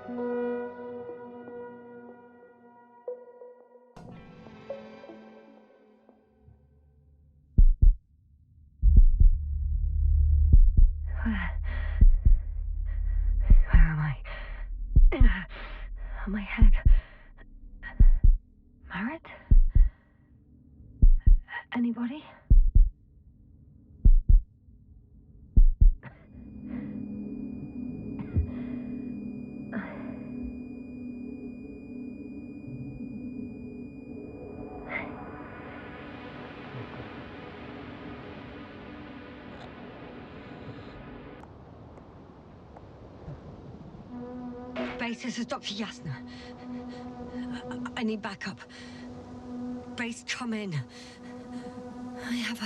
Where am I? On my head. Married? Anybody? Base, this is Dr. Yasna. I need backup. Base, come in. I have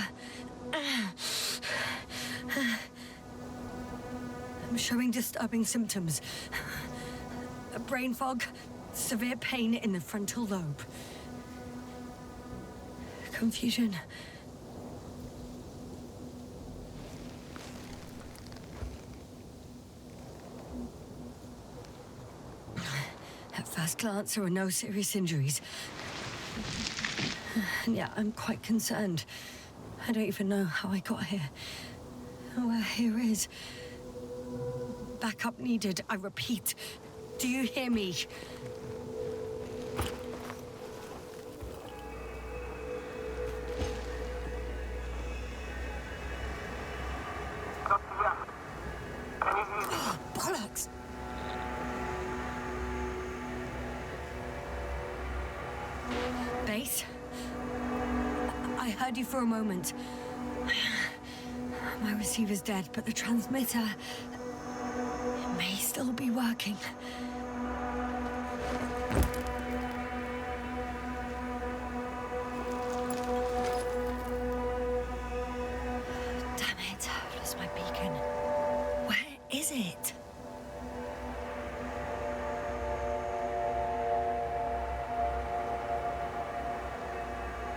I'm showing disturbing symptoms. A brain fog, severe pain in the frontal lobe. Confusion. At first glance, there are no serious injuries. And yet, I'm quite concerned. I don't even know how I got here. Where here is. Backup needed, I repeat. Do you hear me? Oh, bollocks! Base? I heard you for a moment. My receiver's dead, but the transmitter may still be working. Damn it, I've lost my beacon. Where is it?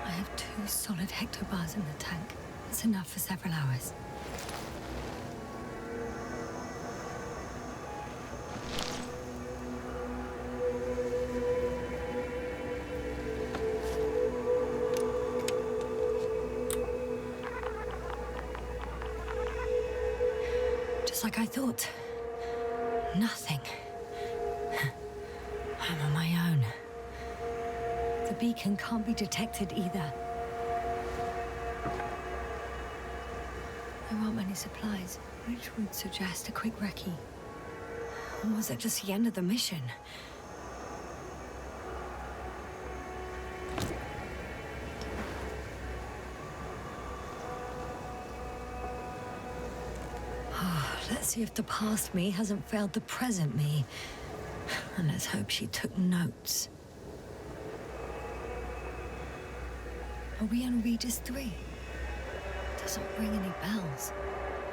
I have 2 solid hectobars in the tank. It's enough for several hours. Like I thought. Nothing. I'm on my own. The beacon can't be detected either. There aren't many supplies, which would suggest a quick recce. Or was it just the end of the mission? Let's see if the past me hasn't failed the present me. And let's hope she took notes. Are we on Regis III? Doesn't ring any bells.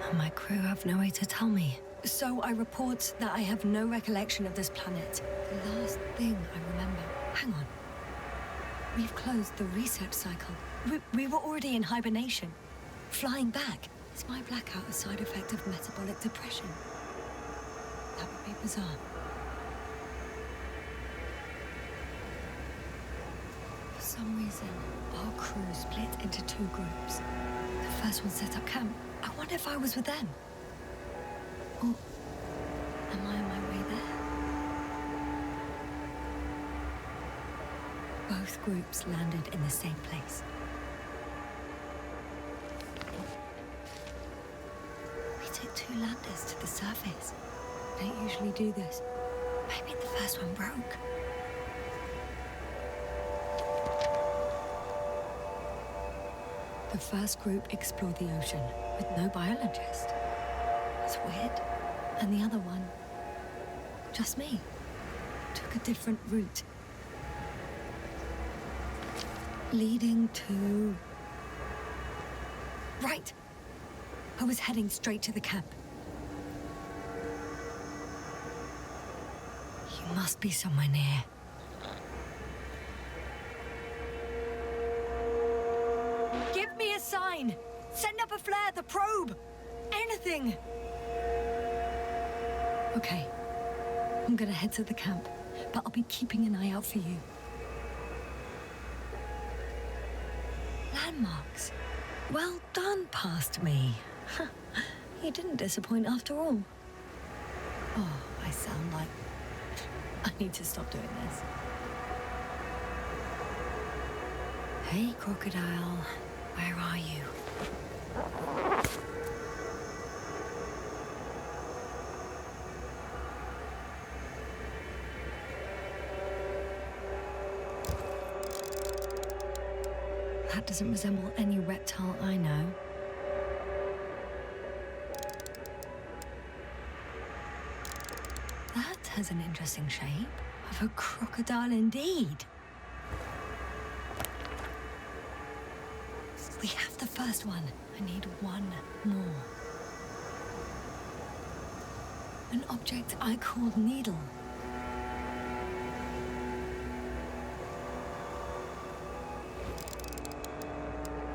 And my crew have no way to tell me. So I report that I have no recollection of this planet. The last thing I remember... Hang on. We've closed the research cycle. We were already in hibernation. Flying back. Is my blackout a side effect of metabolic depression? That would be bizarre. For some reason, our crew split into 2 groups. The first one set up camp. I wonder if I was with them. Or am I on my way there? Both groups landed in the same place. Took 2 landers to the surface. I don't usually do this. Maybe the first one broke. The first group explored the ocean with no biologist. It's weird. And the other one, just me, took a different route. Leading to... Right. I was heading straight to the camp. You must be somewhere near. Give me a sign! Send up a flare, the probe! Anything! Okay. I'm gonna head to the camp, but I'll be keeping an eye out for you. Landmarks. Well done, past me. You didn't disappoint after all. Oh, I sound like... I need to stop doing this. Hey, crocodile. Where are you? That doesn't resemble any reptile I know. That has an interesting shape. Of a crocodile indeed. We have the first one. I need one more. An object I called needle.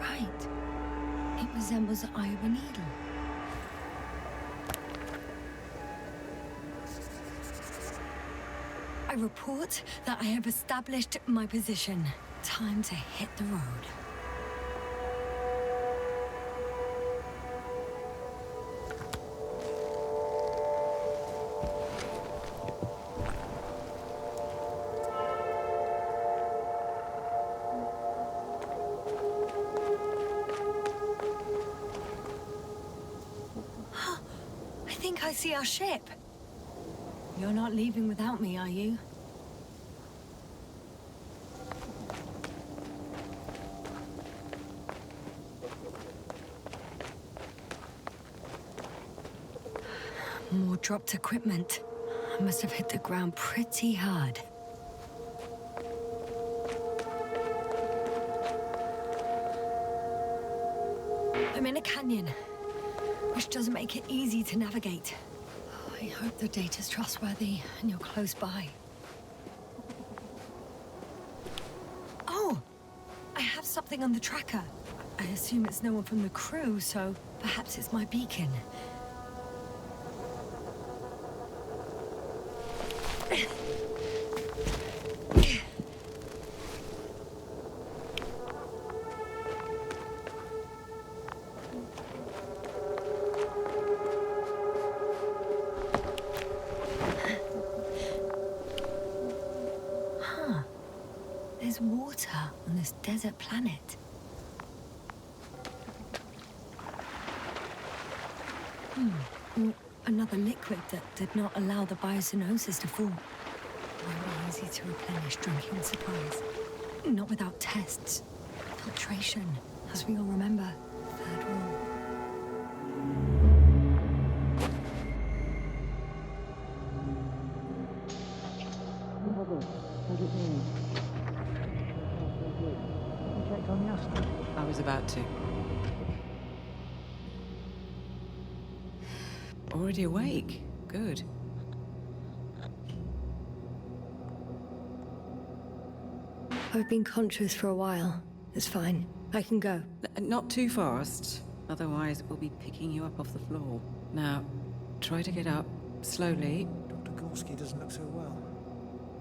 Right. It resembles the eye of a needle. I report that I have established my position. Time to hit the road. I see our ship. You're not leaving without me, are you? More dropped equipment. I must have hit the ground pretty hard. I'm in a canyon, which doesn't make it easy to navigate. I hope the data's trustworthy and you're close by. Oh! I have something on the tracker. I assume it's no one from the crew, so perhaps it's my beacon. There's water on this desert planet. Another liquid that did not allow the biocenosis to form. Very easy to replenish drinking supplies. Not without tests. Filtration, as we all remember. Third rule. On Yasna? I was about to. Already awake? Good. I've been conscious for a while. It's fine. I can go. Not too fast, otherwise we'll be picking you up off the floor. Now, try to get up, slowly. Dr. Gorski doesn't look so well.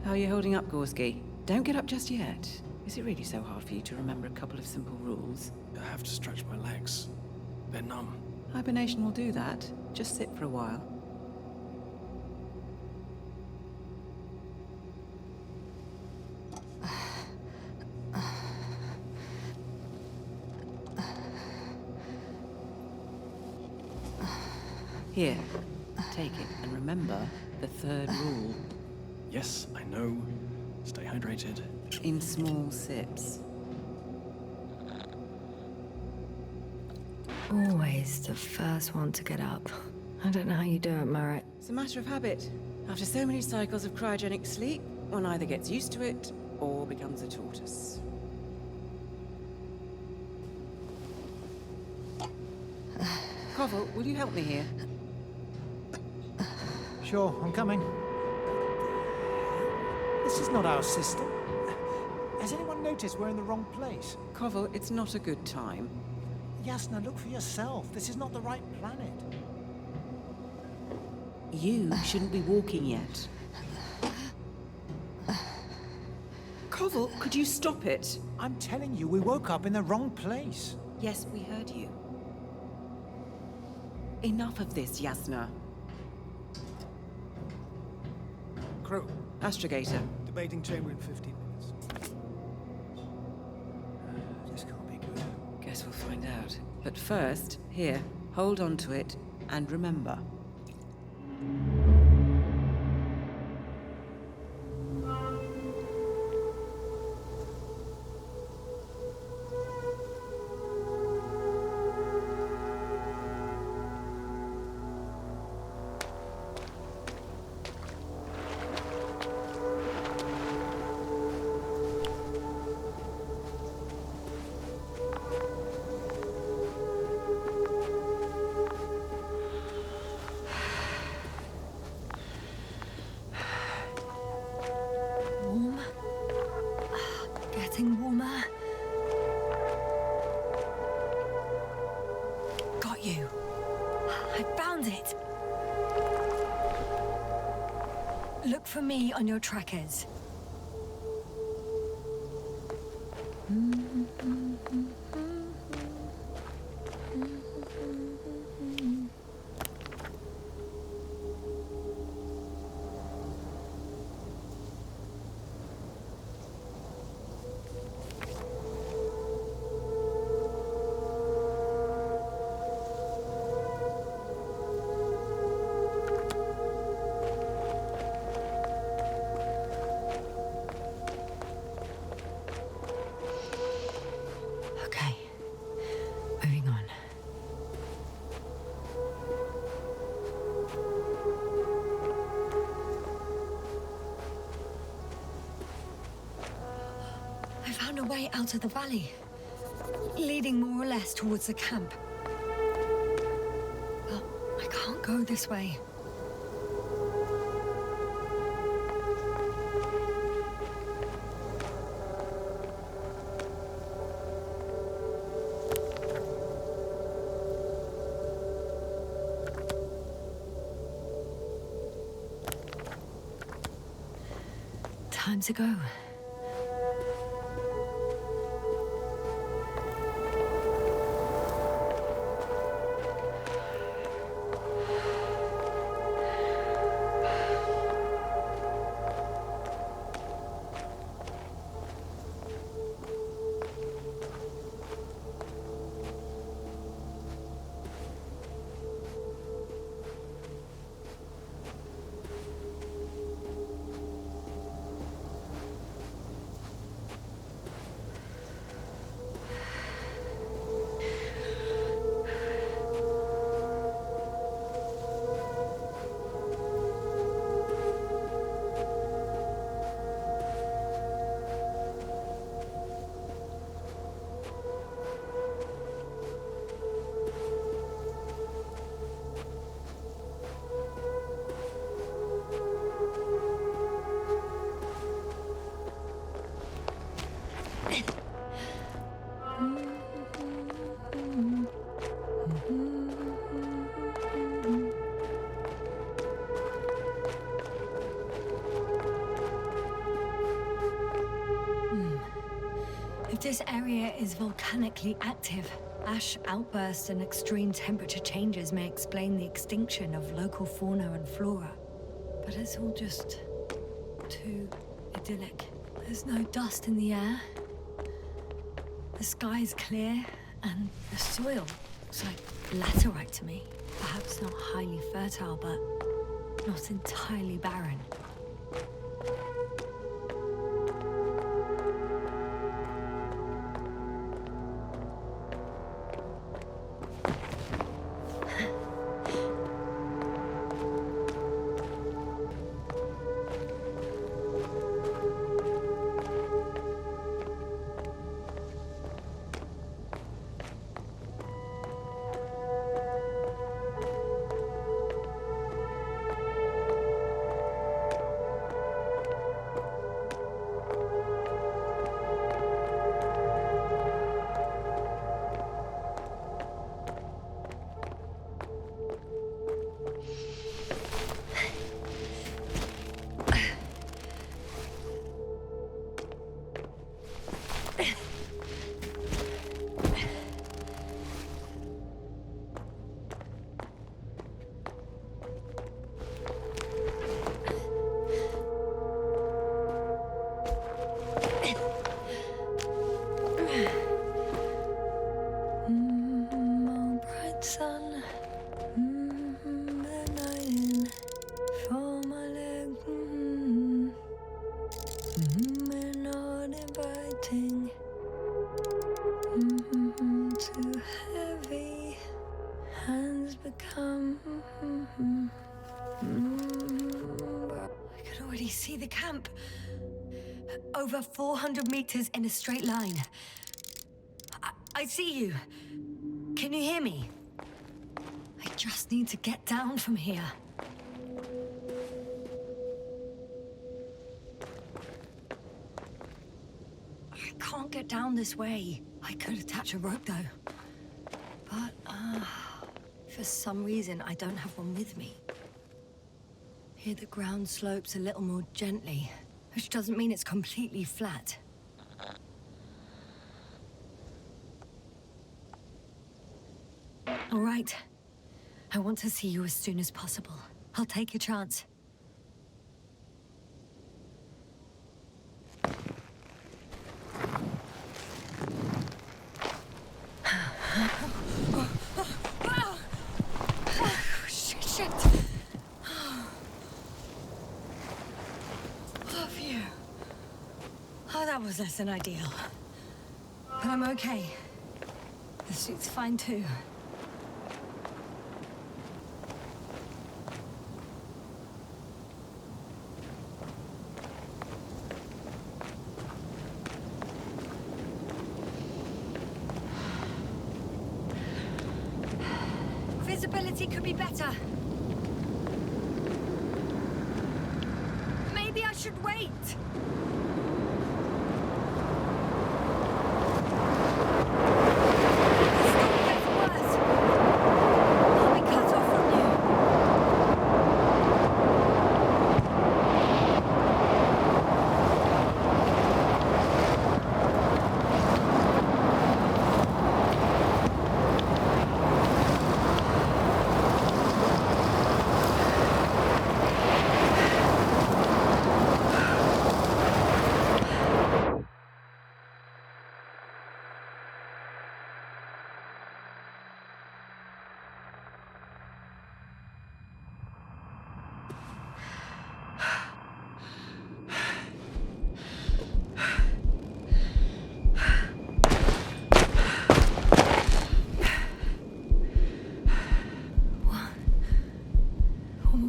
How are you holding up, Gorski? Don't get up just yet. Is it really so hard for you to remember a couple of simple rules? I have to stretch my legs. They're numb. Hibernation will do that. Just sit for a while. Here, take it, and remember the third rule. Yes, I know. Stay hydrated. In small sips. Always the first one to get up. I don't know how you do it, Merritt. It's a matter of habit. After so many cycles of cryogenic sleep, one either gets used to it or becomes a tortoise. Koval, will you help me here? Sure, I'm coming. This is not our system. Has anyone noticed we're in the wrong place? Koval, it's not a good time. Yasna, look for yourself. This is not the right planet. You shouldn't be walking yet. Koval, could you stop it? I'm telling you, we woke up in the wrong place. Yes, we heard you. Enough of this, Yasna. Crew, Astrogator. debating chamber in 15 minutes. This can't be good. Guess we'll find out. But first, here, hold on to it, and remember. Warm. Getting warmer. Got you. I found it. Look for me on your trackers. Okay. Moving on. I found a way out of the valley, leading more or less towards the camp. But I can't go this way. Time to go. If this area is volcanically active, ash outbursts and extreme temperature changes may explain the extinction of local fauna and flora. But it's all just too idyllic. There's no dust in the air. The sky's clear, and the soil looks like laterite to me. Perhaps not highly fertile, but not entirely barren. camp. Over 400 meters in a straight line. I see you. Can you hear me? I just need to get down from here. I can't get down this way. I could attach a rope though. But, for some reason I don't have one with me. Here the ground slopes a little more gently, which doesn't mean it's completely flat. All right. I want to see you as soon as possible. I'll take your chance. Shit. Oh, phew. Oh, that was less than ideal. But I'm okay. The suit's fine too. Visibility could be better. Maybe I should wait.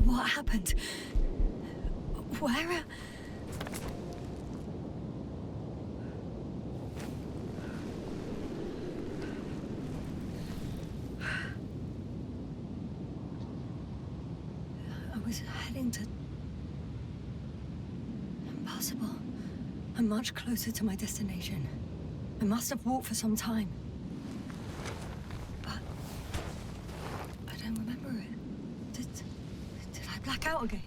What happened? Where? I was heading to... Impossible. I'm much closer to my destination. I must have walked for some time. But... I don't remember it. Did I black out again?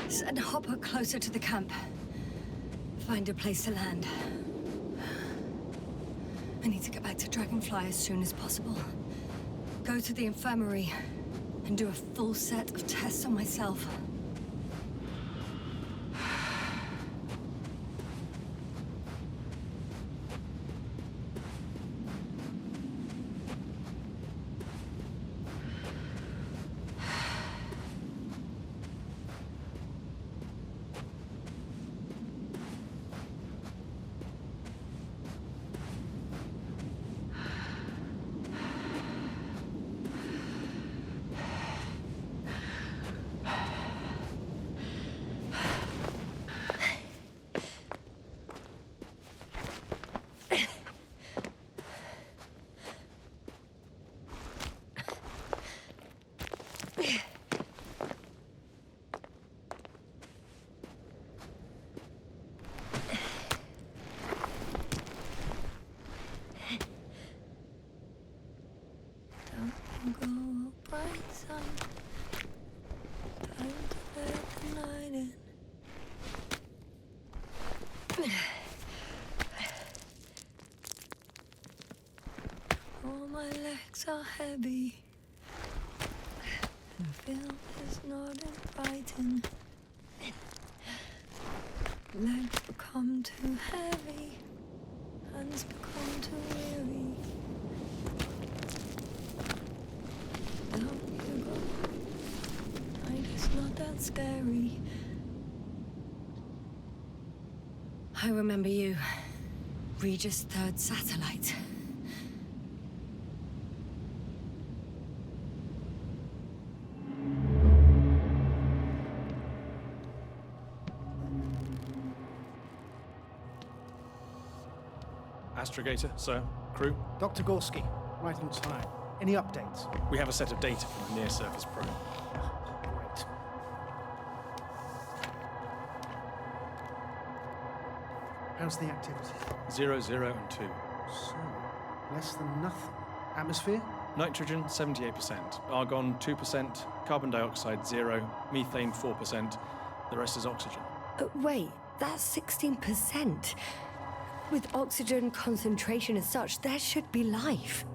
Send a hopper closer to the camp. Find a place to land. I need to get back to Dragonfly as soon as possible. Go to the infirmary and do a full set of tests on myself. All my legs are heavy. The film is not inviting. Legs become too heavy. Hands become too weary. Down not scary. I remember you. Regis III satellite. Astrogator, sir. Crew. Dr. Gorski, right on time. Any updates? We have a set of data from the near-surface probe. Great. How's the activity? 0, 0, and 2. So, less than nothing. Atmosphere? Nitrogen, 78%. Argon, 2%. Carbon dioxide, 0. Methane, 4%. The rest is oxygen. Wait, that's 16%. With oxygen concentration as such, there should be life.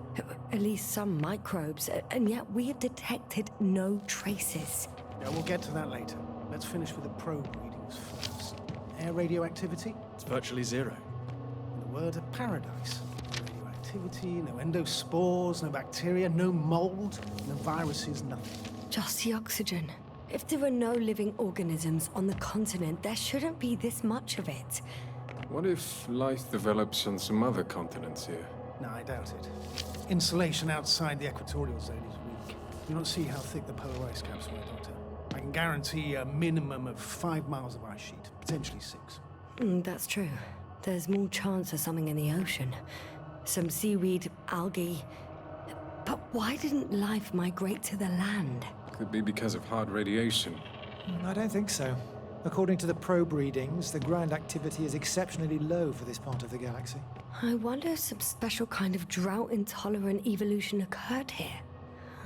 At least some microbes, and yet we have detected no traces. Yeah, we'll get to that later. Let's finish with the probe readings first. Air radioactivity? It's virtually 0. In a word, a paradise. No radioactivity, no endospores, no bacteria, no mold, no viruses, nothing. Just the oxygen. If there are no living organisms on the continent, there shouldn't be this much of it. What if life develops on some other continents here? No, I doubt it. Insulation outside the equatorial zone is weak. You don't see how thick the polar ice caps were, Doctor. I can guarantee a minimum of 5 miles of ice sheet, potentially 6. That's true. There's more chance of something in the ocean. Some seaweed, algae. But why didn't life migrate to the land? Could be because of hard radiation. I don't think so. According to the probe readings, the ground activity is exceptionally low for this part of the galaxy. I wonder if some special kind of drought-intolerant evolution occurred here.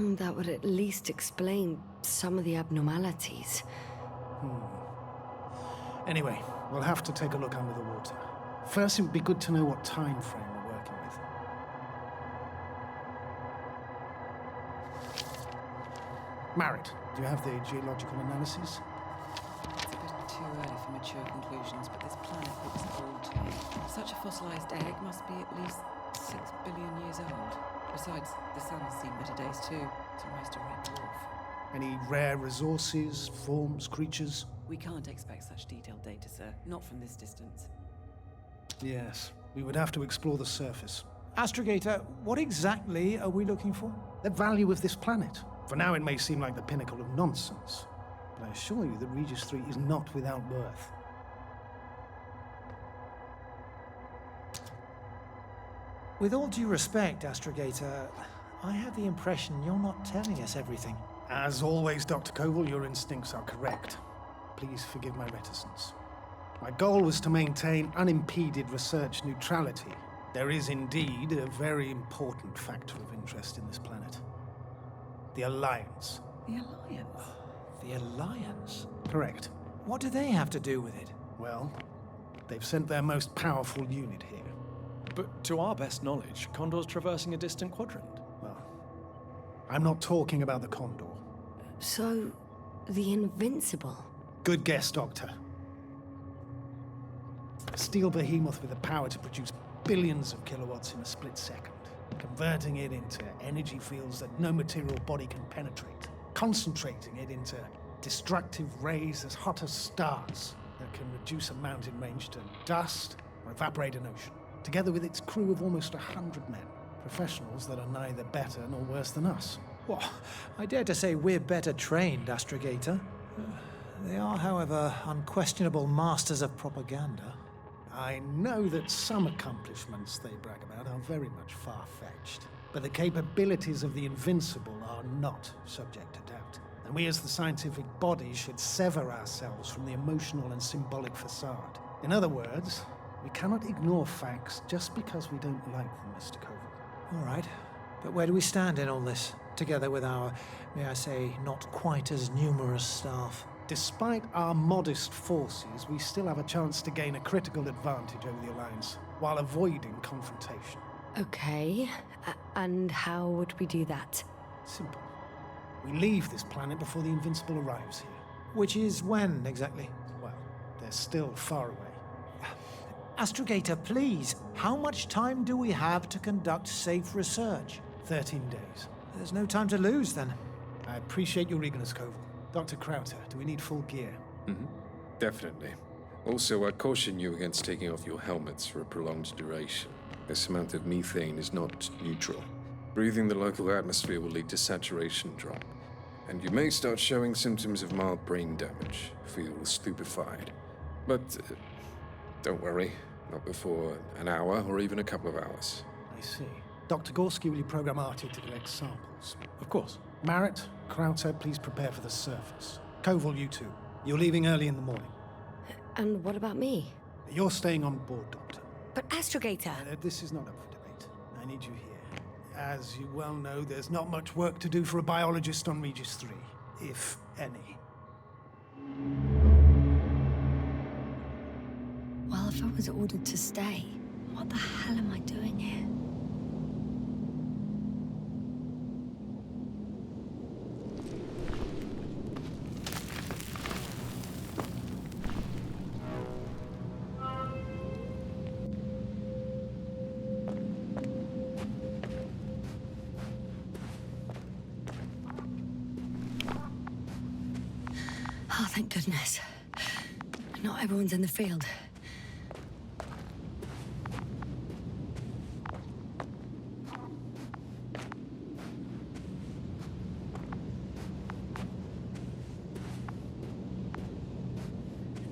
That would at least explain some of the abnormalities. Anyway, we'll have to take a look under the water. First, it would be good to know what time frame we're working with. Marit, do you have the geological analysis? It's a bit too early for mature conclusions, but this planet looks old to me. Such a fossilized egg must be at least 6 billion years old. Besides, the sun's seen better days too. It's almost a red dwarf. Any rare resources, forms, creatures? We can't expect such detailed data, sir. Not from this distance. Yes, we would have to explore the surface. Astrogator, what exactly are we looking for? The value of this planet. For now, it may seem like the pinnacle of nonsense, but I assure you that Regis III is not without worth. With all due respect, Astrogator, I have the impression you're not telling us everything. As always, Dr. Koval, your instincts are correct. Please forgive my reticence. My goal was to maintain unimpeded research neutrality. There is indeed a very important factor of interest in this planet. The Alliance. The Alliance? The Alliance? Correct. What do they have to do with it? Well, they've sent their most powerful unit here. But to our best knowledge, Condor's traversing a distant quadrant. Well, I'm not talking about the Condor. So, the Invincible. Good guess, Doctor. A steel behemoth with the power to produce billions of kilowatts in a split second, converting it into energy fields that no material body can penetrate, concentrating it into destructive rays as hot as stars that can reduce a mountain range to dust or evaporate an ocean, together with its crew of almost 100 men, professionals that are neither better nor worse than us. Well, I dare to say we're better trained, Astrogator. They are, however, unquestionable masters of propaganda. I know that some accomplishments they brag about are very much far-fetched, but the capabilities of the Invincible are not subject to doubt. And we as the scientific body should sever ourselves from the emotional and symbolic facade. In other words, we cannot ignore facts just because we don't like them, Mr. Koval. All right, but where do we stand in all this, together with our, may I say, not quite as numerous staff? Despite our modest forces, we still have a chance to gain a critical advantage over the Alliance, while avoiding confrontation. Okay, and how would we do that? Simple. We leave this planet before the Invincible arrives here. Which is when, exactly? Well, they're still far away. Astrogator, please, how much time do we have to conduct safe research? 13 days. There's no time to lose, then. I appreciate your eagerness, Koval. Dr. Krauter, do we need full gear? Definitely. Also, I caution you against taking off your helmets for a prolonged duration. This amount of methane is not neutral. Breathing the local atmosphere will lead to saturation drop, and you may start showing symptoms of mild brain damage, feel stupefied. But don't worry, not before an hour or even a couple of hours. I see. Dr. Gorski, will you program Artie to collect samples? Of course. Marrett, Krauter, please prepare for the surface. Koval, you two. You're leaving early in the morning. And what about me? You're staying on board, Doctor. But Astrogator... This is not up for debate. I need you here. As you well know, there's not much work to do for a biologist on Regis III, if any. Well, if I was ordered to stay, what the hell am I doing here? Oh, thank goodness. Not everyone's in the field.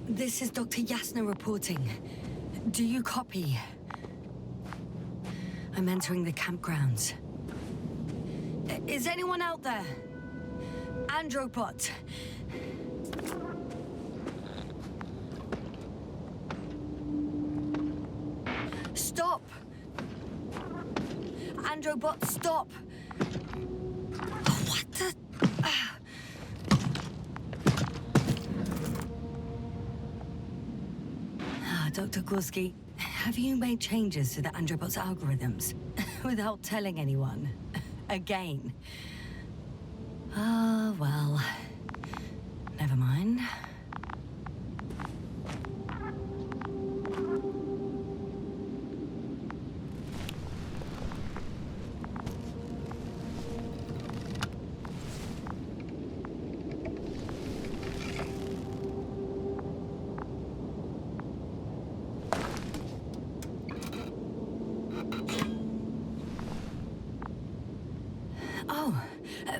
This is Dr. Yasna reporting. Do you copy? I'm entering the campgrounds. Is anyone out there? Andropod. Stop! Androbot, stop! What the... Dr. Gorski, have you made changes to the Androbot's algorithms without telling anyone? Again? Ah, well... Never mind.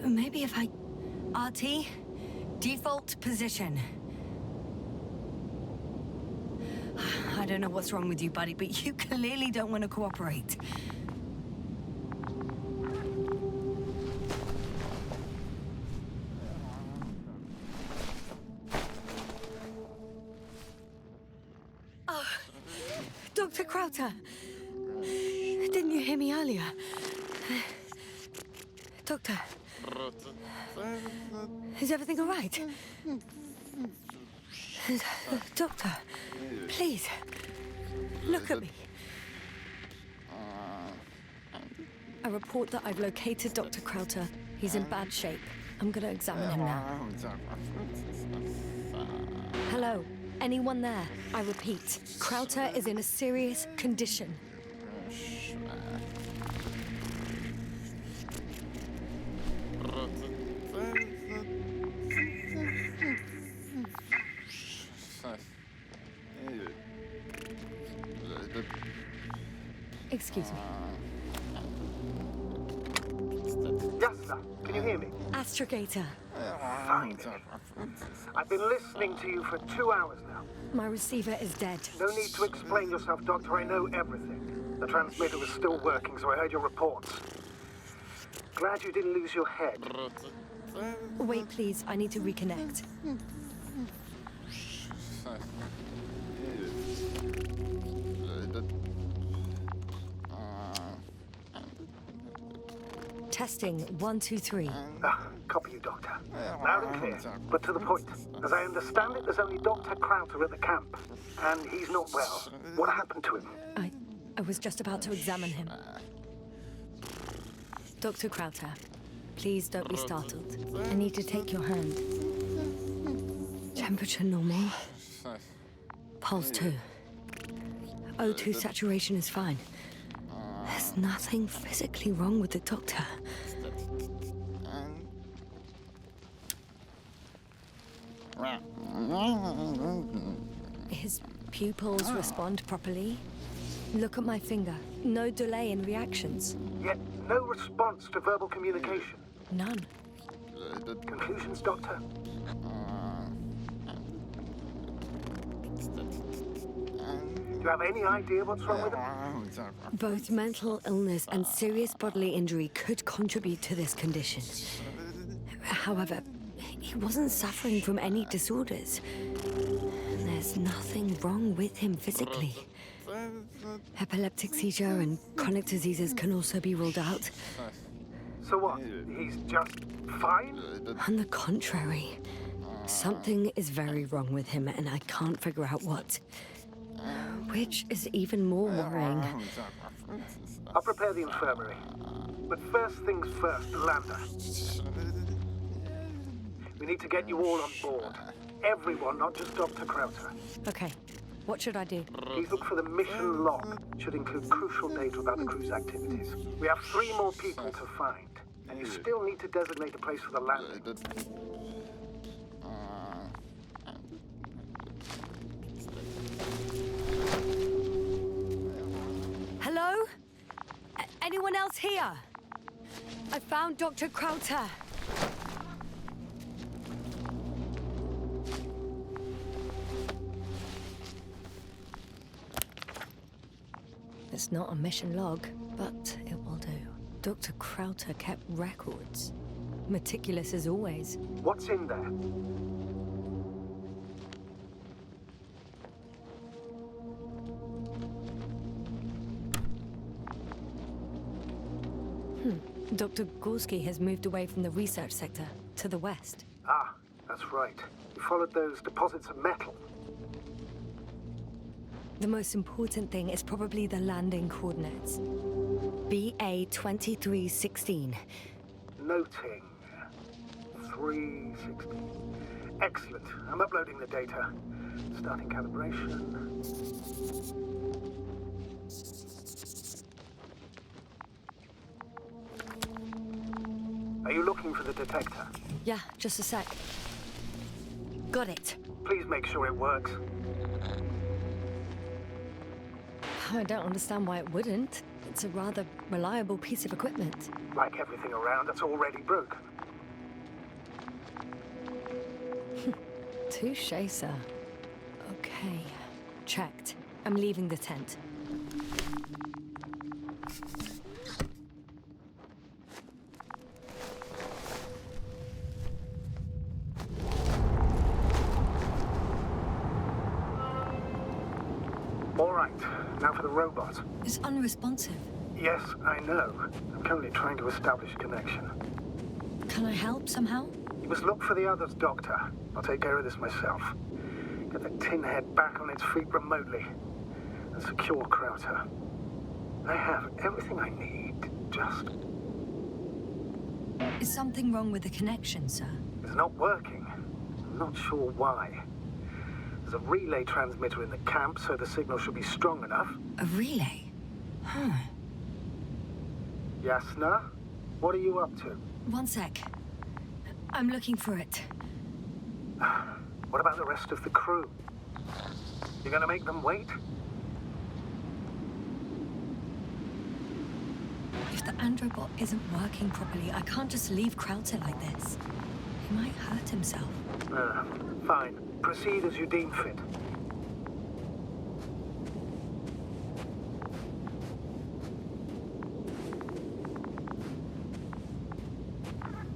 Maybe if I... RT? Default position. I don't know what's wrong with you, buddy, but you clearly don't want to cooperate. Oh, Dr. Krauter. Didn't you hear me earlier? Doctor. Is everything all right? Doctor, please, look at me. I report that I've located Dr. Krauter. He's in bad shape. I'm gonna examine him now. Hello? Anyone there? I repeat, Krauter is in a serious condition. Excuse me. Yasna, can you hear me? Astrogator. Fine. I've been listening to you for 2 hours now. My receiver is dead. No need to explain yourself, Doctor. I know everything. The transmitter was still working, so I heard your reports. Glad you didn't lose your head. Wait, please. I need to reconnect. Testing 1, 2, 3. Copy you, Doctor. Loud and clear, but to the point. As I understand it, there's only Dr. Krauter at the camp, and he's not well. What happened to him? I was just about to examine him. Dr. Krauter, please don't be startled. I need to take your hand. Temperature normal. Pulse 2. O2 saturation is fine. There's nothing physically wrong with the doctor. His pupils respond properly. Look at my finger. No delay in reactions. Yet no response to verbal communication. None. Conclusions, Doctor? Do you have any idea what's wrong with him? Both mental illness and serious bodily injury could contribute to this condition. However, he wasn't suffering from any disorders. There's nothing wrong with him physically. Epileptic seizure and chronic diseases can also be ruled out. So what? He's just fine? On the contrary, something is very wrong with him and I can't figure out what. Which is even more worrying. I'll prepare the infirmary. But first things first, Lander. We need to get you all on board. Everyone, not just Dr. Krauter. Okay, what should I do? Please look for the mission log. Should include crucial data about the crew's activities. We have 3 more people to find. And you still need to designate a place for the landing. Hello? Anyone else here? I found Dr. Krauter. It's not a mission log, but it will do. Dr. Krauter kept records. Meticulous as always. What's in there? Dr. Gorski has moved away from the research sector to the west. Ah, that's right. We followed those deposits of metal. The most important thing is probably the landing coordinates. BA 2316. Noting. 316. Excellent. I'm uploading the data. Starting calibration. Are you looking for the detector? Yeah, just a sec. Got it. Please make sure it works. I don't understand why it wouldn't. It's a rather reliable piece of equipment. Like everything around that's already broken. Touché, sir. Okay. Checked. I'm leaving the tent. All right, now for the robot. It's unresponsive. Yes, I know. I'm currently trying to establish a connection. Can I help somehow? You must look for the others, Doctor. I'll take care of this myself. Get the tin head back on its feet remotely. And secure Krauter. I have everything I need. Just... Is something wrong with the connection, sir? It's not working. I'm not sure why. There's a relay transmitter in the camp, so the signal should be strong enough. A relay? Huh. Yasna, what are you up to? One sec. I'm looking for it. What about the rest of the crew? You're gonna make them wait? If the androbot isn't working properly, I can't just leave Krauter like this. He might hurt himself. Fine. Proceed as you deem fit.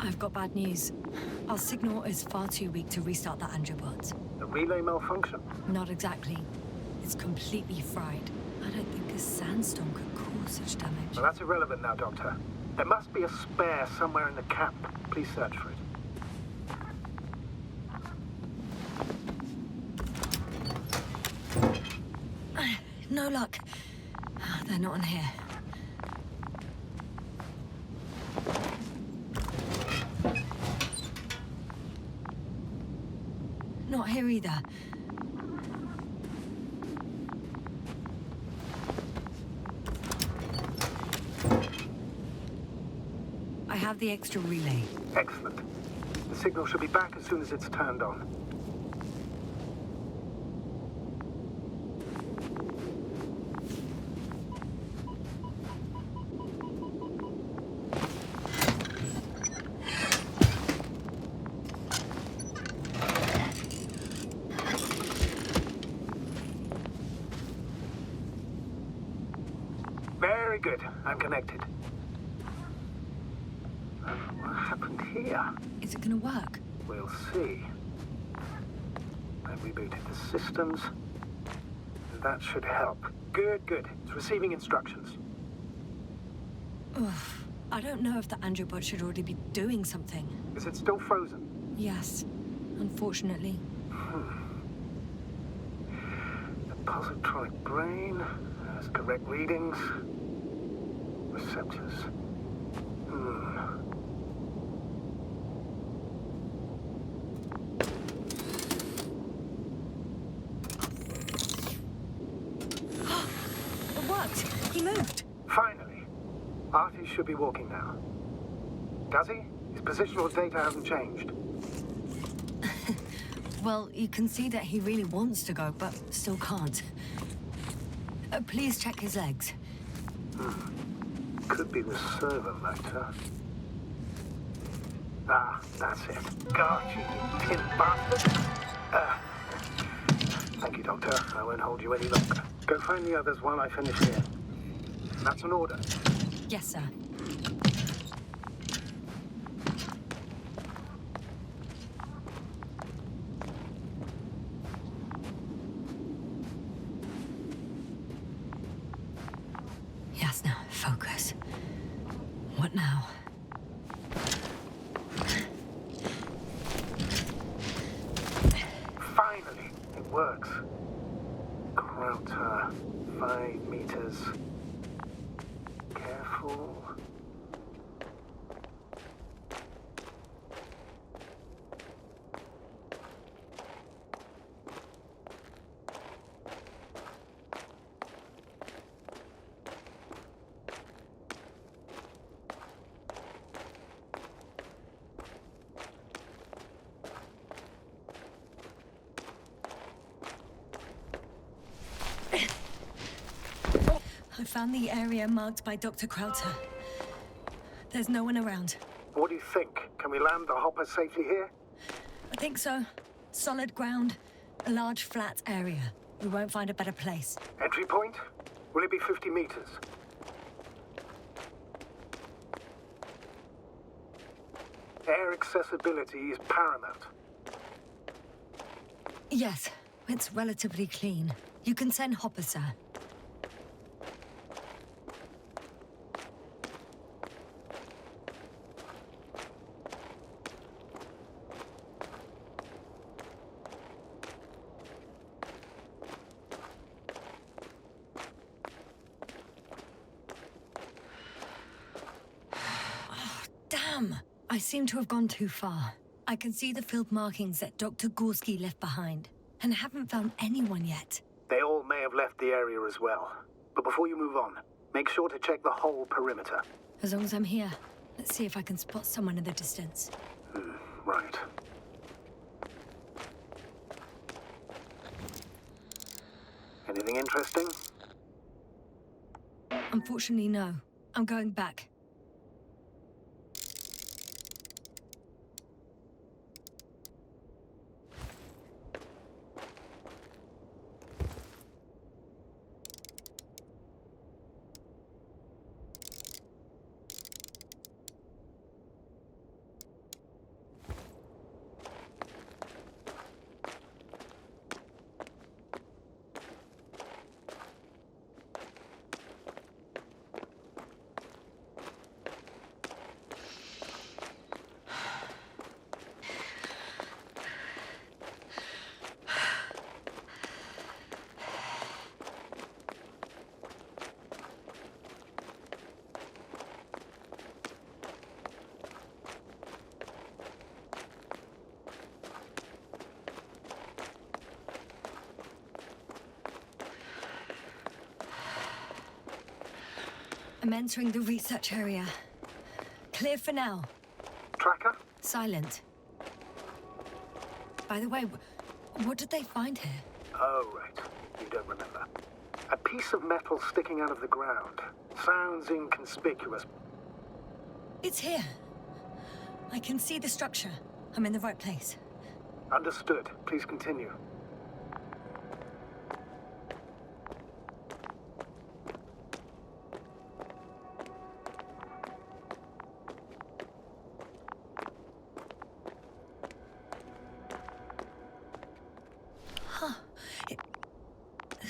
I've got bad news. Our signal is far too weak to restart the androbot. The relay malfunction? Not exactly. It's completely fried. I don't think a sandstorm could cause such damage. Well, that's irrelevant now, Doctor. There must be a spare somewhere in the camp. Please search for it. No luck. They're not in here. Not here either. I have the extra relay. Excellent. The signal should be back as soon as it's turned on. good. I'm connected. What happened here? Is it gonna work? We'll see. I rebooted the systems. That should help. Good, good. It's receiving instructions. Ugh. I don't know if the Androbot should already be doing something. Is it still frozen? Yes, unfortunately. The positronic brain has correct readings. Receptors. It worked! He moved! Finally. Artie should be walking now. Does he? His positional data hasn't changed. Well, you can see that he really wants to go, but still can't. Please check his legs. Could be the servo motor. Ah, that's it. Got you, you tin bastard. Thank you, Doctor. I won't hold you any longer. Go find the others while I finish here. That's an order. Yes, sir. Yasna, focus. What now? Finally, it works. Krauter, 5 meters. Careful. I found the area marked by Dr. Krauter. There's no one around. What do you think? Can we land the hopper safely here? I think so. Solid ground, a large flat area. We won't find a better place. Entry point? Will it be 50 meters? Air accessibility is paramount. Yes, it's relatively clean. You can send Hopper, sir. I seem to have gone too far. I can see the field markings that Dr. Gorski left behind, and haven't found anyone yet. They all may have left the area as well. But before you move on, make sure to check the whole perimeter. As long as I'm here, let's see if I can spot someone in the distance. Right. Anything interesting? Unfortunately, no. I'm going back. I'm entering the research area. Clear for now. Tracker? Silent. By the way, what did they find here? Oh, right. You don't remember. A piece of metal sticking out of the ground. Sounds inconspicuous. It's here. I can see the structure. I'm in the right place. Understood. Please continue.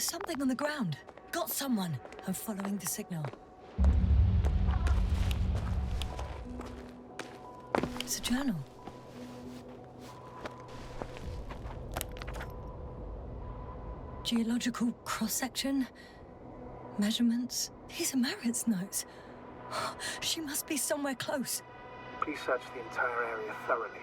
There's something on the ground. Got someone. I'm following the signal. It's a journal. Geological cross-section. Measurements. These are Marit's notes. She must be somewhere close. Please search the entire area thoroughly.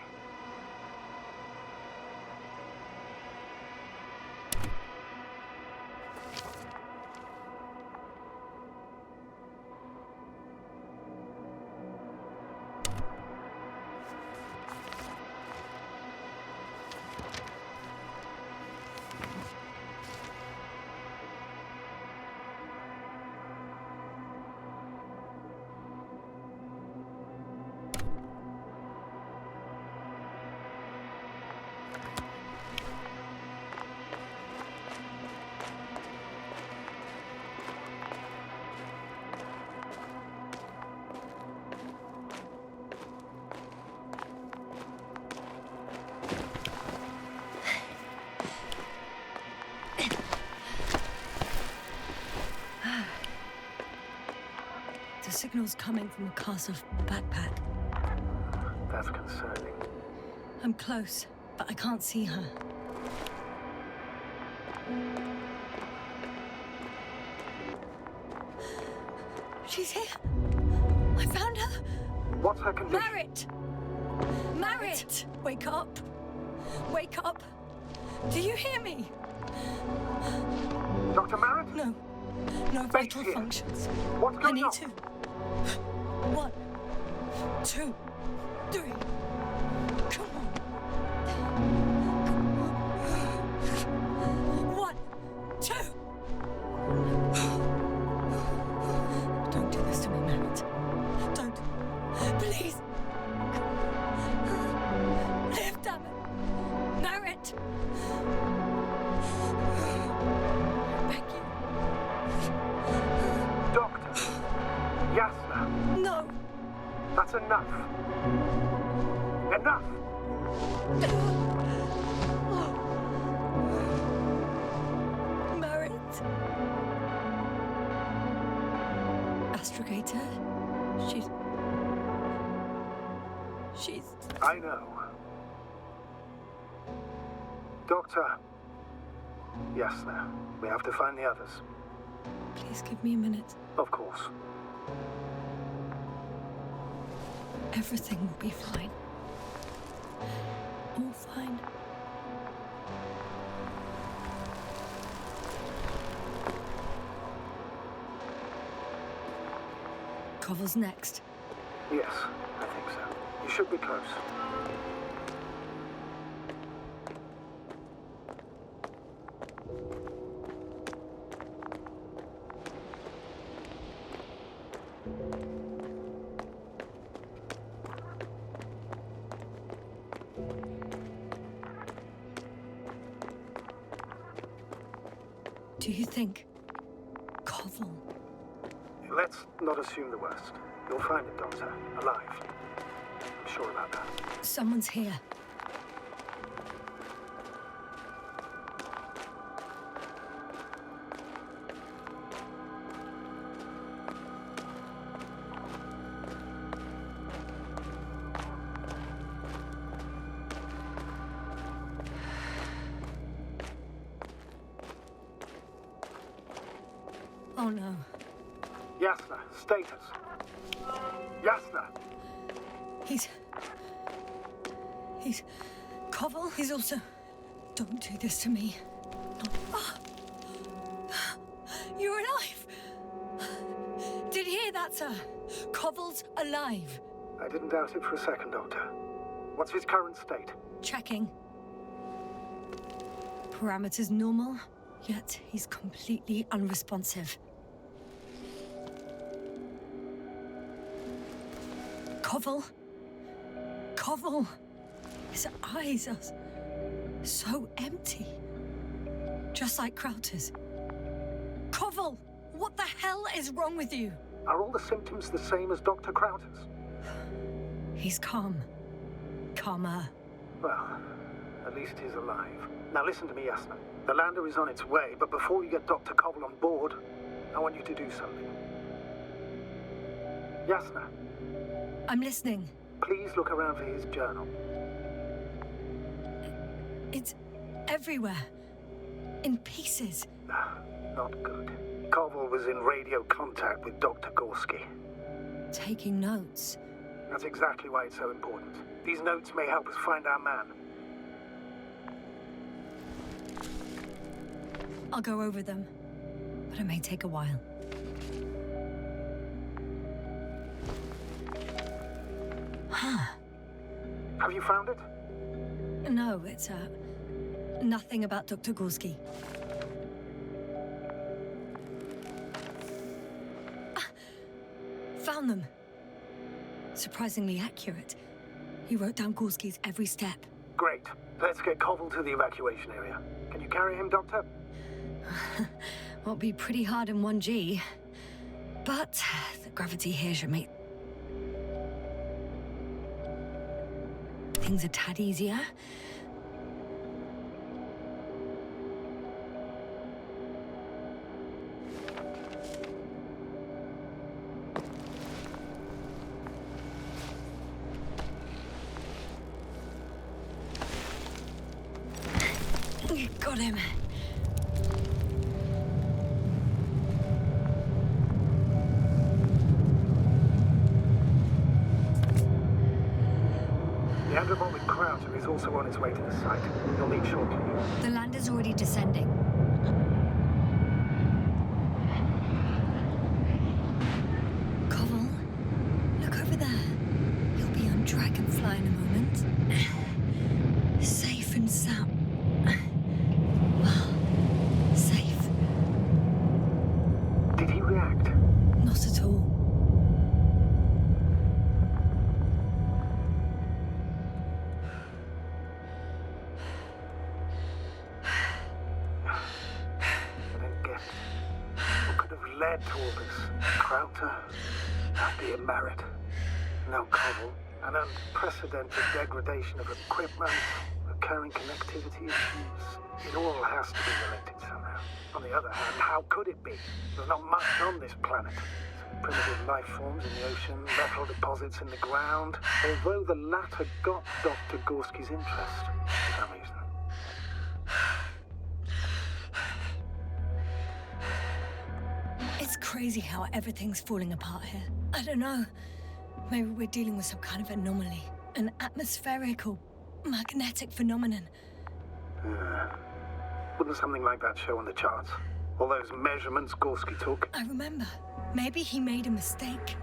The signal's coming from a castle backpack. That's concerning. I'm close, but I can't see her. She's here. I found her. What's her condition? Marit! Marit! Wake up. Wake up. Do you hear me? Dr. Marit? No. No vital here. functions. What's I going need on? to. 1, 2, 3. Come on. Come on. 1, 2. Don't do this to me, Marit. Don't. Please. Live, damn it. Marit. Beg you. Doctor. Yasna. No. That's enough. Enough! Marit. Astrogator. She's... I know. Doctor. Yasna, we have to find the others. Please give me a minute. Of course. Everything will be fine. All fine. Koval's next. Yes, I think so. You should be close. Do you think Koval? Let's not assume the worst. You'll find it, Doctor. Alive. I'm sure about that. Someone's here. Oh no. Yasna, status. Yasna! He's Koval. He's also... Don't do this to me. You're alive! Did you hear that, sir? Koval's alive. I didn't doubt it for a second, Doctor. What's his current state? Checking. Parameters normal, yet he's completely unresponsive. Koval. His eyes are so empty. Just like Krauter's. Koval, what the hell is wrong with you? Are all the symptoms the same as Dr. Krauter's? He's calm. Calmer. Well, At least he's alive. Now listen to me, Yasna. The lander is on its way, but before you get Dr. Koval on board, I want you to do something. Yasna, I'm listening. please look around for his journal. It's everywhere. In pieces. Not good. Koval was in radio contact with Dr. Gorski. Taking notes. That's exactly why it's so important. These notes may help us find our man. I'll go over them. But it may take a while. Huh. Have you found it? No, it's, nothing about Dr. Gorski. Found them. Surprisingly accurate. He wrote down Gorski's every step. Great. Let's get Koval to the evacuation area. Can you carry him, Doctor? Won't be pretty hard in 1G. But the gravity here should make things a tad easier. Got him. The andromorphic Crowder is also on its way to the site. You'll meet shortly. The lander's already descending. Koval, look over there. You'll be on Dragonfly in a moment. Safe and sound. Well, safe. Did he react? Not at all. I don't get it. What could have led to all this? Crowder? Being married. No Koval. An unprecedented degradation of equipment. Recurring connectivity issues. It all has to be related somehow. On the other hand, how could it be? There's not much on this planet. Some primitive life forms in the ocean, metal deposits in the ground. Although the latter got Dr. Gorski's interest, for some reason. It's crazy how everything's falling apart here. I don't know. Maybe we're dealing with some kind of anomaly. An atmospheric or magnetic phenomenon. Wouldn't something like that show on the charts? All those measurements Gorski took? I remember. Maybe he made a mistake.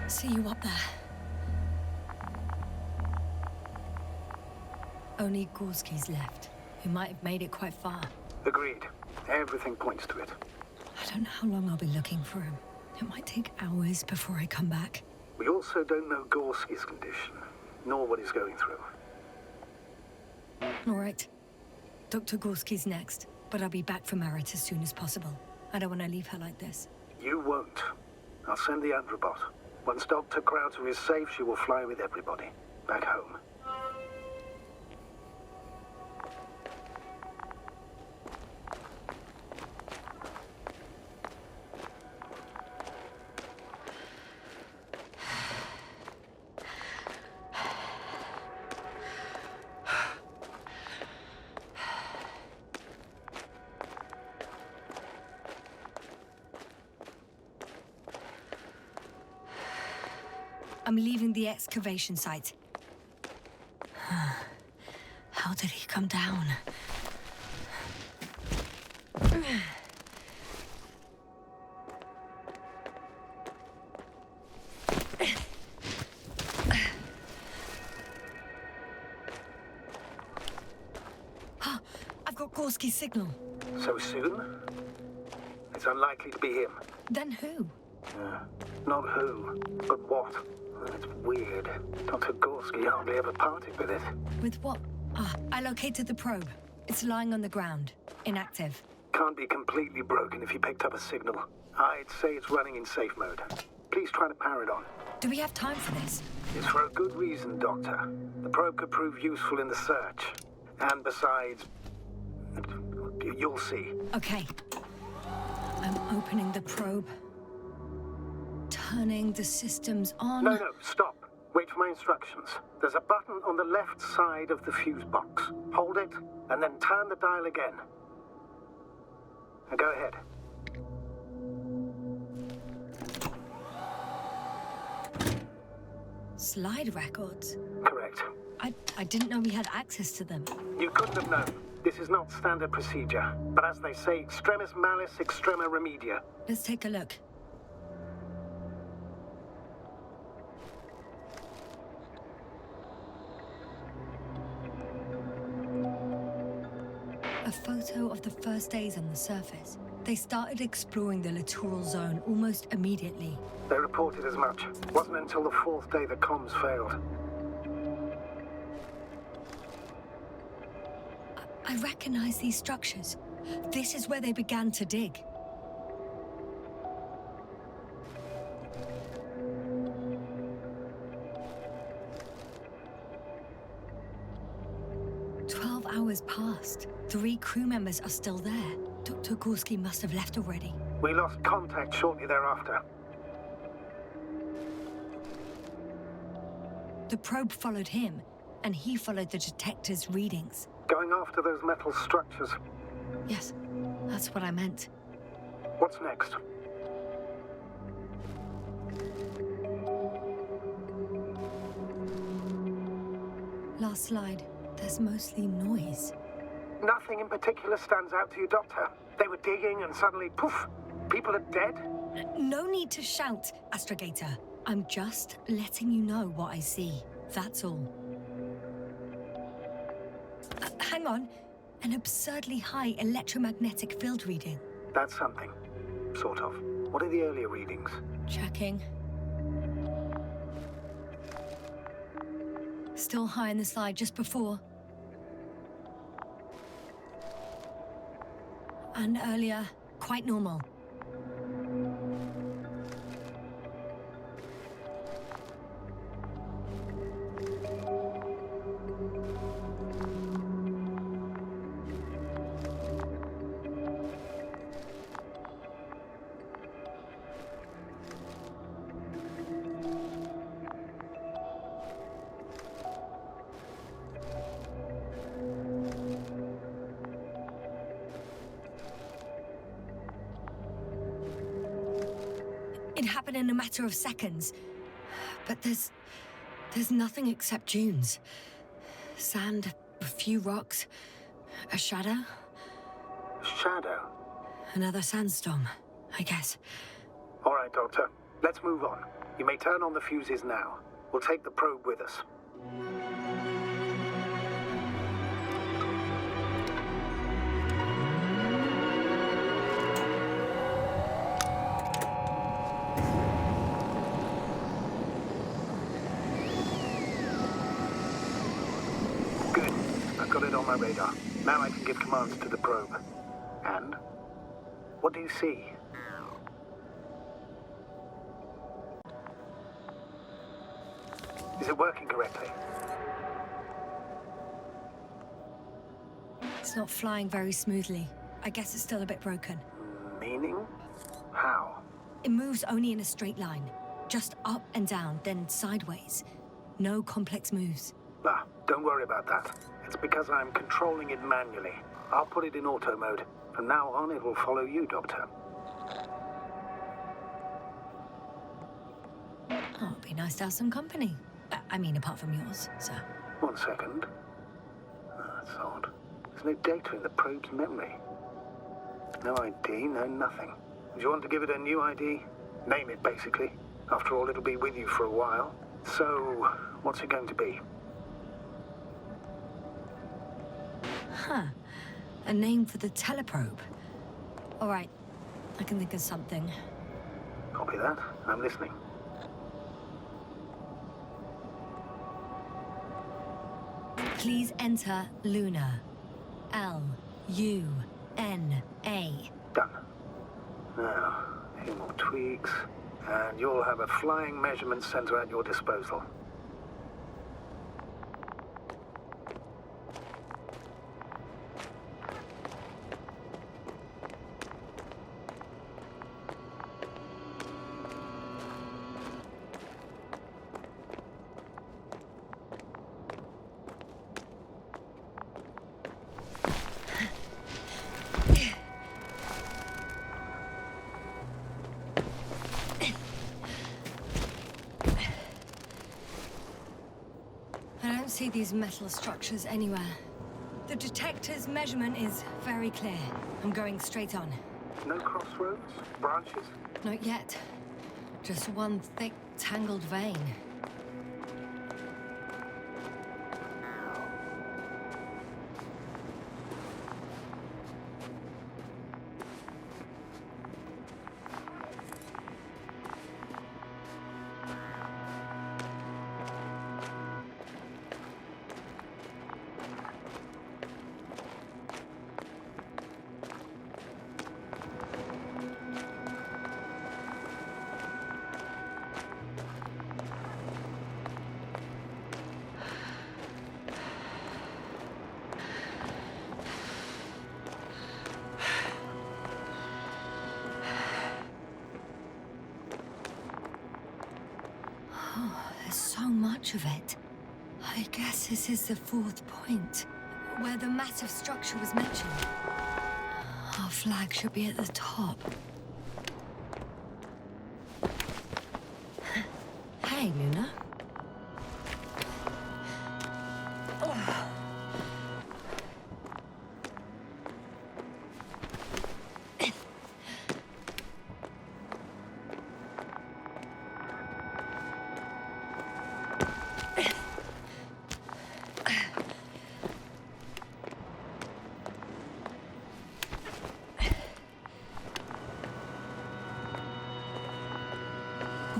See you up there. Only Gorski's left. We might have made it quite far. Agreed. Everything points to it. I don't know how long I'll be looking for him. It might take hours before I come back. We also don't know Gorski's condition, nor what he's going through. All right. Dr. Gorski's next, but I'll be back for Marit as soon as possible. I don't want to leave her like this. You won't. I'll send the Androbot. Once Dr. Crowder is safe, she will fly with everybody. Back home. I'm leaving the excavation site. How did he come down? got Gorski's signal. So soon? It's unlikely to be him. Then who? Not who, but what. It's weird. Dr. Gorski hardly ever parted with it. With what? Ah, I located the probe. It's lying on the ground. Inactive. Can't be completely broken if you picked up a signal. I'd say it's running in safe mode. Please try to power it on. Do we have time for this? It's for a good reason, Doctor. The probe could prove useful in the search. And besides, you'll see. Okay. I'm opening the probe. Turning the systems on. No, stop. Wait for my instructions. There's a button on the left side of the fuse box. Hold it, and then turn the dial again. Now go ahead. Slide records? Correct. I didn't know we had access to them. You couldn't have known. This is not standard procedure. But as they say, extremis malis, extrema remedia. Let's take a look. A photo of the first days on the surface. They started exploring the littoral zone almost immediately. They reported as much. Wasn't until the fourth day the comms failed. I recognize these structures. This is where they began to dig. Hours passed. 3 crew members are still there. Dr. Gorski must have left already. We lost contact shortly thereafter. The probe followed him, and he followed the detector's readings. Going after those metal structures. Yes, that's what I meant. What's next? Last slide. There's mostly noise. Nothing in particular stands out to you, Doctor. They were digging and suddenly, poof, people are dead? No need to shout, Astrogator. I'm just letting you know what I see. That's all. Hang on. An absurdly high electromagnetic field reading. That's something. Sort of. What are the earlier readings? Checking. Still high in the slide just before. And earlier, quite normal. It happened in a matter of seconds. But there's nothing except dunes. Sand, a few rocks, a shadow. Shadow? Another sandstorm, I guess. All right, Doctor. Let's move on. You may turn on the fuses now. We'll take the probe with us. My radar. Now I can give commands to the probe. And? What do you see? Is it working correctly? It's not flying very smoothly. I guess it's still a bit broken. Meaning? How? It moves only in a straight line. Just up and down, then sideways. No complex moves. Ah, don't worry about that. It's because I'm controlling it manually. I'll put it in auto mode. From now on, it will follow you, Doctor. Oh, it'd be nice to have some company. I mean, apart from yours, sir. 1 second. That's odd. There's no data in the probe's memory. No ID, no nothing. Do you want to give it a new ID? Name it, basically. After all, it'll be with you for a while. So, what's it going to be? Huh. A name for the teleprobe. All right, I can think of something. Copy that. I'm listening. Please enter Luna. L-U-N-A. Done. Now, a few more tweaks, and you'll have a flying measurement center at your disposal. I don't see these metal structures anywhere. The detector's measurement is very clear. I'm going straight on. No crossroads? Branches? Not yet. Just one thick, tangled vein. There's so much of it. I guess this is the fourth point, where the massive structure was mentioned. Our flag should be at the top. Hey, Luna.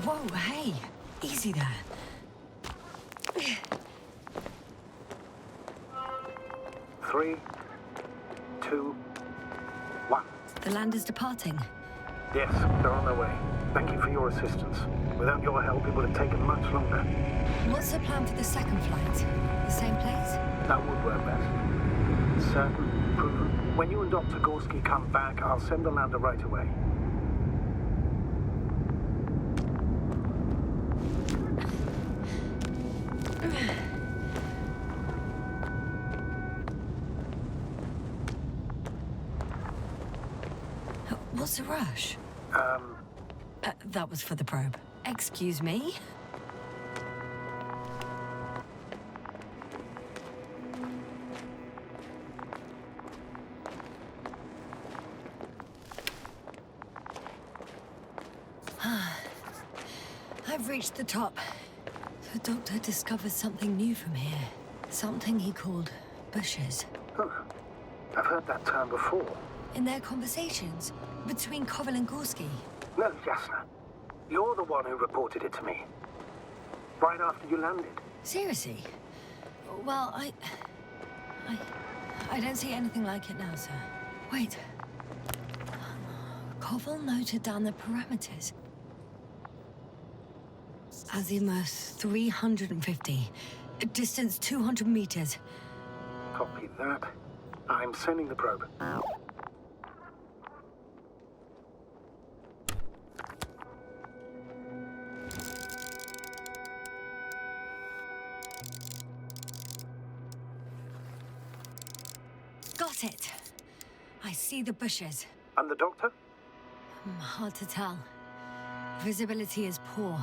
Whoa, hey, easy there. 3, 2, 1. The land is departing. Yes, they're on their way. Thank you for your assistance. Without your help, it would have taken much longer. What's the plan for the second flight? The same place? That would work best. Certain, proven. When you and Dr. Gorski come back, I'll send the lander right away. What's the rush? That was for the probe. Excuse me? I've reached the top. The doctor discovered something new from here. Something he called bushes. Huh. I've heard that term before. In their conversations between Koval and Gorski. No, Yasna. You're the one who reported it to me. Right after you landed. Seriously? Well, I don't see anything like it now, sir. Wait. Koval noted down the parameters. Azimuth 350. Distance 200 meters. Copy that. I'm sending the probe. Got it. I see the bushes. And the doctor? Hard to tell. Visibility is poor.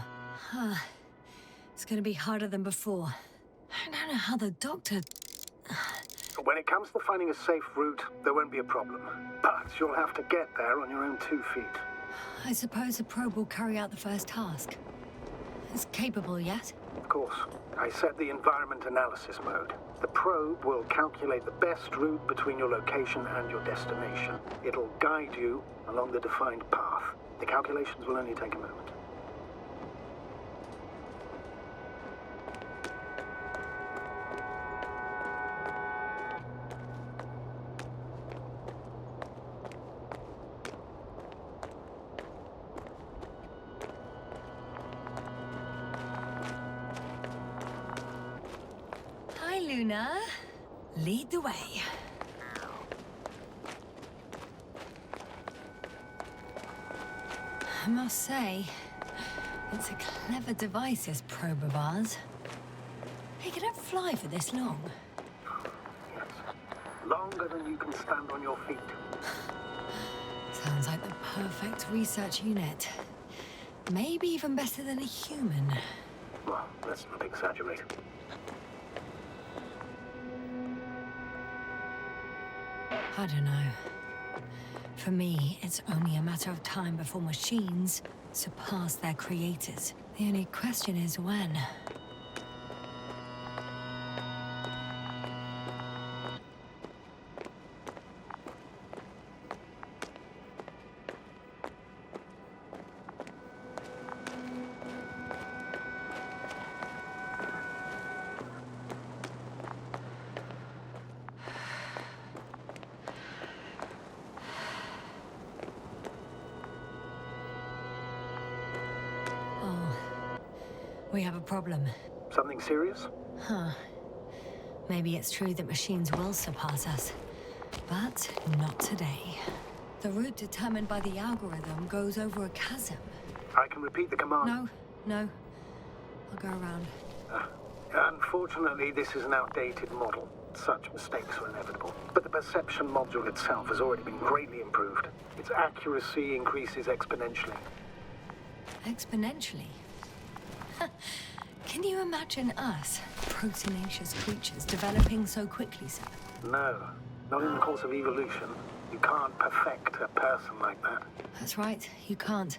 It's gonna be harder than before. I don't know how the doctor... When it comes to finding a safe route, there won't be a problem. But you'll have to get there on your own 2 feet. I suppose the probe will carry out the first task. It's capable yet? Of course. I set the environment analysis mode. The probe will calculate the best route between your location and your destination. It'll guide you along the defined path. The calculations will only take a moment. Hi, Luna. Lead the way. I must say, it's a clever device, this probe of ours. Hey, can it fly for this long? Yes. Longer than you can stand on your feet. Sounds like the perfect research unit. Maybe even better than a human. Well, let's not exaggerate. I don't know. For me, it's only a matter of time before machines surpass their creators. The only question is when. We have a problem. Something serious? Huh. Maybe it's true that machines will surpass us. But not today. The route determined by the algorithm goes over a chasm. I can repeat the command. No. I'll go around. Unfortunately, this is an outdated model. Such mistakes are inevitable. But the perception module itself has already been greatly improved. Its accuracy increases exponentially. Exponentially? Can you imagine us, proteinaceous creatures, developing so quickly, sir? No, not in the course of evolution. You can't perfect a person like that. That's right, you can't.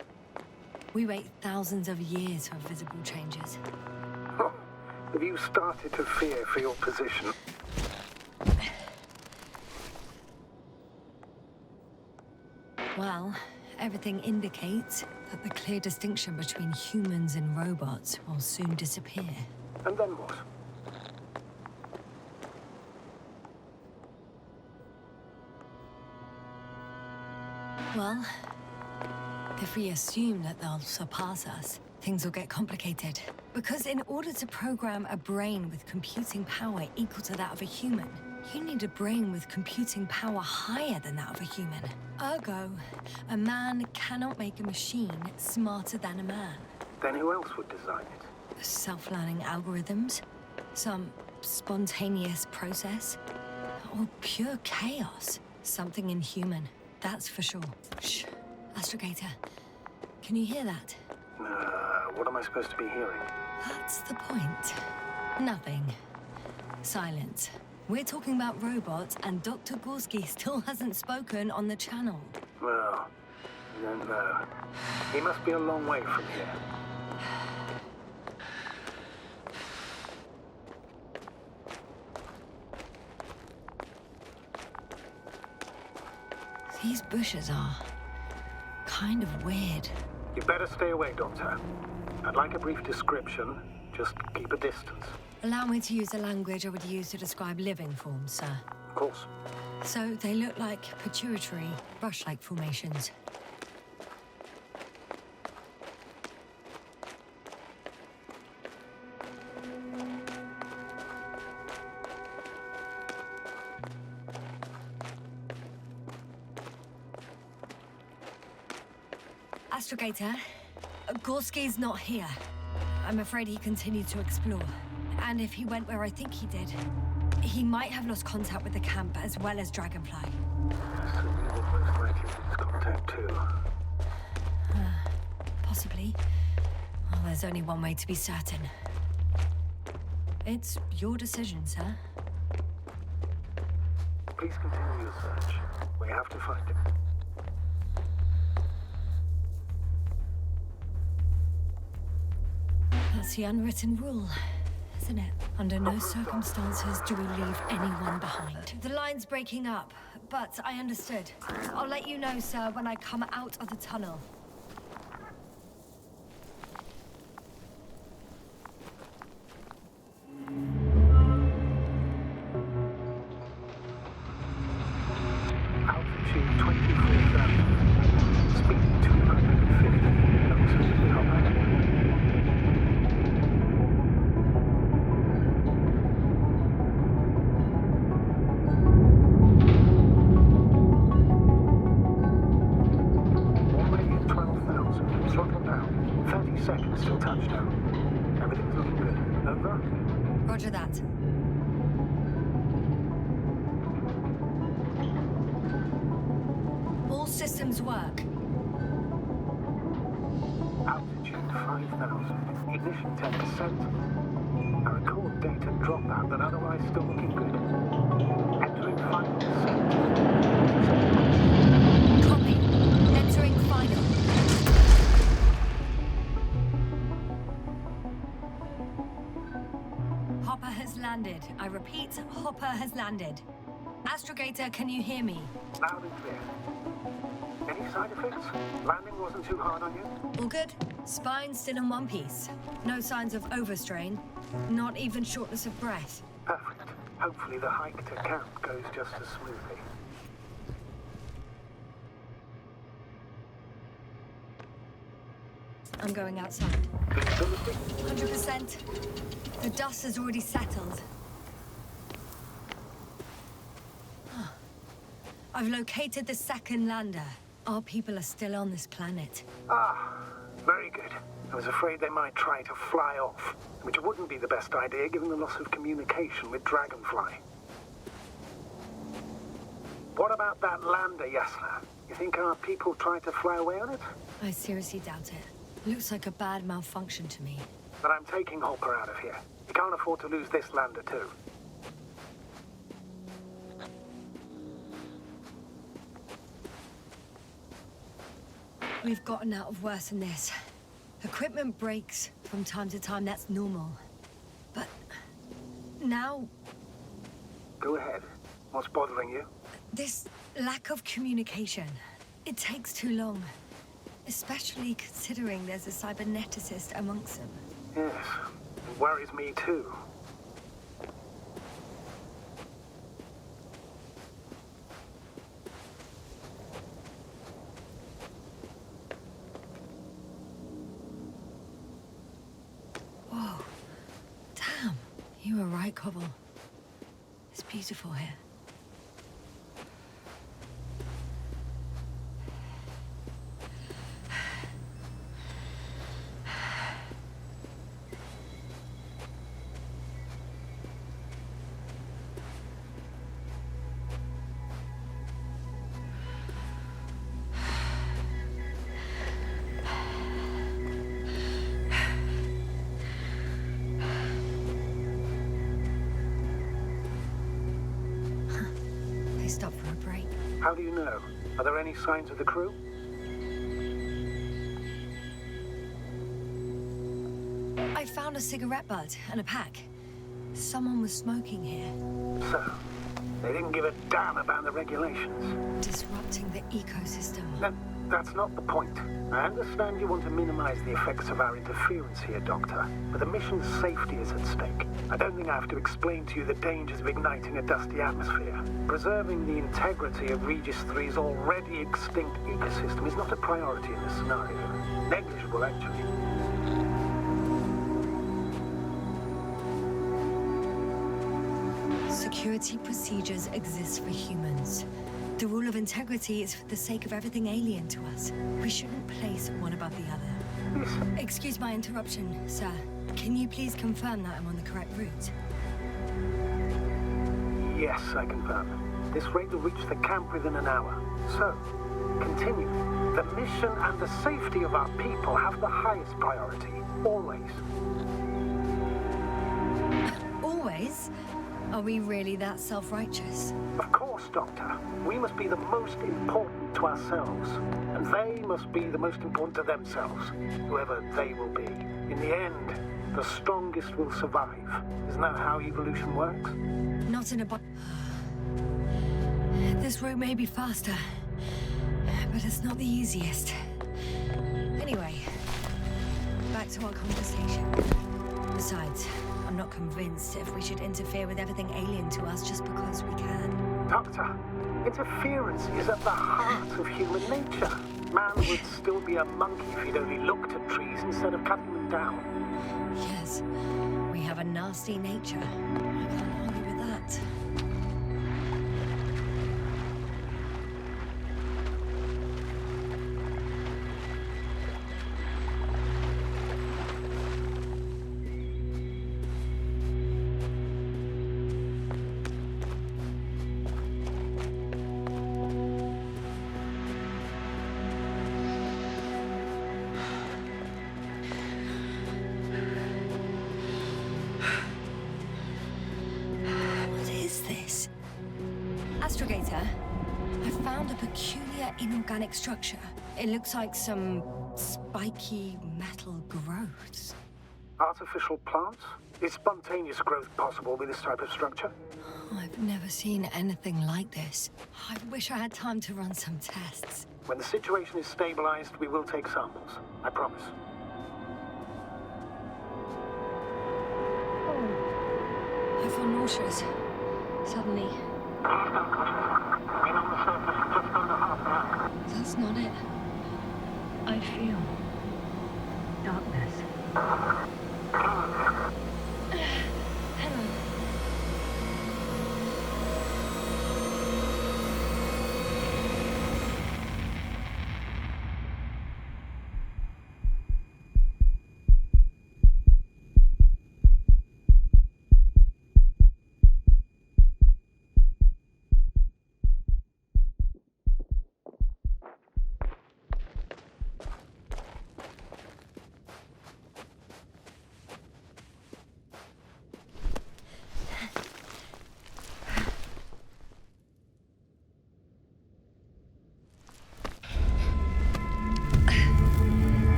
We wait thousands of years for visible changes. Oh, have you started to fear for your position? Well, everything indicates that the clear distinction between humans and robots will soon disappear. And then what? Well, if we assume that they'll surpass us, things will get complicated. Because in order to program a brain with computing power equal to that of a human, you need a brain with computing power higher than that of a human. Ergo, a man cannot make a machine smarter than a man. Then who else would design it? Self-learning algorithms? Some spontaneous process? Or pure chaos? Something inhuman, that's for sure. Shh. Astrogator, can you hear that? What am I supposed to be hearing? That's the point. Nothing. Silence. We're talking about robots, and Dr. Gorski still hasn't spoken on the channel. Well, I don't know. He must be a long way from here. These bushes are kind of weird. You better stay away, Doctor. I'd like a brief description. Just keep a distance. Allow me to use the language I would use to describe living forms, sir. Of course. So they look like pituitary, brush-like formations. Astrogator, Gorski's not here. I'm afraid he continued to explore. And if he went where I think he did, he might have lost contact with the camp as well as Dragonfly. So we would most likely lose contact too. Possibly. Well, there's only one way to be certain. It's your decision, sir. Please continue your search. We have to find him. That's the unwritten rule, isn't it? Under no circumstances do we leave anyone behind. The line's breaking up, but I understood. I'll let you know, sir, when I come out of the tunnel. Altitude 24,000. Speed 250. Looks smoothly hopper. 12,000. Throttle down. 30 seconds till touchdown. Everything's looking good. Over? Roger that. All systems work. Altitude 5,000. Ignition 10%. I record data dropout, but otherwise still looking good. Entering final descent. Copy. Entering final. Hopper has landed. I repeat, Hopper has landed. Astrogator, can you hear me? Loud and clear. Any side effects? Landing wasn't too hard on you? All good. Spine still in one piece. No signs of overstrain. Not even shortness of breath. Perfect. Hopefully the hike to camp goes just as smoothly. I'm going outside. Visibility? 100%. The dust has already settled. I've located the second lander. Our people are still on this planet. Ah, very good. I was afraid they might try to fly off, which wouldn't be the best idea given the loss of communication with Dragonfly. What about that lander, Yasna? You think our people tried to fly away on it? I seriously doubt it. Looks like a bad malfunction to me. But I'm taking Hopper out of here. You can't afford to lose this lander too. We've gotten out of worse than this. Equipment breaks from time to time, that's normal. But now, Go ahead. What's bothering you? this lack of communication. It takes too long. Especially considering there's a cyberneticist amongst them. Yes, it worries me too. Whoa. Damn. You were right, Cobble. It's beautiful here. They stopped for a break. How do you know? Are there any signs of the crew? I found a cigarette butt and a pack. Someone was smoking here, So, they didn't give a damn about the regulations. disrupting the ecosystem. That's not the point. I understand you want to minimize the effects of our interference here, Doctor, but the mission's safety is at stake. I don't think I have to explain to you the dangers of igniting a dusty atmosphere. Preserving the integrity of Regis III's already extinct ecosystem is not a priority in this scenario. Negligible, actually. Security procedures exist for humans. The rule of integrity is for the sake of everything alien to us. We shouldn't place one above the other. Listen, Excuse my interruption, sir. Can you please confirm that I'm on the correct route? yes, I confirm. This raid will reach the camp within an hour. So, continue. The mission and the safety of our people have the highest priority. Always. Always? Are we really that self-righteous? Of course, Doctor. We must be the most important to ourselves, and they must be the most important to themselves, whoever they will be. In the end, The strongest will survive. Isn't that how evolution works? Not in a This route may be faster, but it's not the easiest. Anyway, back to our conversation. Besides, I'm not convinced if we should interfere with everything alien to us just because we can. Doctor, interference is at the heart of human nature. Man would still be a monkey if he'd only looked at trees instead of cutting them down. Yes, we have a nasty nature. I can't argue with that. Astrogator, I found a peculiar inorganic structure. It looks like some spiky metal growths. Artificial plants? Is spontaneous growth possible with this type of structure? I've never seen anything like this. I wish I had time to run some tests. When the situation is stabilized, we will take samples. I promise. I feel nauseous. Suddenly. That's not it. I feel darkness. Hello.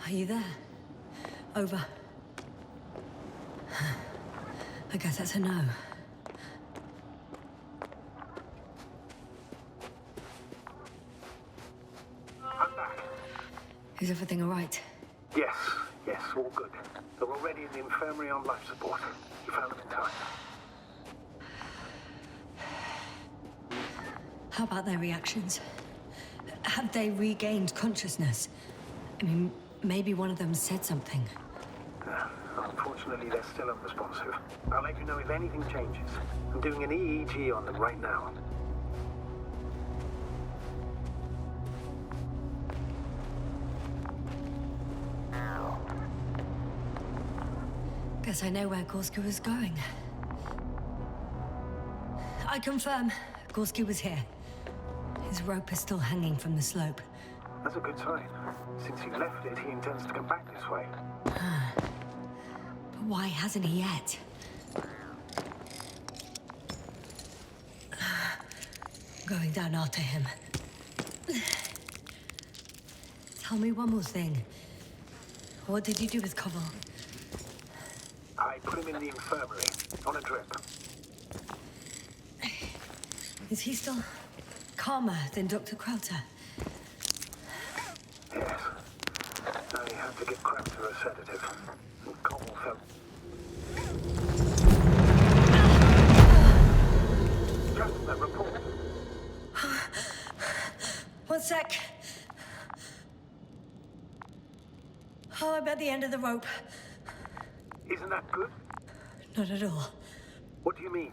Are you there? Over. I guess that's a no. I'm back. Is everything all right? Yes, all good. They're already in the infirmary on life support. You found them in time. How about their reactions? Have they regained consciousness? I mean, maybe one of them said something. Unfortunately, they're still unresponsive. I'll let you know if anything changes. I'm doing an EEG on them right now. Guess I know where Gorski was going. I confirm, Gorski was here. His rope is still hanging from the slope. That's a good sign. Since he left it, he intends to come back this way. But why hasn't he yet? Going down after him. Tell me one more thing. What did you do with Koval? I put him in the infirmary, on a drip. Is he still calmer than Dr. Krauter? Yes. I had to give Krauter a sedative. And Koval felt... Yasna, report. One sec. Oh, I'm at the end of the rope. Isn't that good? Not at all. What do you mean?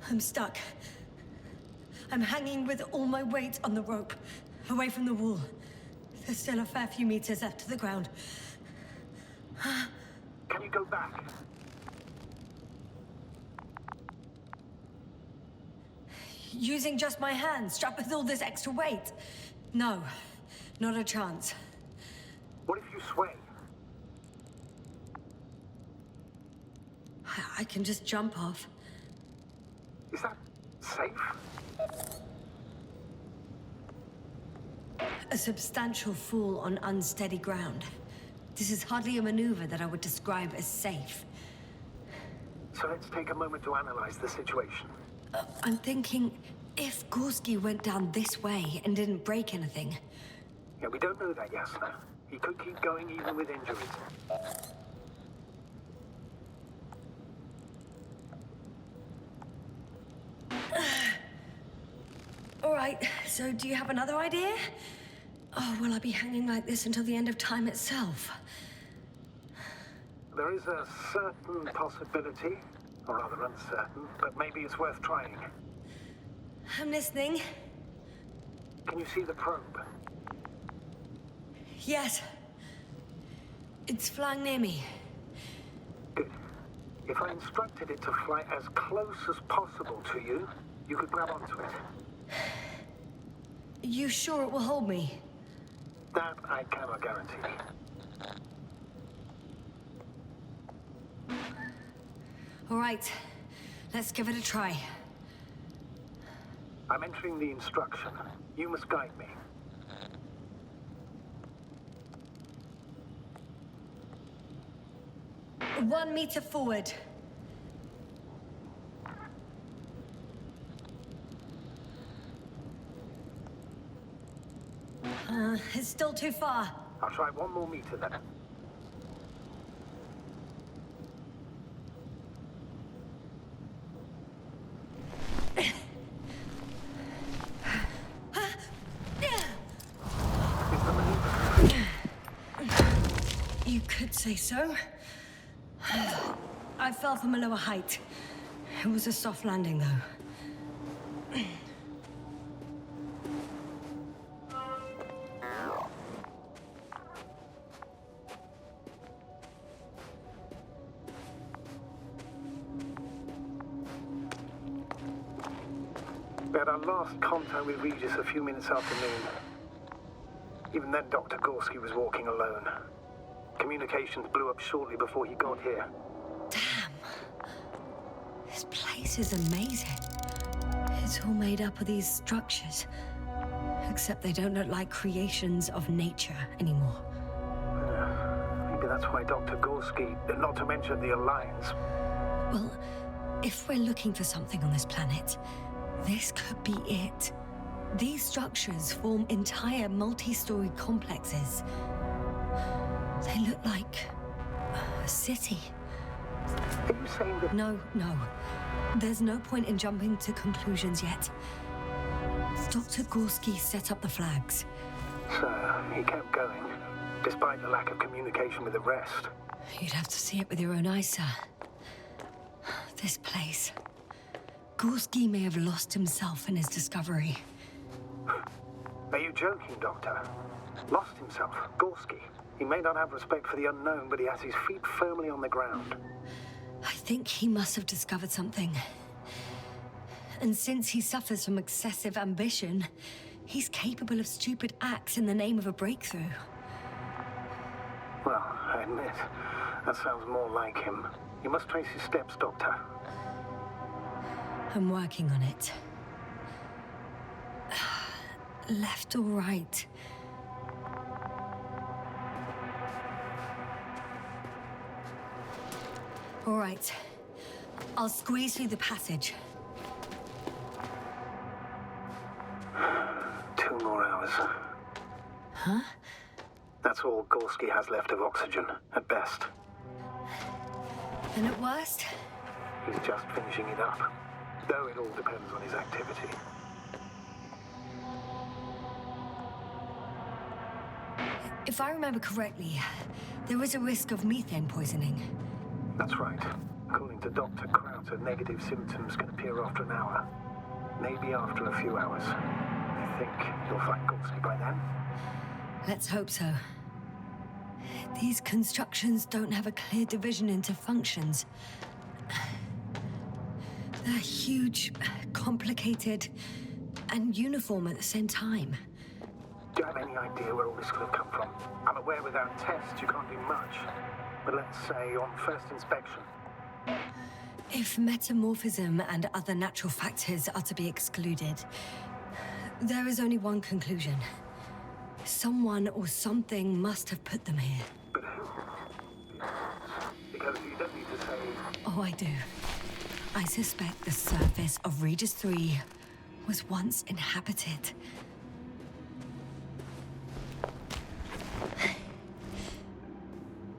I'm stuck. I'm hanging with all my weight on the rope, away from the wall. There's still a fair few meters left to the ground. Can you go back? Using just my hands, strapped with all this extra weight? No, not a chance. What if you sway? I can just jump off. Is that safe? A substantial fall on unsteady ground. This is hardly a maneuver that I would describe as safe. So let's take a moment to analyze the situation. I'm thinking, if Gorski went down this way and didn't break anything... Yeah, we don't know that, Yasna. He could keep going even with injuries. All right, so do you have another idea? Oh, will I be hanging like this until the end of time itself? There is a certain possibility, or rather uncertain, but maybe it's worth trying. I'm listening. Can you see the probe? Yes. It's flying near me. Good. If I instructed it to fly as close as possible to you, you could grab onto it. You sure it will hold me? That I cannot guarantee. All right, let's give it a try. I'm entering the instruction. You must guide me. One meter forward. It's still too far. I'll try 1 more meter then. You could say so. I fell from a lower height. It was a soft landing, though. We had our last contact with Regis a few minutes after noon. Even then, Dr. Gorski was walking alone. Communications blew up shortly before he got here. Damn. This place is amazing. It's all made up of these structures. Except they don't look like creations of nature anymore. Maybe that's why Dr. Gorski, not to mention the Alliance... Well, if we're looking for something on this planet, this could be it. These structures form entire multi-story complexes. They look like a city. Are you saying that... No. There's no point in jumping to conclusions yet. Dr. Gorski set up the flags. So, he kept going, despite the lack of communication with the rest. You'd have to see it with your own eyes, sir. This place. Gorski may have lost himself in his discovery. Are you joking, Doctor? Lost himself, Gorski. He may not have respect for the unknown, but he has his feet firmly on the ground. I think he must have discovered something. And since he suffers from excessive ambition, he's capable of stupid acts in the name of a breakthrough. Well, I admit, that sounds more like him. You must trace his steps, Doctor. I'm working on it. Left or right? All right. I'll squeeze through the passage. 2 more hours. Huh? That's all Gorski has left of oxygen, at best. And at worst? He's just finishing it up. Though it all depends on his activity. If I remember correctly, there was a risk of methane poisoning. That's right. According to Dr. Krauter, Doctor, negative symptoms can appear after an hour. Maybe after a few hours. You think you'll find Gorski by then? Let's hope so. These constructions don't have a clear division into functions. They're huge, complicated, and uniform at the same time. Do you have any idea where all this could have come from? I'm aware without tests you can't do much. But let's say on first inspection. If metamorphism and other natural factors are to be excluded, there is only one conclusion. Someone or something must have put them here. But who? Because you don't need to say... Oh, I do. I suspect the surface of Regis III was once inhabited.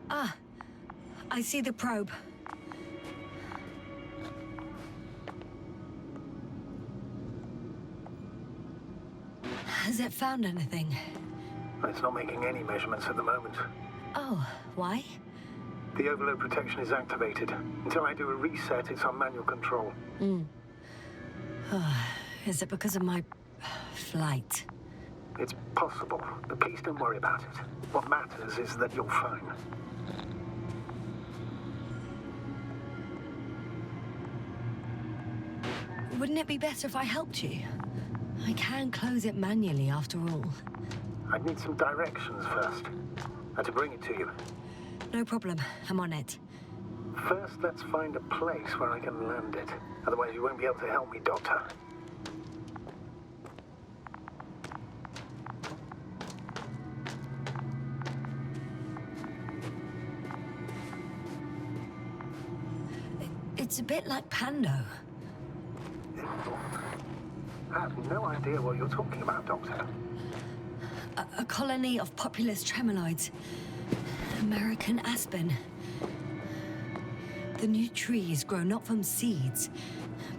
Ah, I see the probe. Has it found anything? It's not making any measurements at the moment. Oh, why? The overload protection is activated. Until I do a reset, it's on manual control. Is it because of my flight? It's possible, but please don't worry about it. What matters is that you're fine. Wouldn't it be better if I helped you? I can close it manually after all. I'd need some directions first. And to bring it to you. No problem. I'm on it. First, let's find a place where I can land it. Otherwise, you won't be able to help me, Doctor. It's a bit like Pando. I have no idea what you're talking about, Doctor. A colony of populous tremoloids. American aspen. The new trees grow not from seeds,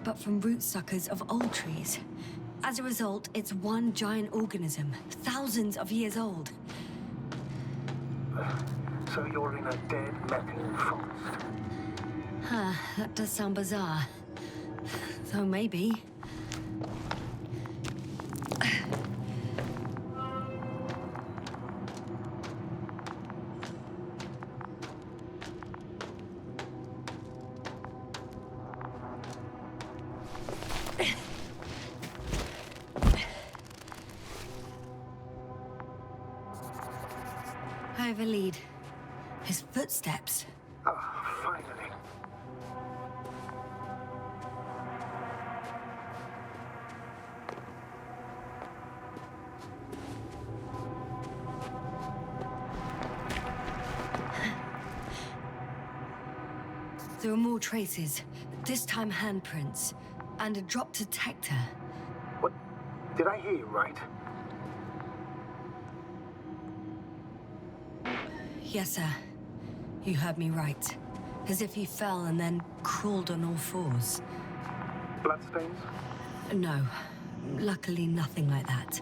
but from root suckers of old trees. As a result, it's one giant organism, thousands of years old. So you're in a dead metal forest? Huh, that does sound bizarre. Though maybe. I have a lead. His footsteps. Ah, finally. There are more traces, this time handprints, and a drop detector. What? Did I hear you right? Yes, sir. You heard me right. As if he fell and then crawled on all fours. Bloodstains? No. Luckily, nothing like that.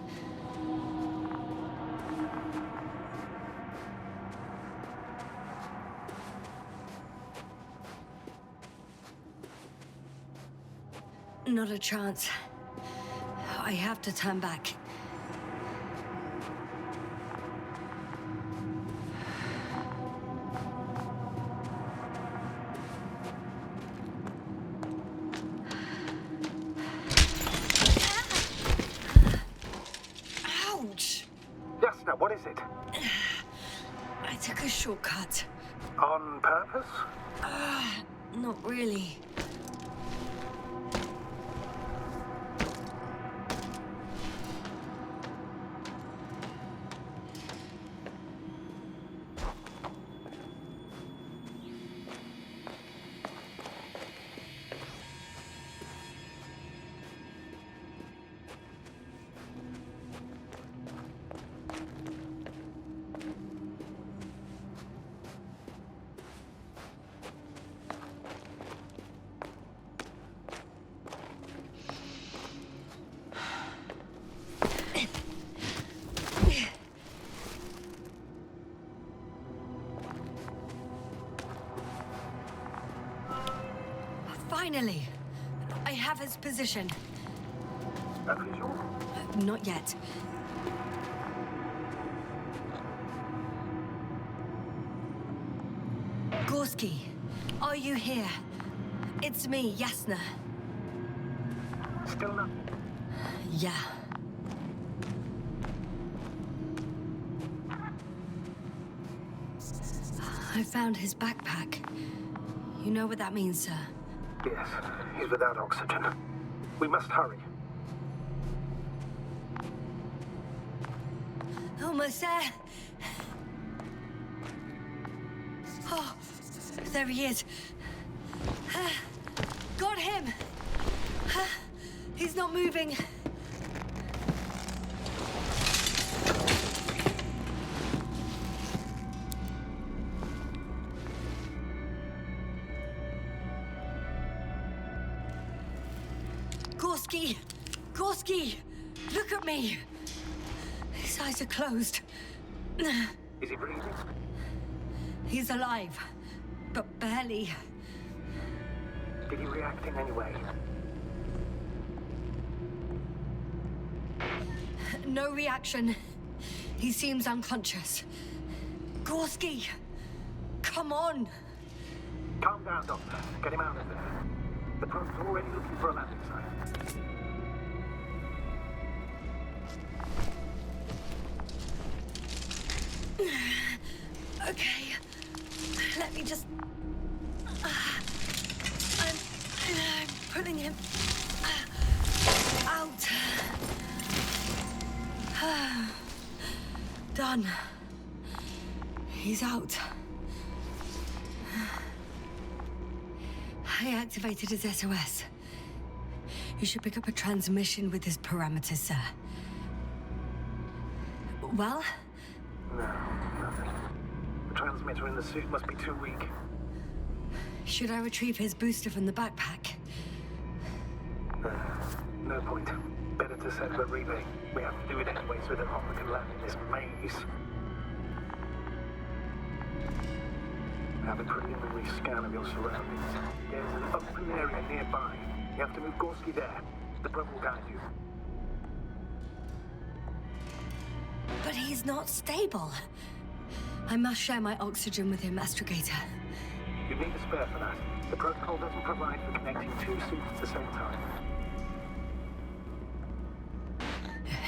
Not a chance. I have to turn back. Ouch! Yasna, what is it? I took a shortcut. On purpose? Not really. Finally! I have his position. That visual? Not yet. Gorski, are you here? It's me, Yasna. Still not. Yeah. I found his backpack. You know what that means, sir? Yes, he's without oxygen. We must hurry. Almost there. Oh, there he is. Got him. He's not moving. Gorski! Gorski! Look at me! His eyes are closed. Is he breathing? He's alive, but barely. Did he react in any way? No reaction. He seems unconscious. Gorski! Come on! Calm down, Doctor. Get him out of there. The probe's already looking for a landing site. Okay. Let me just... I'm pulling him out. Done. He's out. I activated his SOS. You should pick up a transmission with his parameters, sir. Well? No, nothing. The transmitter in the suit must be too weak. Should I retrieve his booster from the backpack? No point. Better to set up a relay. We have to do it anyway so that Hopper can land in this maze. Have a preliminary scan of your surroundings. There's an open area nearby. You have to move Gorski there. The probe will guide you. But he's not stable. I must share my oxygen with him, Astrogator. You need a spare for that. The protocol doesn't provide for connecting two suits at the same time.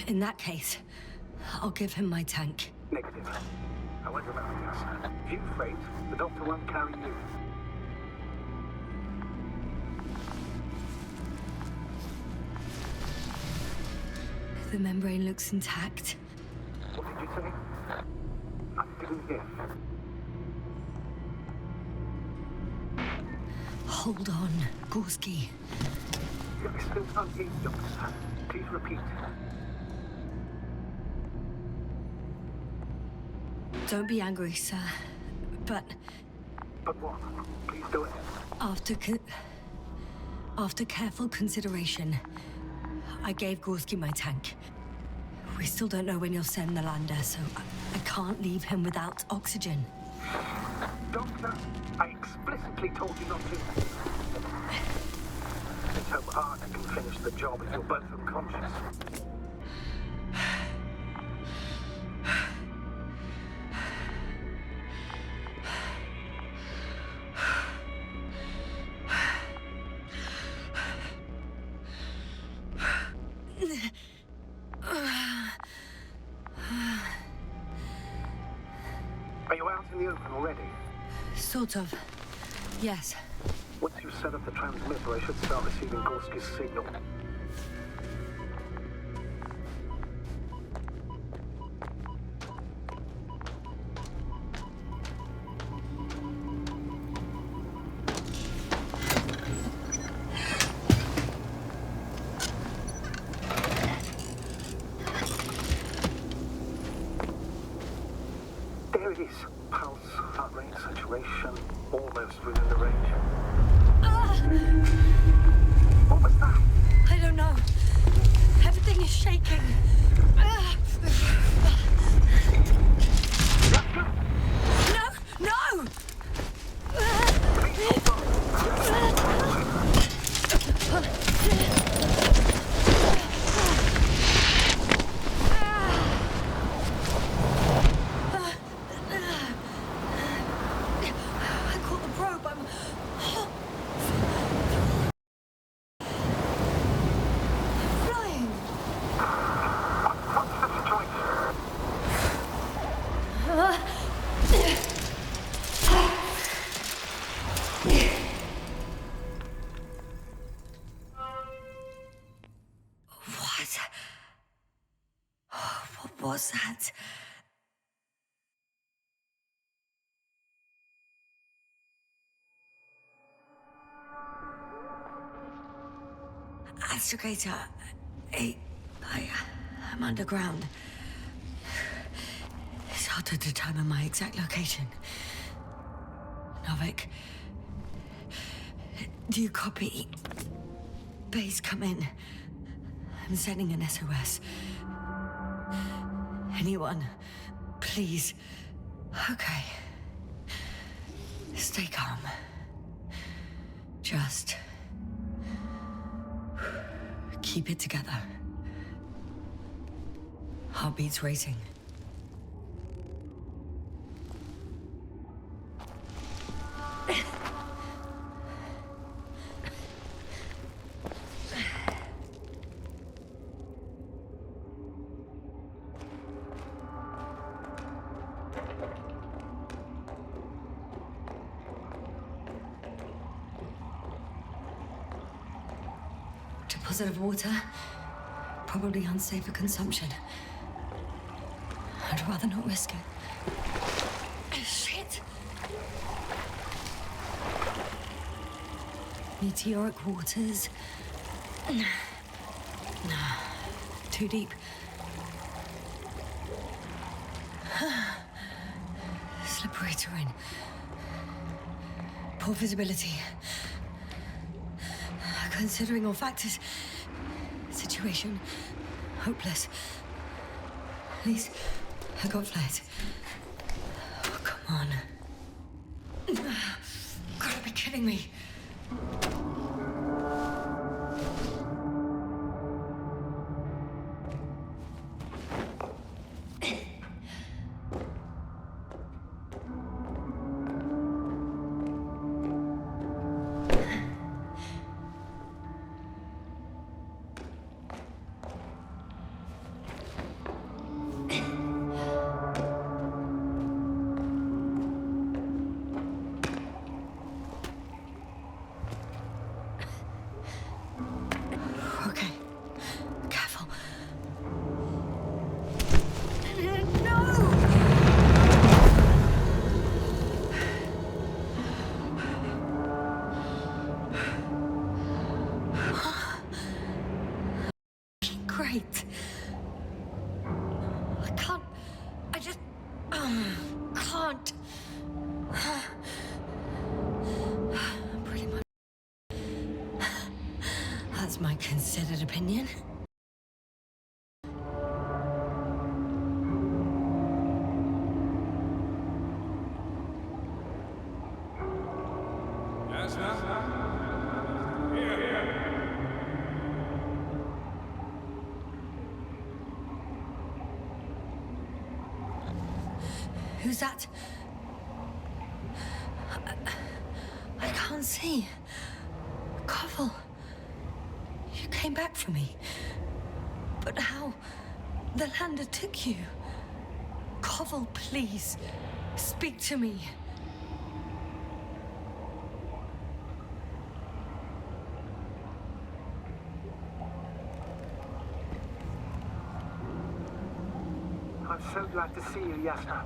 In that case, I'll give him my tank. Negative. I won't remember Yasna. If you faint, the doctor won't carry you. The membrane looks intact. What did you say? I didn't hear. Hold on, Gorski. I still can't hear you, Doctor. Please repeat. Don't be angry, sir. But But what? Please go ahead. after careful consideration, I gave Gorski my tank. We still don't know when you'll send the lander, so I can't leave him without oxygen. Doctor, I explicitly told you not to. Let's hope Arthur can finish the job if you're both unconscious. Are you out in the open already? Sort of. Yes. Once you've set up the transmitter, I should start receiving Gorski's signal. There it is. Pulse, heart rate, saturation, almost within the range. What was that? I don't know. Everything is shaking. No! No! Please hold on. What was that? Astrogator, I'm underground. It's hard to determine my exact location. Novik, do you copy? Base, come in. I'm sending an SOS. Anyone, please. Okay. Stay calm. Just keep it together. Heartbeats racing. Deposit of water, probably unsafe for consumption. I'd rather not risk it. Shit! Meteoric waters. Too deep. Slippery terrain. Poor visibility. Considering all factors, situation hopeless. At least I got flight. Oh, come on. Gotta be kidding me. Great. I just can't. Pretty much. That's my considered opinion. Who's that? I can't see. Koval, you came back for me. But how? The lander took you. Koval, please, speak to me. I'm so glad to see you, Yasna.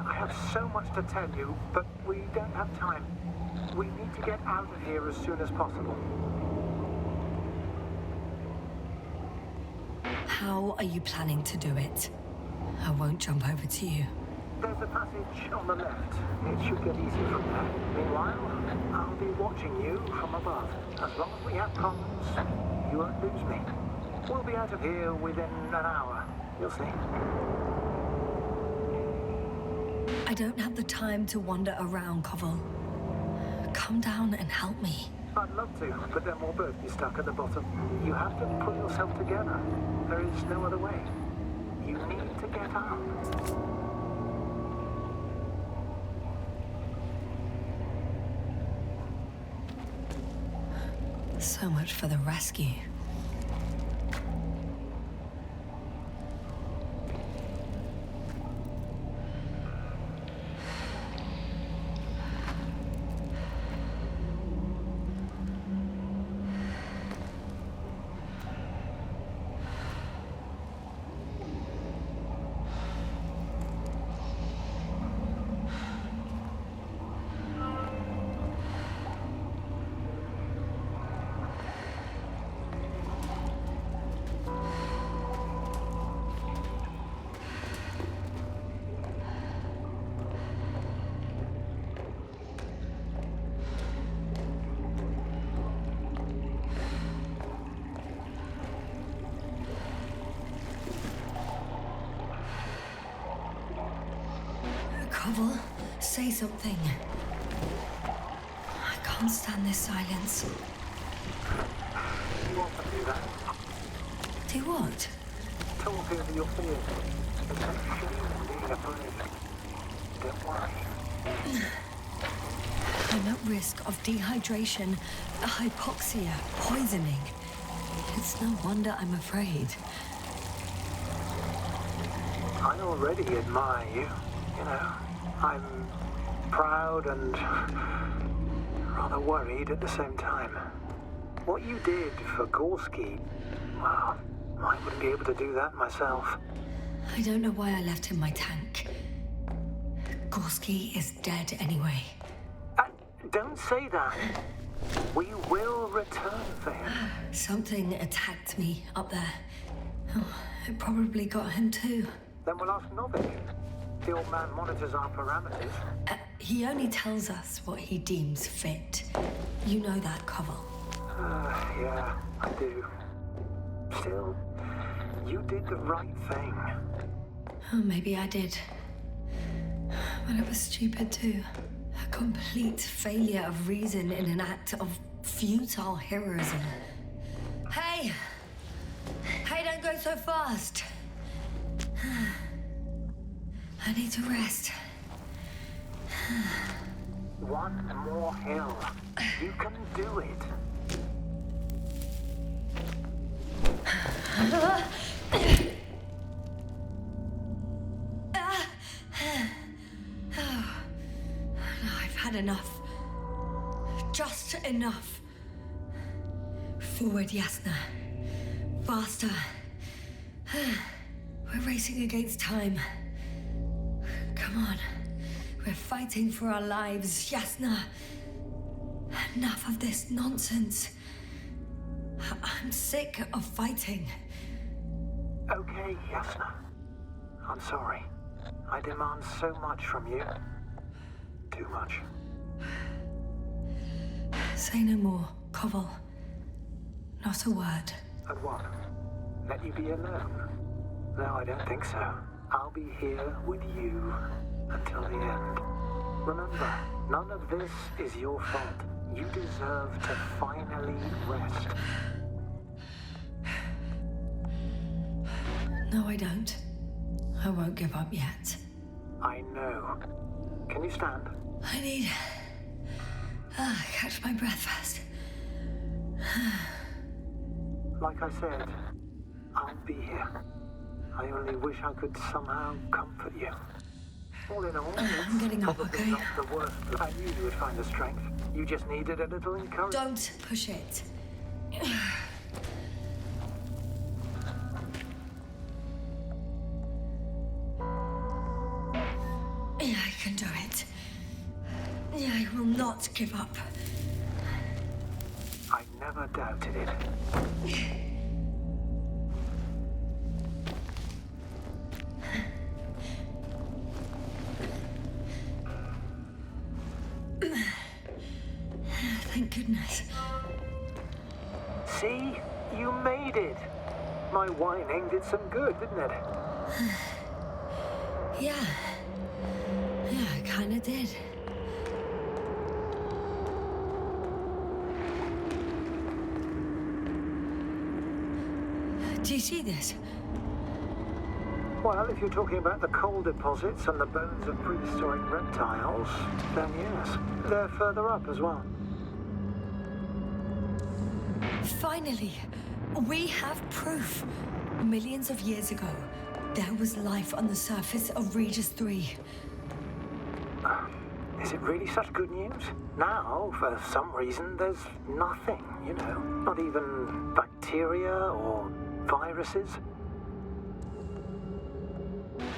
I have so much to tell you, but we don't have time. We need to get out of here as soon as possible. How are you planning to do it? I won't jump over to you. There's a passage on the left. It should get easy from there. Meanwhile, I'll be watching you from above. As long as we have comms, you won't lose me. We'll be out of here within an hour. You'll see. I don't have the time to wander around, Koval. Come down and help me. I'd love to, but then we'll both be stuck at the bottom. You have to pull yourself together. There is no other way. You need to get up. So much for the rescue. Koval, say something. I can't stand this silence. You want to do that? Do what? Talk over your fears. It's no shame being afraid. Don't worry. I'm at risk of dehydration, hypoxia, poisoning. It's no wonder I'm afraid. I already admire you. You know, I'm proud and rather worried at the same time. What you did for Gorski, well, I wouldn't be able to do that myself. I don't know why I left him my tank. Gorski is dead anyway. Don't say that. We will return for him. Something attacked me up there. Oh, it probably got him too. Then we'll ask Novik. The old man monitors our parameters. He only tells us what he deems fit. You know that, Koval. Yeah, I do. Still, you did the right thing. Oh, maybe I did. But it was stupid too. A complete failure of reason in an act of futile heroism. Hey! Hey, don't go so fast! I need to rest. One more hill. You can do it. I've had enough. Just enough. Forward, Yasna. Faster. We're racing against time. Come on. We're fighting for our lives, Yasna. Enough of this nonsense. I'm sick of fighting. Okay, Yasna. I'm sorry. I demand so much from you. Too much. Say no more, Koval. Not a word. And what? Let you be alone? No, I don't think so. I'll be here with you until the end. Remember, none of this is your fault. You deserve to finally rest. No, I don't. I won't give up yet. I know. Can you stand? I need... catch my breath first. Like I said, I'll be here. I only wish I could somehow comfort you. All in all, I'm getting up, probably okay? not the worst. I knew you would find the strength. You just needed a little encouragement. Don't push it. Yeah, I can do it. Yeah, I will not give up. I never doubted it. Thank goodness. See? You made it. My whining did some good, didn't it? Yeah. Yeah, I kinda did. Do you see this? Well, if you're talking about the coal deposits and the bones of prehistoric reptiles, then yes. They're further up as well. Finally, we have proof. Millions of years ago, there was life on the surface of Regis III. Is it really such good news? Now, for some reason, there's nothing, you know. Not even bacteria or viruses.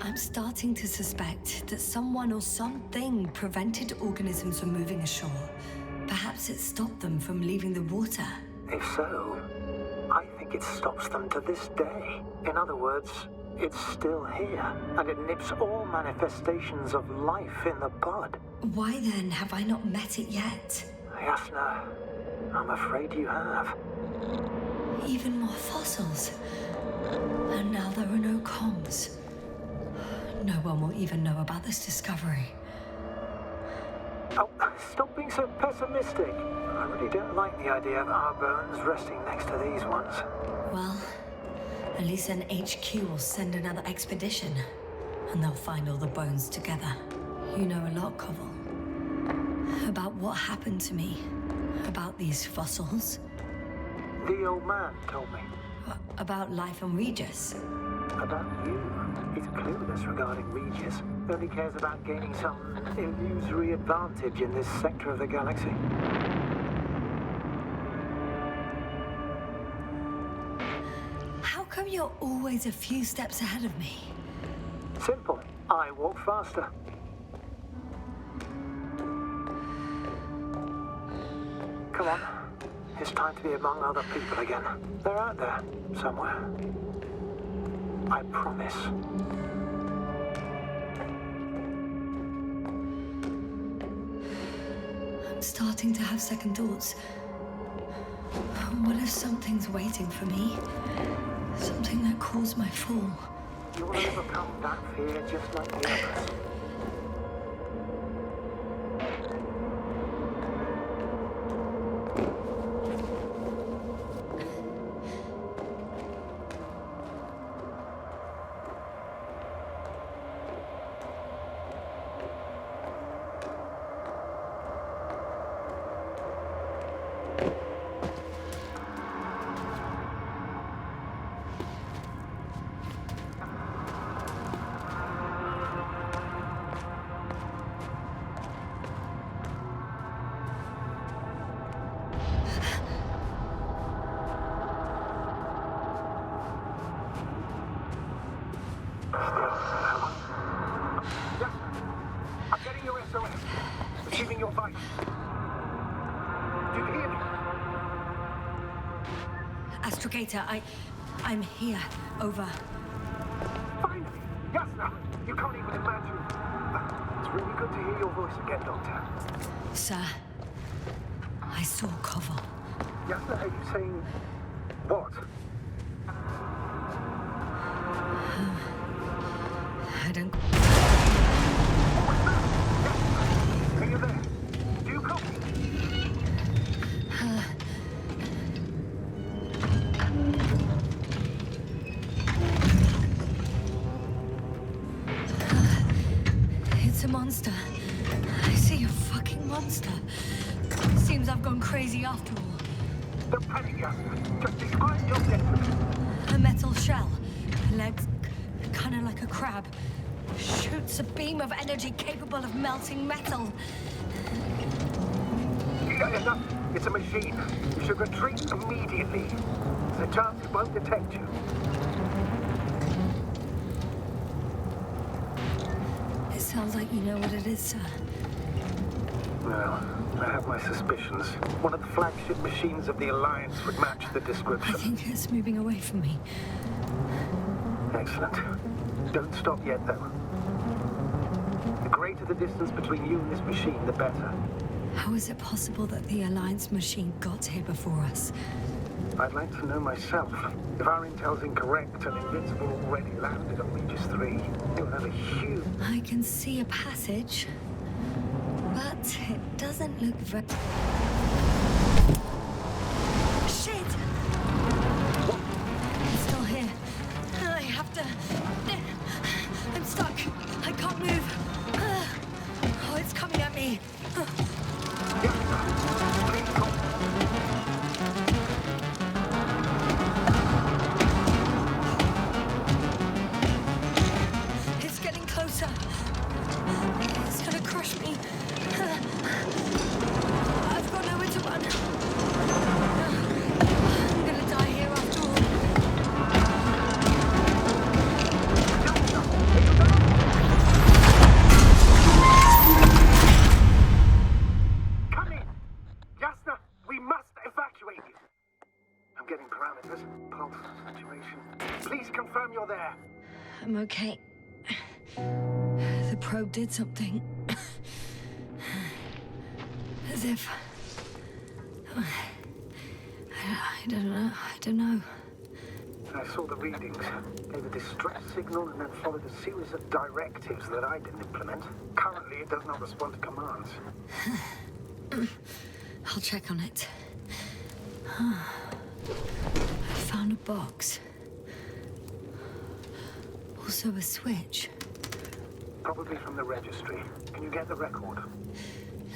I'm starting to suspect that someone or something prevented organisms from moving ashore. Perhaps it stopped them from leaving the water. If so, I think it stops them to this day. In other words, it's still here, and it nips all manifestations of life in the bud. Why then have I not met it yet? Yasna, I'm afraid you have. Even more fossils. And now there are no comms. no one will even know about this discovery. Oh, stop being so pessimistic. I really don't like the idea of our bones resting next to these ones. Well, at least an HQ will send another expedition, and they'll find all the bones together. You know a lot, Koval. About what happened to me. About these fossils. The old man told me. About life on Regis. About you. He's clueless regarding Regis. Only cares about gaining some illusory advantage in this sector of the galaxy. How come you're always a few steps ahead of me? Simple. I walk faster. Come on. It's time to be among other people again. They're out there, somewhere. I promise. I'm starting to have second thoughts. What if something's waiting for me? Something that caused my fall? You'll overcome that fear just like the others. Receiving your voice. Do you hear me? Astrogator, I'm here. Over. Finally! Yasna! You can't even imagine. It's really good to hear your voice again, Doctor. Sir, I saw Koval. Yasna, are you saying what? I don't... Are you there? Do you copy? It's a monster. I see a fucking monster. Seems I've gone crazy after all. Don't panic, Yasna. Just describe your death. A metal shell. Legs kind of like a crab. Shoots a beam of energy capable of melting metal. Enough. It's a machine. You should retreat immediately. There's a chance it won't detect you. It sounds like you know what it is, sir. Well, I have my suspicions. One of the flagship machines of the Alliance would match the I description. think it's moving away from me. Excellent. Don't stop yet, though. The greater the distance between you and this machine, the better. How is it possible that the Alliance machine got here before us? I'd like to know myself. If our intel's incorrect and Invincible already landed on Regis III, it would have a huge... I can see a passage, but it doesn't look very... Shit! I'm still here. I have to... I'm stuck. I can't move. Oh, it's coming at me. It's getting closer. It's gonna crush me. I've got nowhere to run. I'm gonna die here after all. Come in! Yasna, we must evacuate you. I'm getting parameters. Pulse, saturation. Please confirm you're there. I'm okay. The probe did something. As if... I don't know. I saw the readings, gave a distress signal, and then followed a series of directives that I didn't implement. Currently, it does not respond to commands. I'll check on it. I found a box. Also a switch. Probably from the registry. Can you get the record?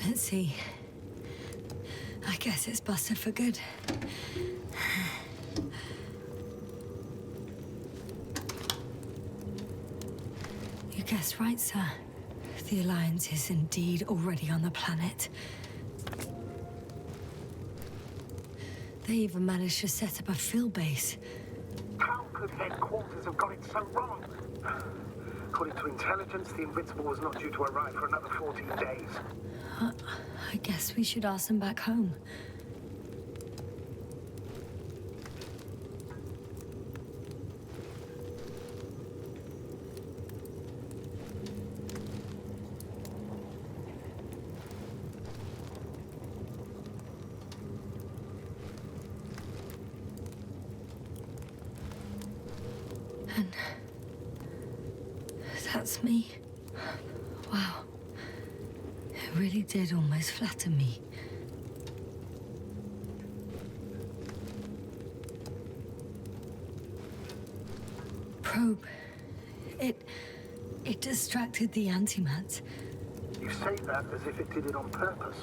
Let's see. I guess it's busted for good. You guessed right, sir. The Alliance is indeed already on the planet. They even managed to set up a field base. How could headquarters have got it so wrong? According to intelligence, the Invincible was not due to arrive for another 14 days. I guess we should ask them back home. And that's me. Wow. It really did almost flatter me. Probe. It distracted the antimats. You say that as if it did it on purpose.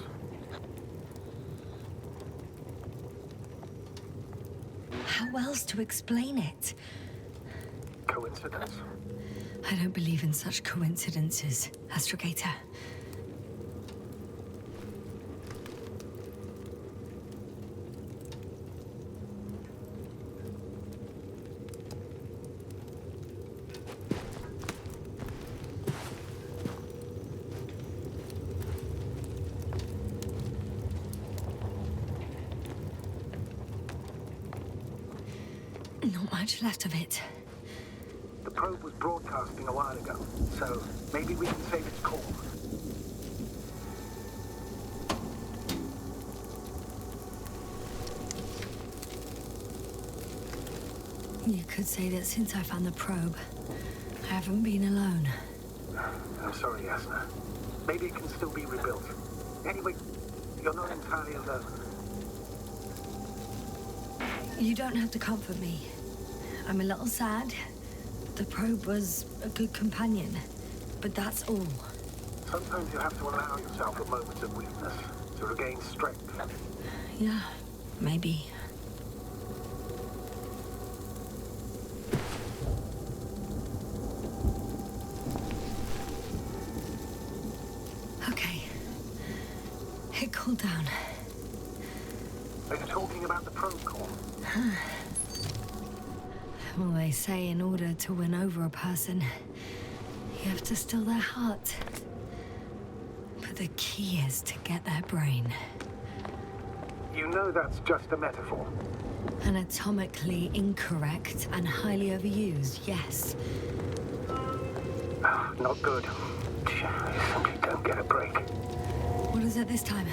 How else to explain it? Coincidence? I don't believe in such coincidences, Astrogator. Not much left of it. The probe was broadcasting a while ago, so maybe we can save its call. You could say that since I found the probe, I haven't been alone. I'm sorry, Yasna. Maybe it can still be rebuilt. Anyway, you're not entirely alone. You don't have to comfort me. I'm a little sad. The probe was a good companion, but that's all. Sometimes you have to allow yourself a moment of weakness to regain strength. Yeah, maybe. Okay. It cooled down. Are you talking about the probe core? Well, they say in order to win over a person, you have to still their heart. But the key is to get their brain. You know that's just a metaphor. Anatomically incorrect and highly overused, yes. Not good. You simply don't get a break. What is it this time?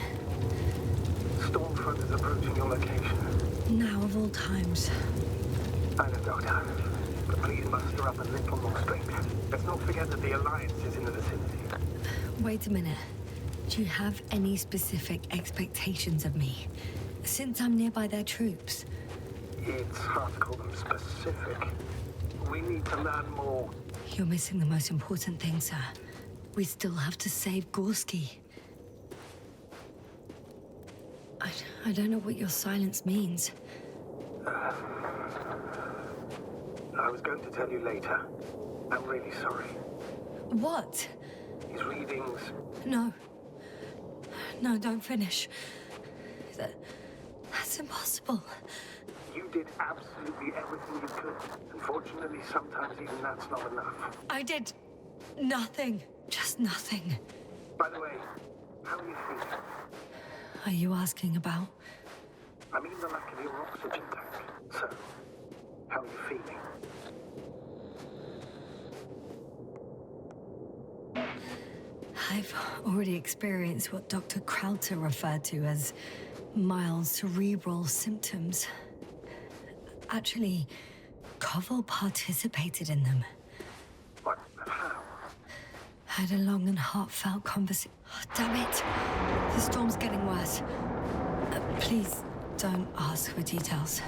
Stormfront is approaching your location. Now of all times. I know, Doctor. But please muster up a little more strength. Let's not forget that the Alliance is in the vicinity. Wait a minute. Do you have any specific expectations of me? Since I'm nearby their troops. It's hard to call them specific. We need to learn more. You're missing the most important thing, sir. We still have to save Gorski. I don't know what your silence means. I was going to tell you later. I'm really sorry. What? His readings... No. No, don't finish. That's impossible. You did absolutely everything you could. Unfortunately, sometimes even that's not enough. I did nothing. Just nothing. By the way, how are you feeling? Are you asking about? I mean the lack of your oxygen tank. So, how are you feeling? I've already experienced what Dr. Krauter referred to as mild cerebral symptoms. Actually, Koval participated in them. What? How? Had a long and heartfelt conversation. Oh, damn it! The storm's getting worse. Please don't ask for details.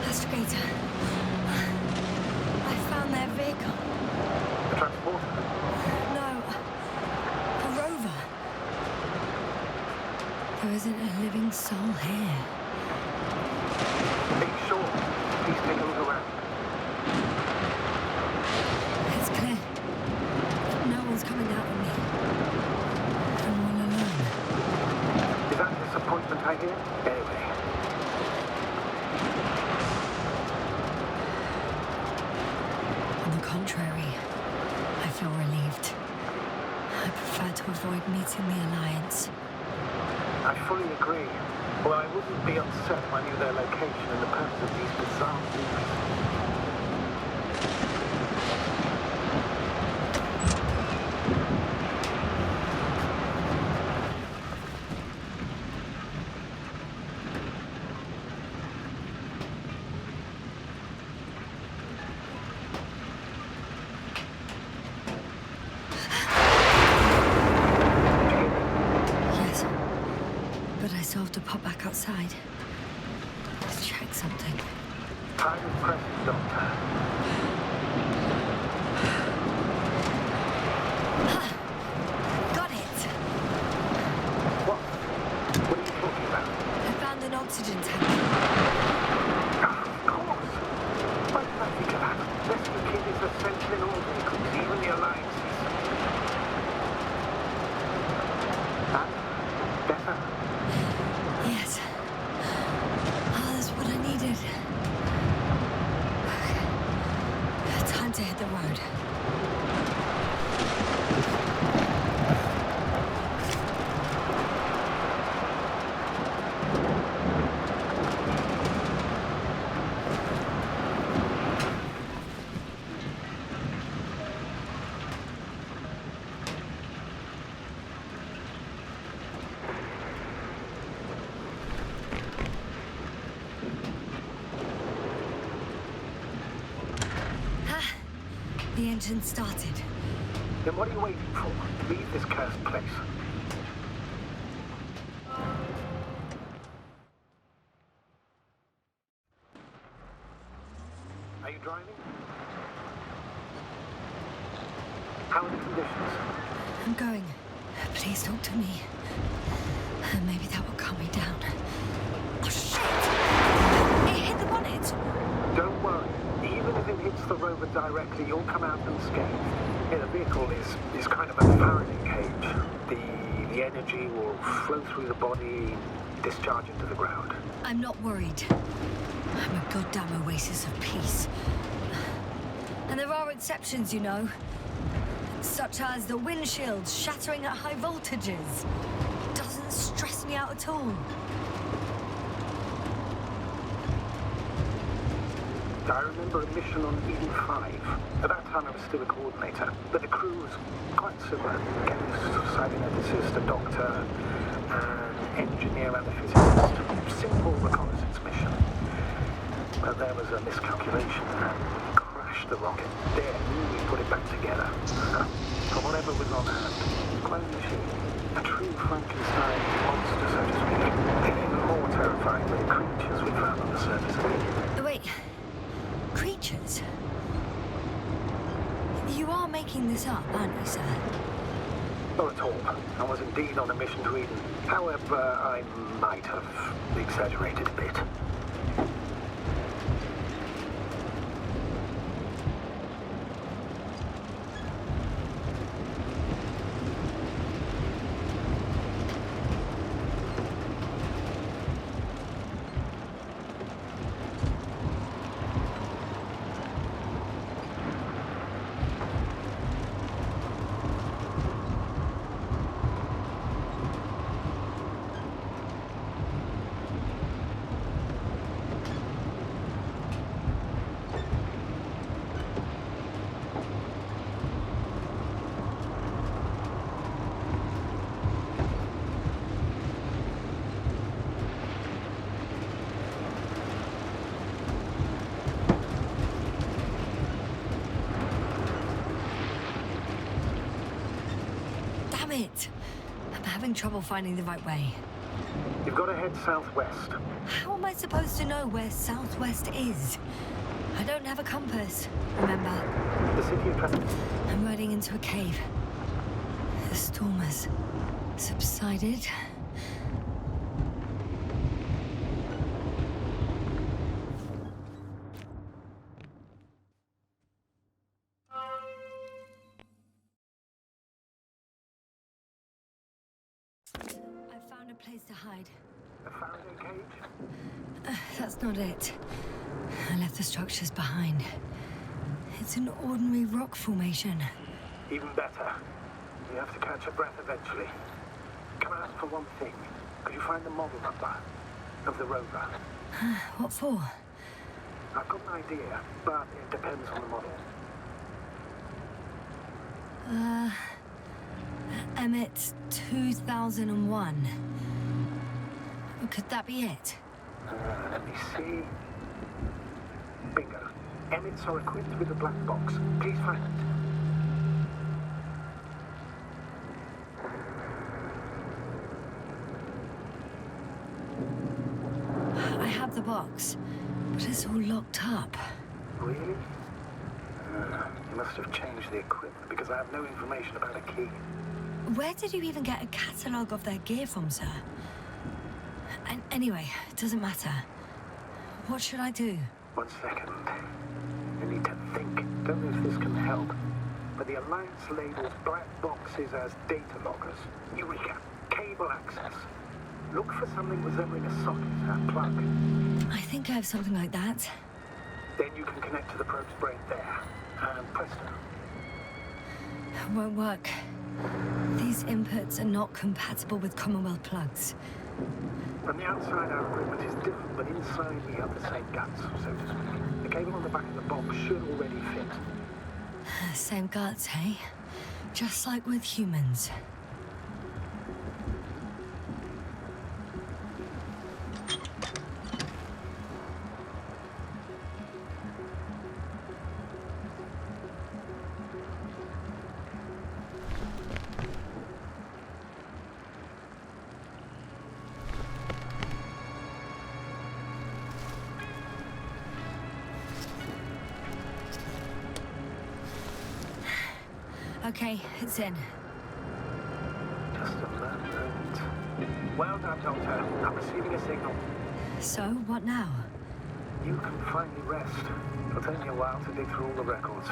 Astrogator. I found their vehicle. The transporter? No. A rover. There isn't a living soul here. Are you sure? Please take a look around. It's clear. No one's coming out with me. I'm all alone. Is that disappointment I hear? Anyway. On the contrary, I feel relieved. I prefer to avoid meeting the Alliance. I fully agree. Well, I wouldn't be upset if I knew their location and the purpose of these bizarre things. Yes, but I still have to pop back outside. Let's check something. Time is precious, Doctor. Got it! What? What are you talking about? I found an oxygen tank. Of course. Why did I think of that? Rescue kit is essential in all vehicles, even the Alliance's. And? Better? Yes. Oh, that's what I needed. Okay. Time to hit the road. The engine started. Then what are you waiting for? Leave this cursed place. Are you driving? How are the conditions? I'm going. Please talk to me. Maybe that will calm me down. Oh, shit! It hit the bonnet! Don't worry. Even if it hits the rover directly, you'll come out unscathed. Yeah, the vehicle is kind of a Faraday cage. The energy will flow through the body, discharge into the ground. I'm not worried. I'm a goddamn oasis of peace. And there are exceptions, you know. Such as the windshield shattering at high voltages. Doesn't stress me out at all. I remember a mission on Eden 5. At that time I was still a coordinator, but the crew was quite similar. Chemist, cyberneticist, a doctor, an engineer and a physicist. Simple reconnaissance mission. But there was a miscalculation and we crashed the rocket. Then we put it back together. For whatever was on hand. Clone machine. A true Frankenstein monster, so to speak. Even more terrifying than the creatures we found on the surface of it. Wait. Creatures? You are making this up, aren't you, sir? Not at all. I was indeed on a mission to Eden. However, I might have exaggerated a bit. Damn it! I'm having trouble finding the right way. You've got to head southwest. How am I supposed to know where southwest is? I don't have a compass, remember? The city of I'm riding into a cave. The storm has subsided. I found a place to hide. a Faraday cage. That's not it. I left the structures behind. It's an ordinary rock formation. Even better. You have to catch your breath eventually. Can I ask for one thing? Could you find the model number of the rover? What for? I've got an idea, but it depends on the model. Emmett 2001. Could that be it? Let me see. Bingo. Emmets are equipped with a black box. Please find it. I have the box, but it's all locked up. Really? You must have changed the equipment because I have no information about a key. Where did you even get a catalogue of their gear from, sir? And anyway, it doesn't matter. What should I do? 1 second. I need to think. Don't know if this can help. But the Alliance labels black boxes as data loggers. Eureka! Cable access. Look for something resembling a socket, a plug. I think I have something like that. Then you can connect to the probe's brain there. And presto. Won't work. These inputs are not compatible with Commonwealth plugs. From the outside, our equipment is different, but inside we have the same guts, so to speak. The cable on the back of the box should already fit. Same guts, hey? Just like with humans. Okay, it's in. Just a moment. Well done, Doctor. I'm receiving a signal. So, what now? You can finally rest. It'll take me a while to dig through all the records.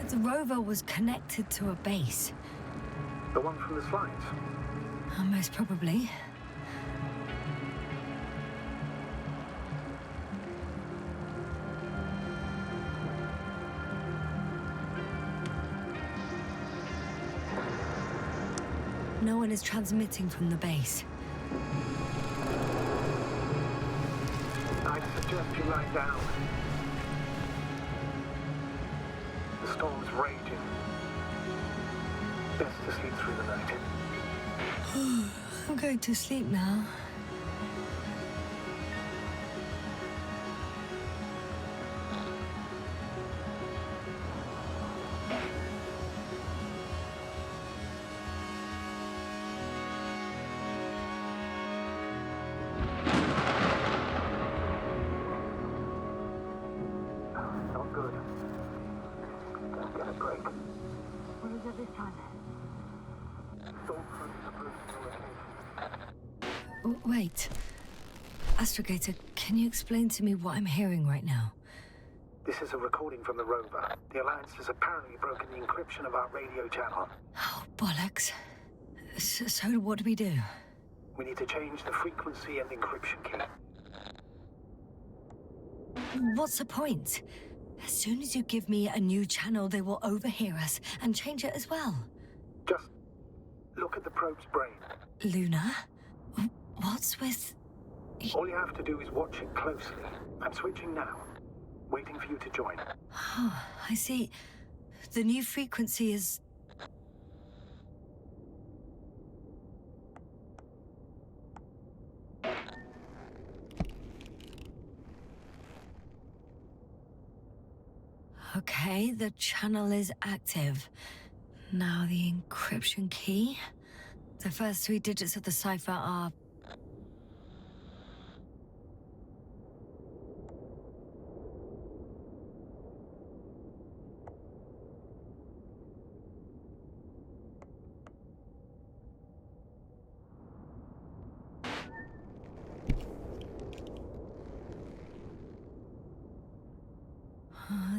The rover was connected to a base. The one from the slides? Most probably. No one is transmitting from the base. I'd suggest you lie down. The storm's raging. Best to sleep through the night. I'm going to sleep now. Not good. Don't get a break. What is it this time? Storm front approaching the location. Wait. Astrogator, can you explain to me what I'm hearing right now? This is a recording from the rover. The Alliance has apparently broken the encryption of our radio channel. Oh, bollocks. So what do we do? We need to change the frequency and encryption key. What's the point? As soon as you give me a new channel, they will overhear us and change it as well. Just look at the probe's brain. Luna? What's with... All you have to do is watch it closely. I'm switching now. Waiting for you to join. Oh, I see. The new frequency is... Okay, the channel is active. Now the encryption key. The first 3 digits of the cipher are...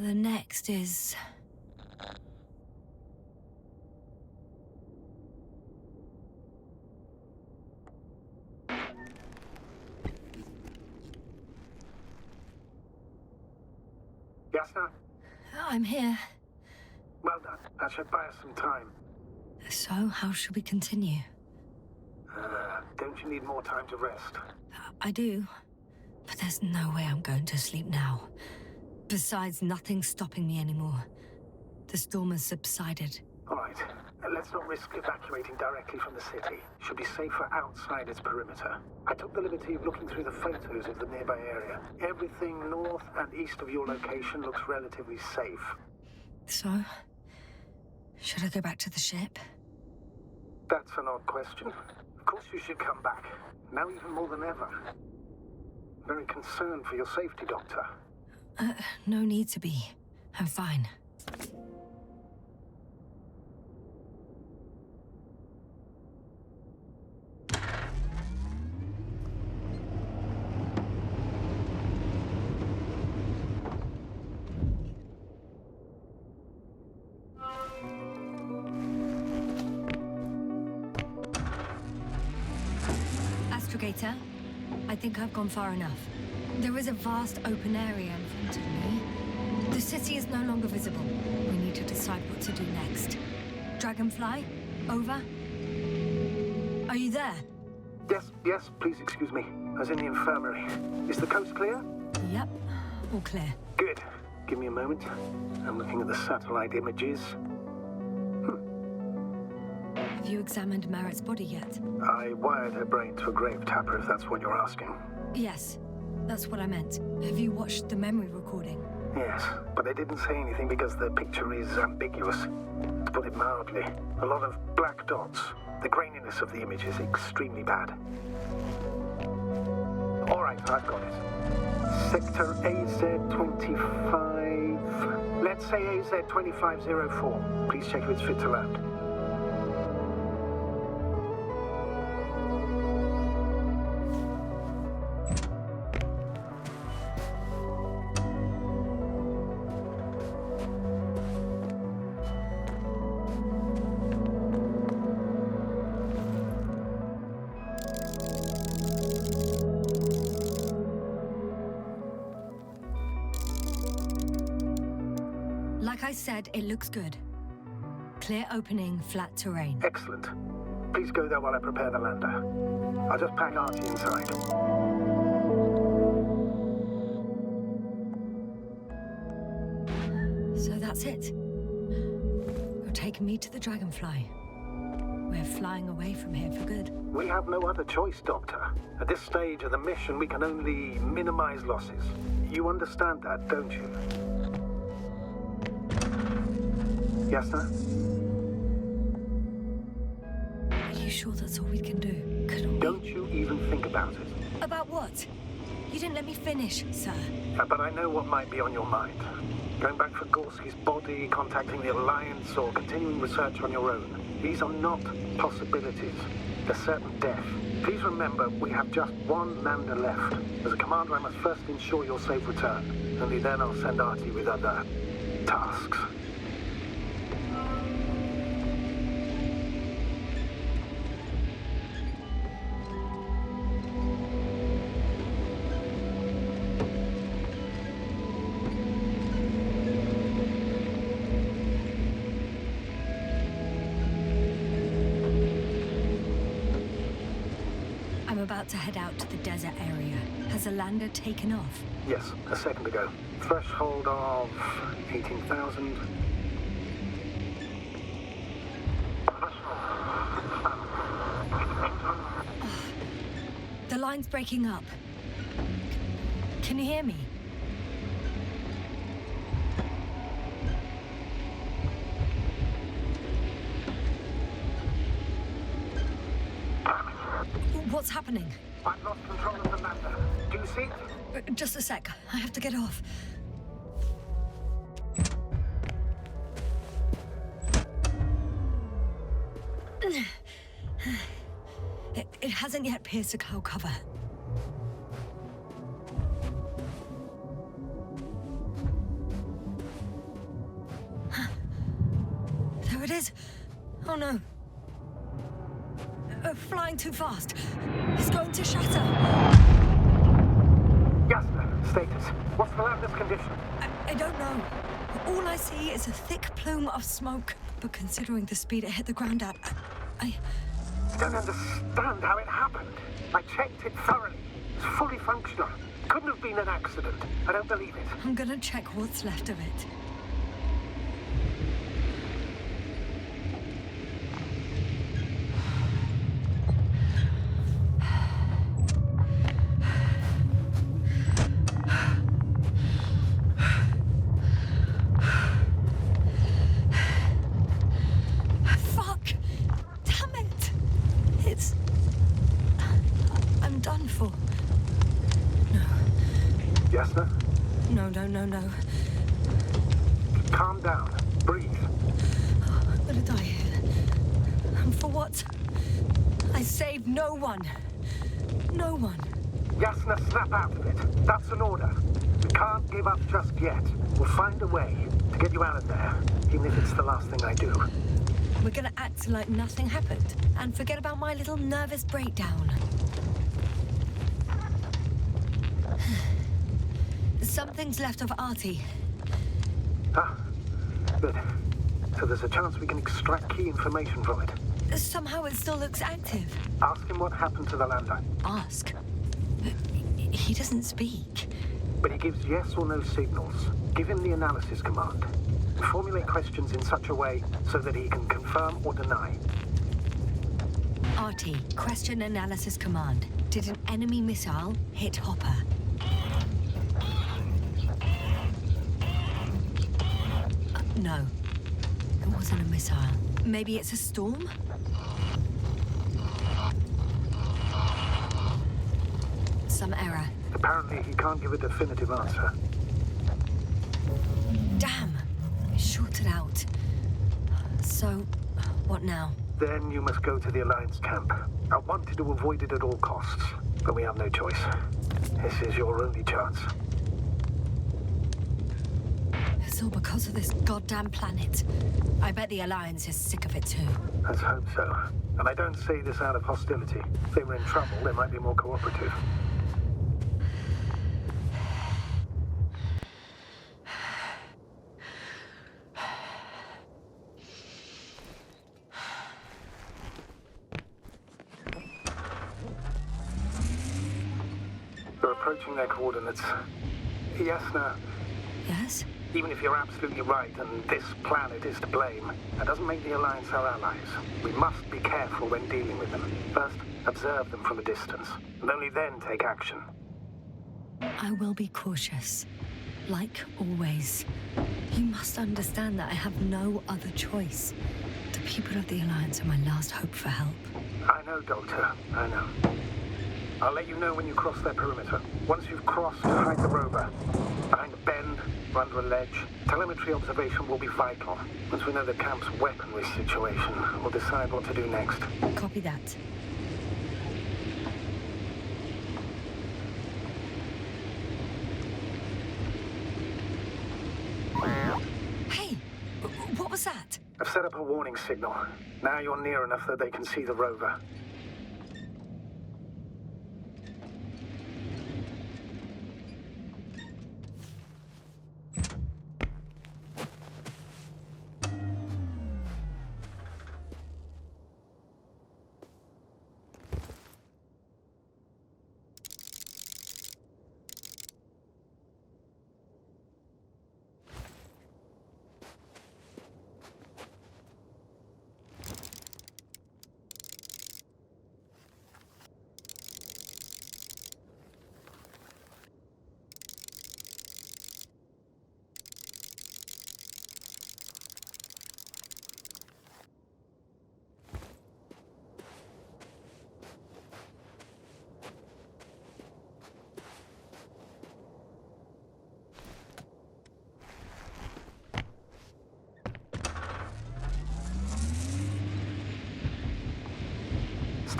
The next is... Yasna? I'm here. Well done. That should buy us some time. So, how should we continue? Don't you need more time to rest? I do. But there's no way I'm going to sleep now. Besides, nothing's stopping me anymore. The storm has subsided. All right. Let's not risk evacuating directly from the city. Should be safer outside its perimeter. I took the liberty of looking through the photos of the nearby area. Everything north and east of your location looks relatively safe. So, should I go back to the ship? That's an odd question. Of course you should come back. Now even more than ever. Very concerned for your safety, Doctor. No need to be. I'm fine. Astrogator, I think I've gone far enough. There is a vast open area in front of me. The city is no longer visible. We need to decide what to do next. Dragonfly, over. Are you there? Yes, please excuse me. I was in the infirmary. Is the coast clear? Yep, all clear. Good. Give me a moment. I'm looking at the satellite images. Have you examined Merritt's body yet? I wired her brain to a grave tapper, if that's what you're asking. Yes, that's what I meant. Have you watched the memory recording? Yes, but I didn't say anything because the picture is ambiguous. To put it mildly, a lot of black dots. The graininess of the image is extremely bad. All right, I've got it. Sector AZ-25... Let's say AZ-2504. Please check if it's fit to land. Like I said, it looks good. Clear opening, flat terrain. Excellent. Please go there while I prepare the lander. I'll just pack Archie inside. So that's it. You're taking me to the Dragonfly. We're flying away from here for good. We have no other choice, Doctor. At this stage of the mission, we can only minimize losses. You understand that, don't you? Yasna? Are you sure that's all we can do? Couldn't we... Don't you even think about it. About what? You didn't let me finish, sir. But I know what might be on your mind. Going back for Gorski's body, contacting the Alliance, or continuing research on your own. These are not possibilities. They're certain death. Please remember, we have just one lander left. As a commander, I must first ensure your safe return. Only then I'll send Archie with other tasks. About to head out to the desert area. Has the lander taken off? Yes, a second ago. Threshold of 18,000. The line's breaking up. Can you hear me? What's happening? I've lost control of the lander. Do you see it? Just a sec. I have to get off. It hasn't yet pierced the cloud cover. There it is. Oh no. Flying too fast. It's going to shatter. Yasna, status. What's the lander's condition? I don't know. All I see is a thick plume of smoke. But considering the speed it hit the ground at, I don't understand how it happened. I checked it thoroughly. It's fully functional. Couldn't have been an accident. I don't believe it. I'm gonna check what's left of it. No. Calm down. Breathe. Oh, I'm gonna die here. And for what? I saved no one. No one. Yasna, snap out of it. That's an order. We can't give up just yet. We'll find a way to get you out of there, even if it's the last thing I do. We're gonna act like nothing happened and forget about my little nervous breakdown. Something's left of Artie. Ah, good. So there's a chance we can extract key information from it. Somehow it still looks active. Ask him what happened to the lander. Ask? He doesn't speak. But he gives yes or no signals. Give him the analysis command. Formulate questions in such a way so that he can confirm or deny. Artie, question analysis command. Did an enemy missile hit Hopper? No. It wasn't a missile. Maybe it's a storm? Some error. Apparently he can't give a definitive answer. Damn! It shorted out. So, what now? Then you must go to the Alliance camp. I wanted to avoid it at all costs, but we have no choice. This is your only chance. It's all because of this goddamn planet. I bet the Alliance is sick of it too. Let's hope so. And I don't say this out of hostility. If they were in trouble, they might be more cooperative. They're approaching their coordinates. Yasna. Yes? Even if you're absolutely right and this planet is to blame, that doesn't make the Alliance our allies. We must be careful when dealing with them. First, observe them from a distance, and only then take action. I will be cautious. Like always. You must understand that I have no other choice. The people of the Alliance are my last hope for help. I know, Doctor. I know. I'll let you know when you cross their perimeter. Once you've crossed, hide the rover. Behind a bend, or under a ledge. Telemetry observation will be vital. Once we know the camp's weaponry situation, we'll decide what to do next. Copy that. Hey! What was that? I've set up a warning signal. Now you're near enough that they can see the rover.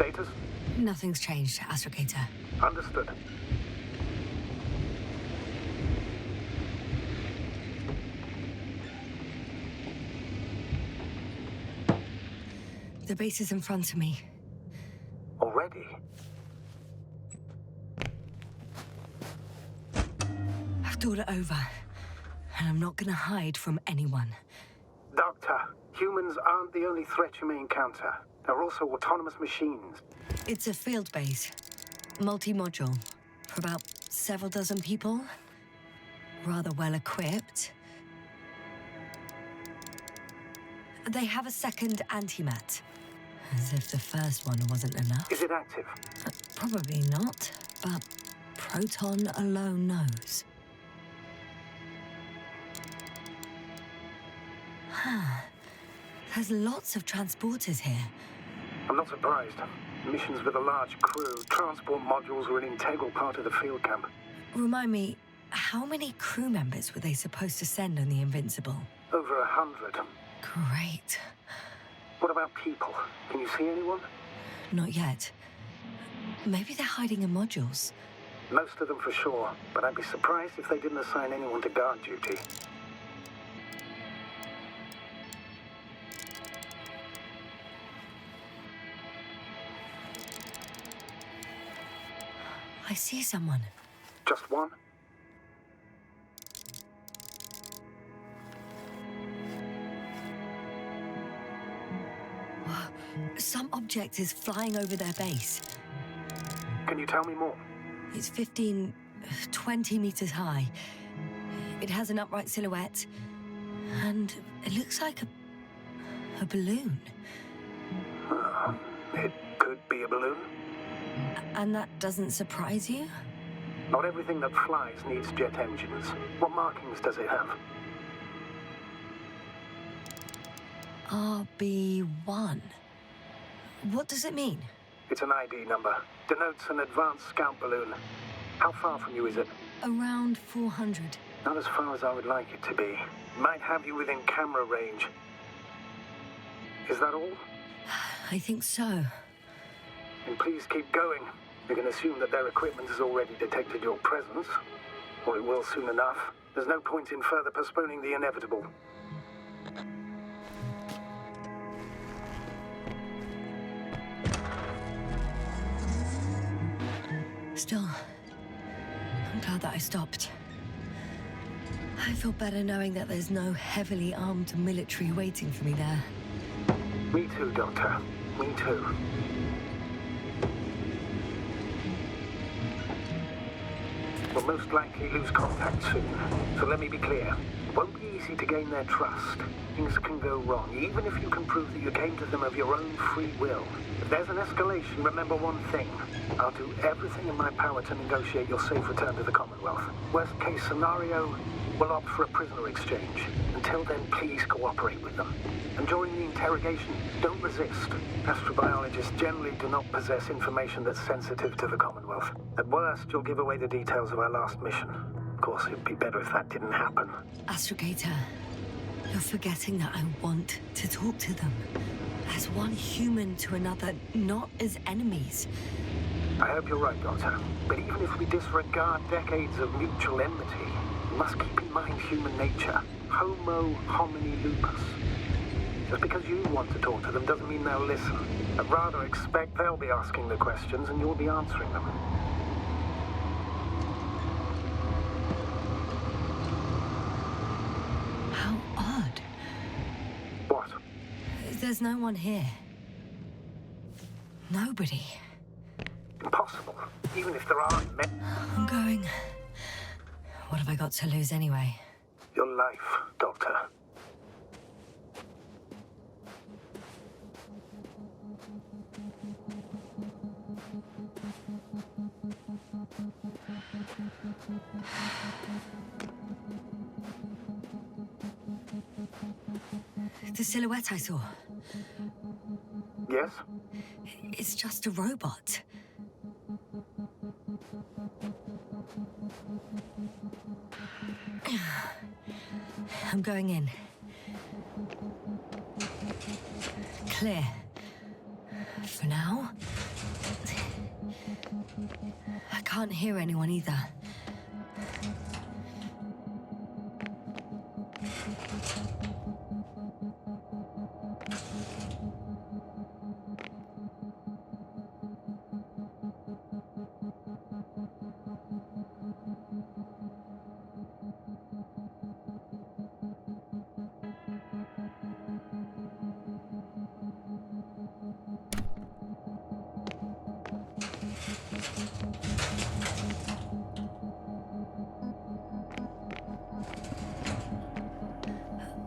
Status? Nothing's changed, Astrogator. Understood. The base is in front of me. Already? I've thought it over, and I'm not gonna hide from anyone. Doctor, humans aren't the only threat you may encounter. There are also autonomous machines. It's a field base, multi-module, for about several dozen people. Rather well equipped. They have a second antimat. As if the first one wasn't enough. Is it active? Probably not, but Proton alone knows. There's lots of transporters here. I'm not surprised. Missions with a large crew, transport modules were an integral part of the field camp. Remind me, how many crew members were they supposed to send on the Invincible? Over 100. Great. What about people? Can you see anyone? Not yet. Maybe they're hiding in modules. Most of them for sure, but I'd be surprised if they didn't assign anyone to guard duty. I see someone. Just one? Some object is flying over their base. Can you tell me more? It's 15, 20 meters high. It has an upright silhouette, and it looks like a balloon. It could be a balloon. And that doesn't surprise you? Not everything that flies needs jet engines. What markings does it have? RB1. What does it mean? It's an ID number. Denotes an advanced scout balloon. How far from you is it? Around 400. Not as far as I would like it to be. Might have you within camera range. Is that all? I think so. Then please keep going. You can assume that their equipment has already detected your presence. Or it will soon enough. There's no point in further postponing the inevitable. Still, I'm glad that I stopped. I feel better knowing that there's no heavily armed military waiting for me there. Me too, Doctor. Me too. We'll most likely lose contact soon. So let me be clear. It won't be easy to gain their trust. Things can go wrong, even if you can prove that you came to them of your own free will. If there's an escalation, remember one thing. I'll do everything in my power to negotiate your safe return to the Commonwealth. Worst case scenario, we'll opt for a prisoner exchange. Until then, please cooperate with them. And during the interrogation, don't resist. Astrobiologists generally do not possess information that's sensitive to the Commonwealth. At worst, you'll give away the details of our last mission. Of course, it'd be better if that didn't happen. Astrogator, you're forgetting that I want to talk to them. As one human to another, not as enemies. I hope you're right, Doctor. But even if we disregard decades of mutual enmity, we must keep in mind human nature. Homo homini lupus. Just because you want to talk to them doesn't mean they'll listen. I'd rather expect they'll be asking the questions and you'll be answering them. How odd. What? There's no one here. Nobody. Impossible. Even if there aren't men. I'm going. What have I got to lose anyway? Your life, Doctor. The silhouette I saw. Yes? It's just a robot. I'm going in. Clear. For now. I can't hear anyone either.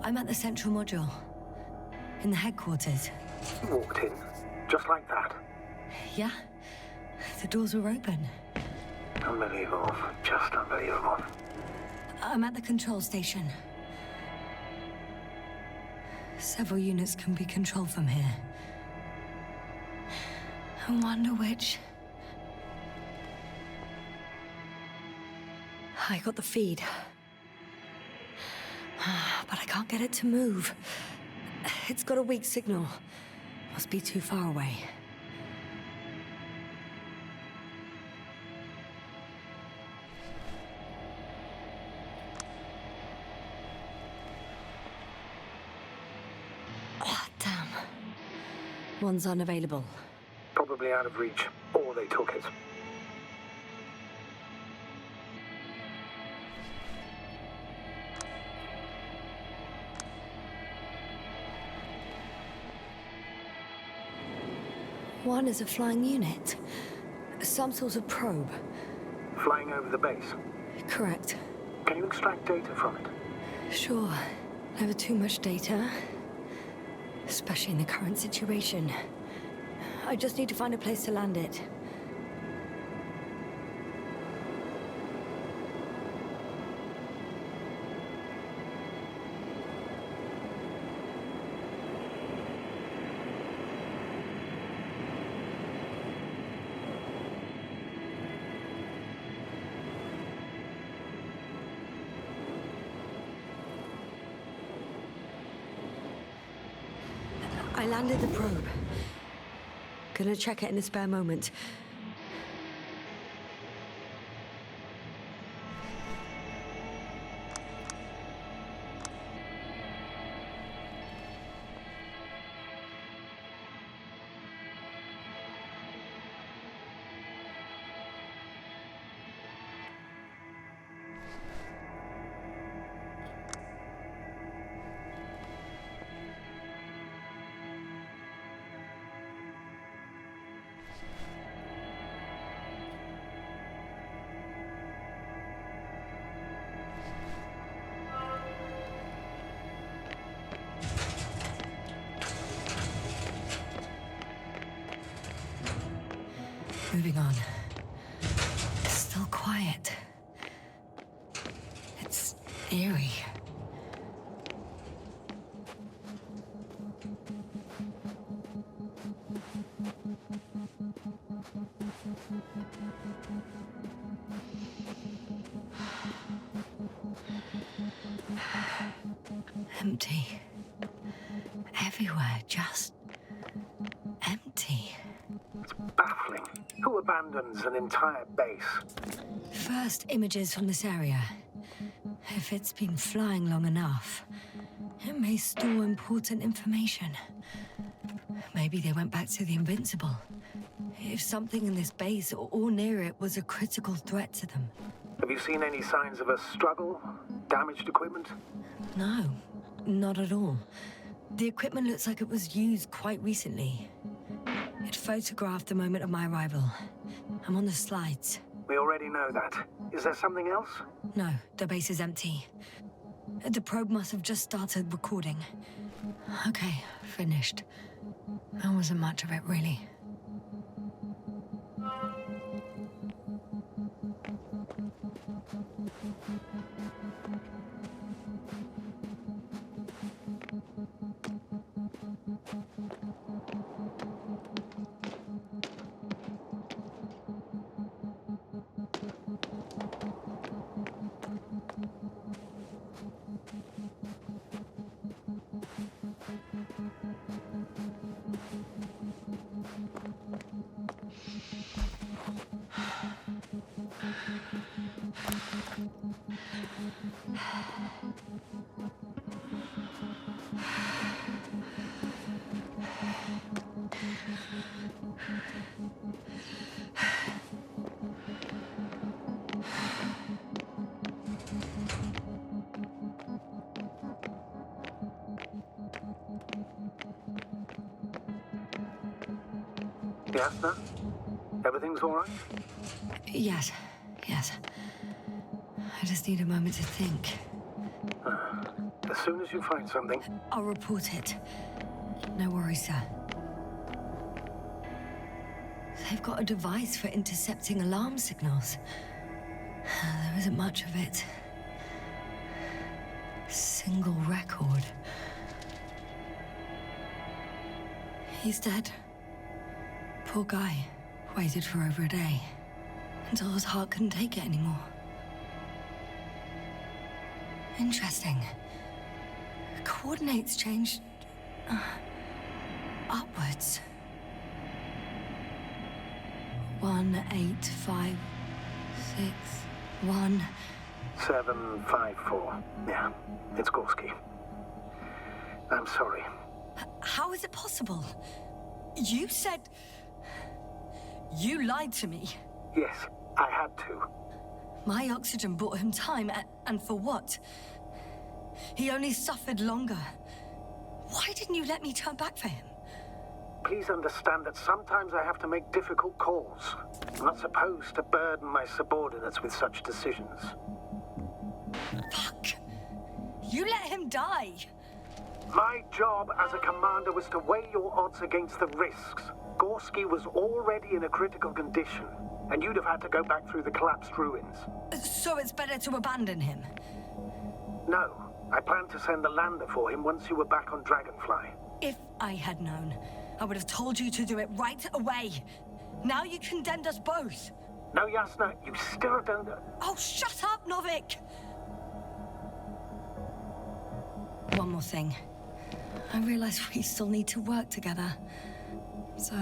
I'm at the central module. In the headquarters. You walked in, just like that. Yeah? The doors were open. Unbelievable. Just unbelievable. I'm at the control station. Several units can be controlled from here. I wonder which... I got the feed. But I can't get it to move. It's got a weak signal. Must be too far away. Oh, damn. One's unavailable. Probably out of reach, or they took it. One is a flying unit. Some sort of probe. Flying over the base. Correct. Can you extract data from it? Sure. Never too much data. Especially in the current situation. I just need to find a place to land it. I landed the probe. Gonna check it in a spare moment. Moving on. Still quiet. It's eerie. Empty. Everywhere, just empty. Baffling. Who abandons an entire base? First images from this area. If it's been flying long enough, it may store important information. Maybe they went back to the Invincible. If something in this base or near it was a critical threat to them. Have you seen any signs of a struggle? Damaged equipment? No, not at all. The equipment looks like it was used quite recently. It photographed the moment of my arrival. I'm on the slides. We already know that. Is there something else? No, the base is empty. The probe must have just started recording. Okay, finished. There wasn't much of it, really. Yasna? Everything's all right? Yes. I just need a moment to think. As soon as you find something... I'll report it. No worries, sir. They've got a device for intercepting alarm signals. There isn't much of it. Single record. He's dead. Poor guy. Waited for over a day. Until his heart couldn't take it anymore. Interesting. Coordinates changed... upwards. 1, 8, 5, 6, 1... 7, 5, 4. Yeah, it's Gorski. I'm sorry. How is it possible? You said... You lied to me. Yes, I had to. My oxygen bought him time, and for what? He only suffered longer. Why didn't you let me turn back for him? Please understand that sometimes I have to make difficult calls. I'm not supposed to burden my subordinates with such decisions. Fuck! You let him die! My job as a commander was to weigh your odds against the risks. Gorski was already in a critical condition, and you'd have had to go back through the collapsed ruins. So it's better to abandon him? No, I planned to send the lander for him once you were back on Dragonfly. If I had known, I would have told you to do it right away. Now you condemned us both. No, Yasna, you still don't... Oh, shut up, Novik! One more thing. I realize we still need to work together. So,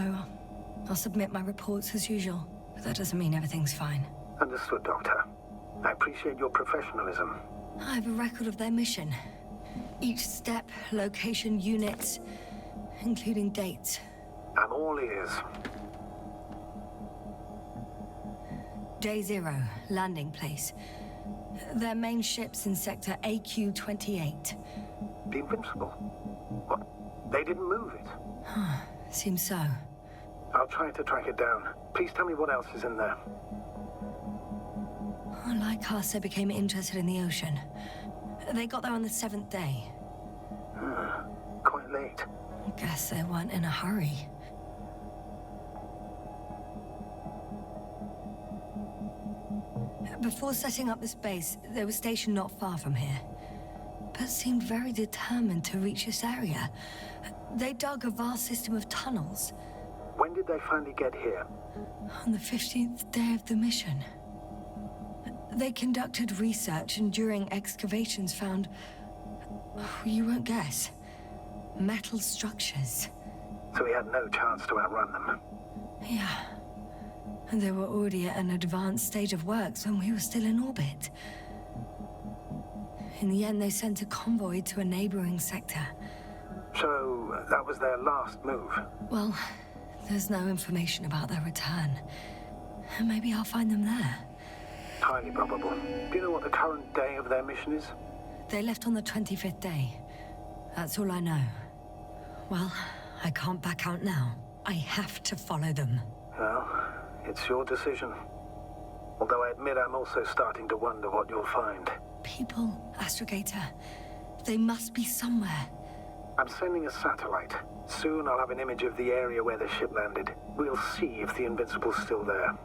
I'll submit my reports as usual. But that doesn't mean everything's fine. Understood, Doctor. I appreciate your professionalism. I have a record of their mission. Each step, location, units, including dates. I'm all ears. Day 0, landing place. Their main ship's in sector AQ-28. The Invincible? What? They didn't move it? Seems so. I'll try to track it down. Please tell me what else is in there. Like us, they became interested in the ocean. They got there on the 7th day. Quite late. Guess they weren't in a hurry. Before setting up this base, they were stationed not far from here. But seemed very determined to reach this area. They dug a vast system of tunnels. When did they finally get here? On the 15th day of the mission. They conducted research and during excavations found... you won't guess. Metal structures. So we had no chance to outrun them. Yeah. And they were already at an advanced stage of works when we were still in orbit. In the end, they sent a convoy to a neighboring sector. So, that was their last move? Well, there's no information about their return. Maybe I'll find them there. Highly probable. Do you know what the current day of their mission is? They left on the 25th day. That's all I know. Well, I can't back out now. I have to follow them. Well, it's your decision. Although I admit I'm also starting to wonder what you'll find. People, Astrogator. They must be somewhere. I'm sending a satellite. Soon I'll have an image of the area where the ship landed. We'll see if the Invincible's still there.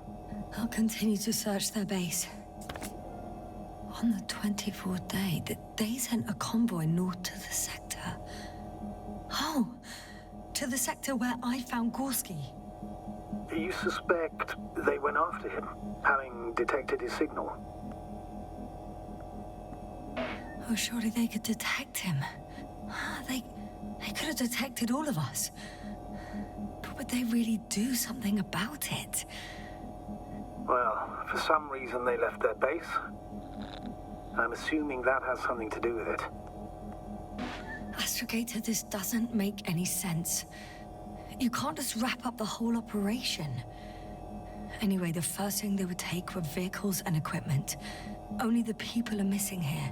I'll continue to search their base. On the 24th day, they sent a convoy north to the sector. Oh, to the sector where I found Gorski. You suspect they went after him, having detected his signal? Oh, surely they could detect him. They could have detected all of us. But would they really do something about it? Well, for some reason they left their base. I'm assuming that has something to do with it. Astrogator, this doesn't make any sense. You can't just wrap up the whole operation. Anyway, the first thing they would take were vehicles and equipment. Only the people are missing here.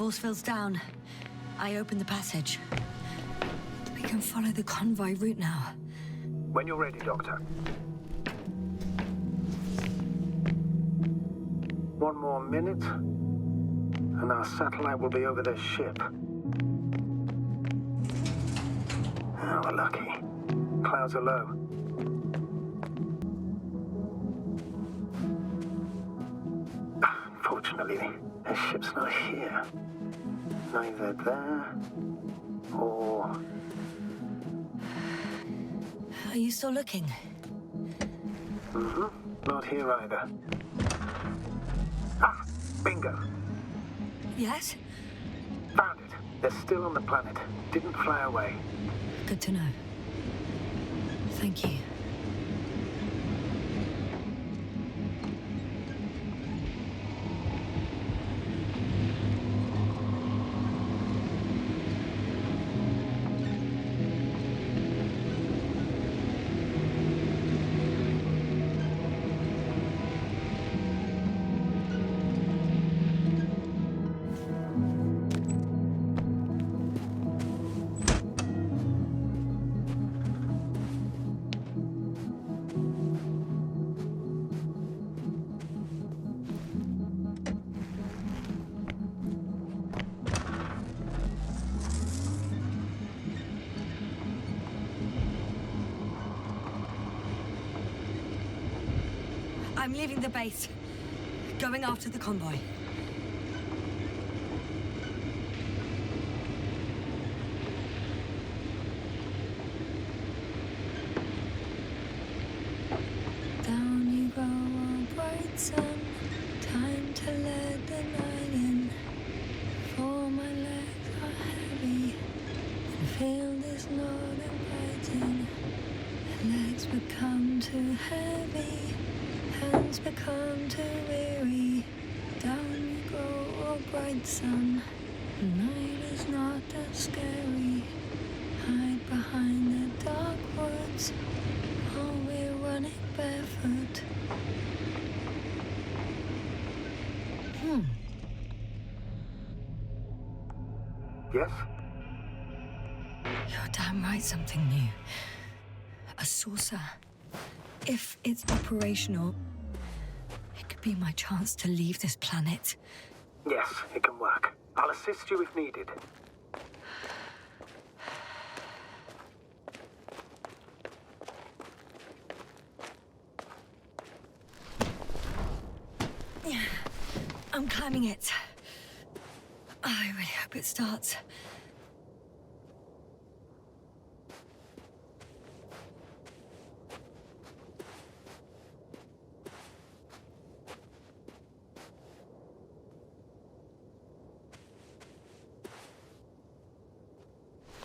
force field's down. I opened the passage. We can follow the convoy route now. When you're ready, Doctor. One more minute, and our satellite will be over their ship. Oh, we're lucky. Clouds are low. Fortunately, their ship's not here. Neither there, or... Are you still looking? Mm-hmm. Not here either. Ah, bingo. Yes? Found it. They're still on the planet. Didn't fly away. Good to know. Thank you. I'm leaving the base. Going after the convoy. Down you go, oh bright sun. Time to let the night in. For my legs are heavy. The field is not inviting. Legs become too heavy. Hands become too weary. Down you go, oh bright sun. The night is not that scary. Hide behind the dark woods while we're running barefoot. Yes? You're damn right, something new. A saucer. If it's operational, it could be my chance to leave this planet. Yes, it can work. I'll assist you if needed. I'm climbing it. I really hope it starts.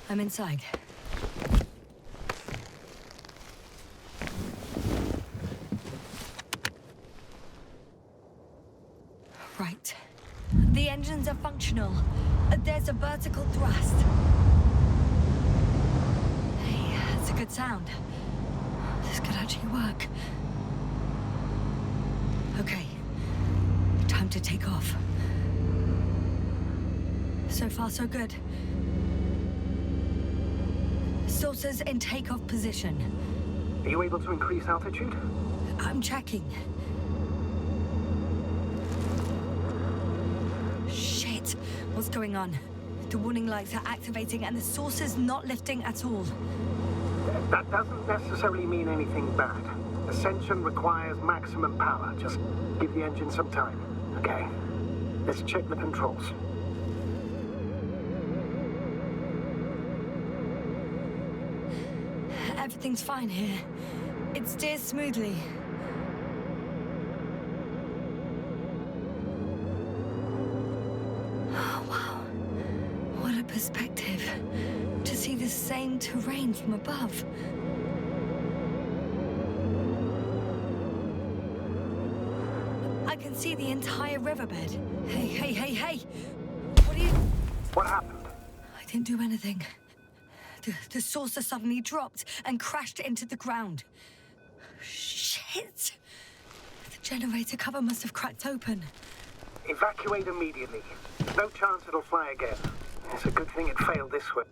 I'm inside. Right. The engines are functional. There's a vertical thrust. Hey, that's a good sound. This could actually work. Okay. Time to take off. So far, so good. Saucers in takeoff position. Are you able to increase altitude? I'm checking. Shit! What's going on? The warning lights are activating and the saucer's not lifting at all. That doesn't necessarily mean anything bad. Ascension requires maximum power. Just give the engine some time, okay? Let's check the controls. Everything's fine here. It steers smoothly. Oh, wow. What a perspective. To see the same terrain from above. I can see the entire riverbed. Hey. What are you... What happened? I didn't do anything. The saucer suddenly dropped and crashed into the ground. Shit! The generator cover must have cracked open. Evacuate immediately. No chance it'll fly again. It's a good thing it failed this way.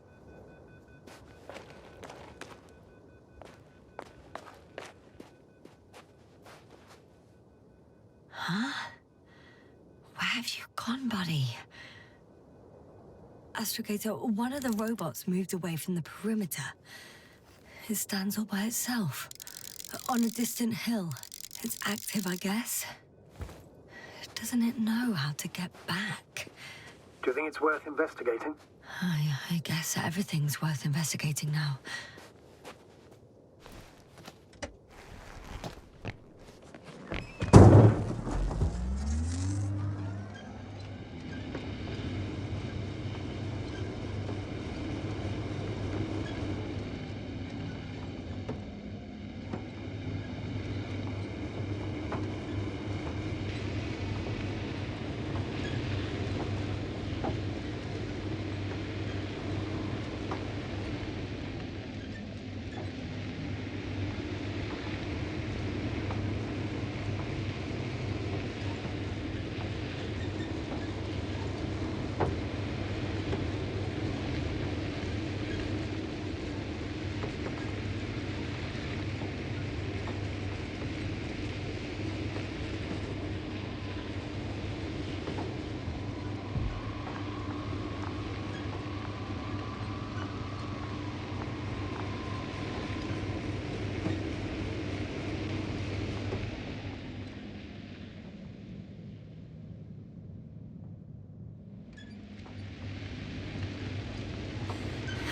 Huh? Where have you gone, buddy? Astrogator, one of the robots moved away from the perimeter. It stands all by itself, on a distant hill. It's active, I guess. Doesn't it know how to get back? Do you think it's worth investigating? I guess everything's worth investigating now.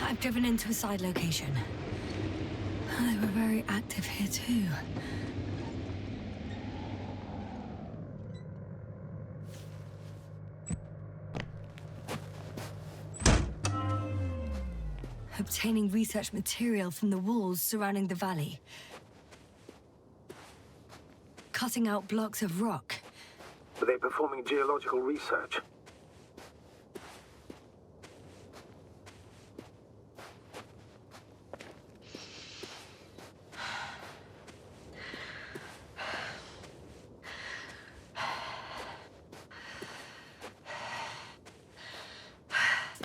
I've driven into a side location. They were very active here too. Obtaining research material from the walls surrounding the valley. Cutting out blocks of rock. Are they performing geological research?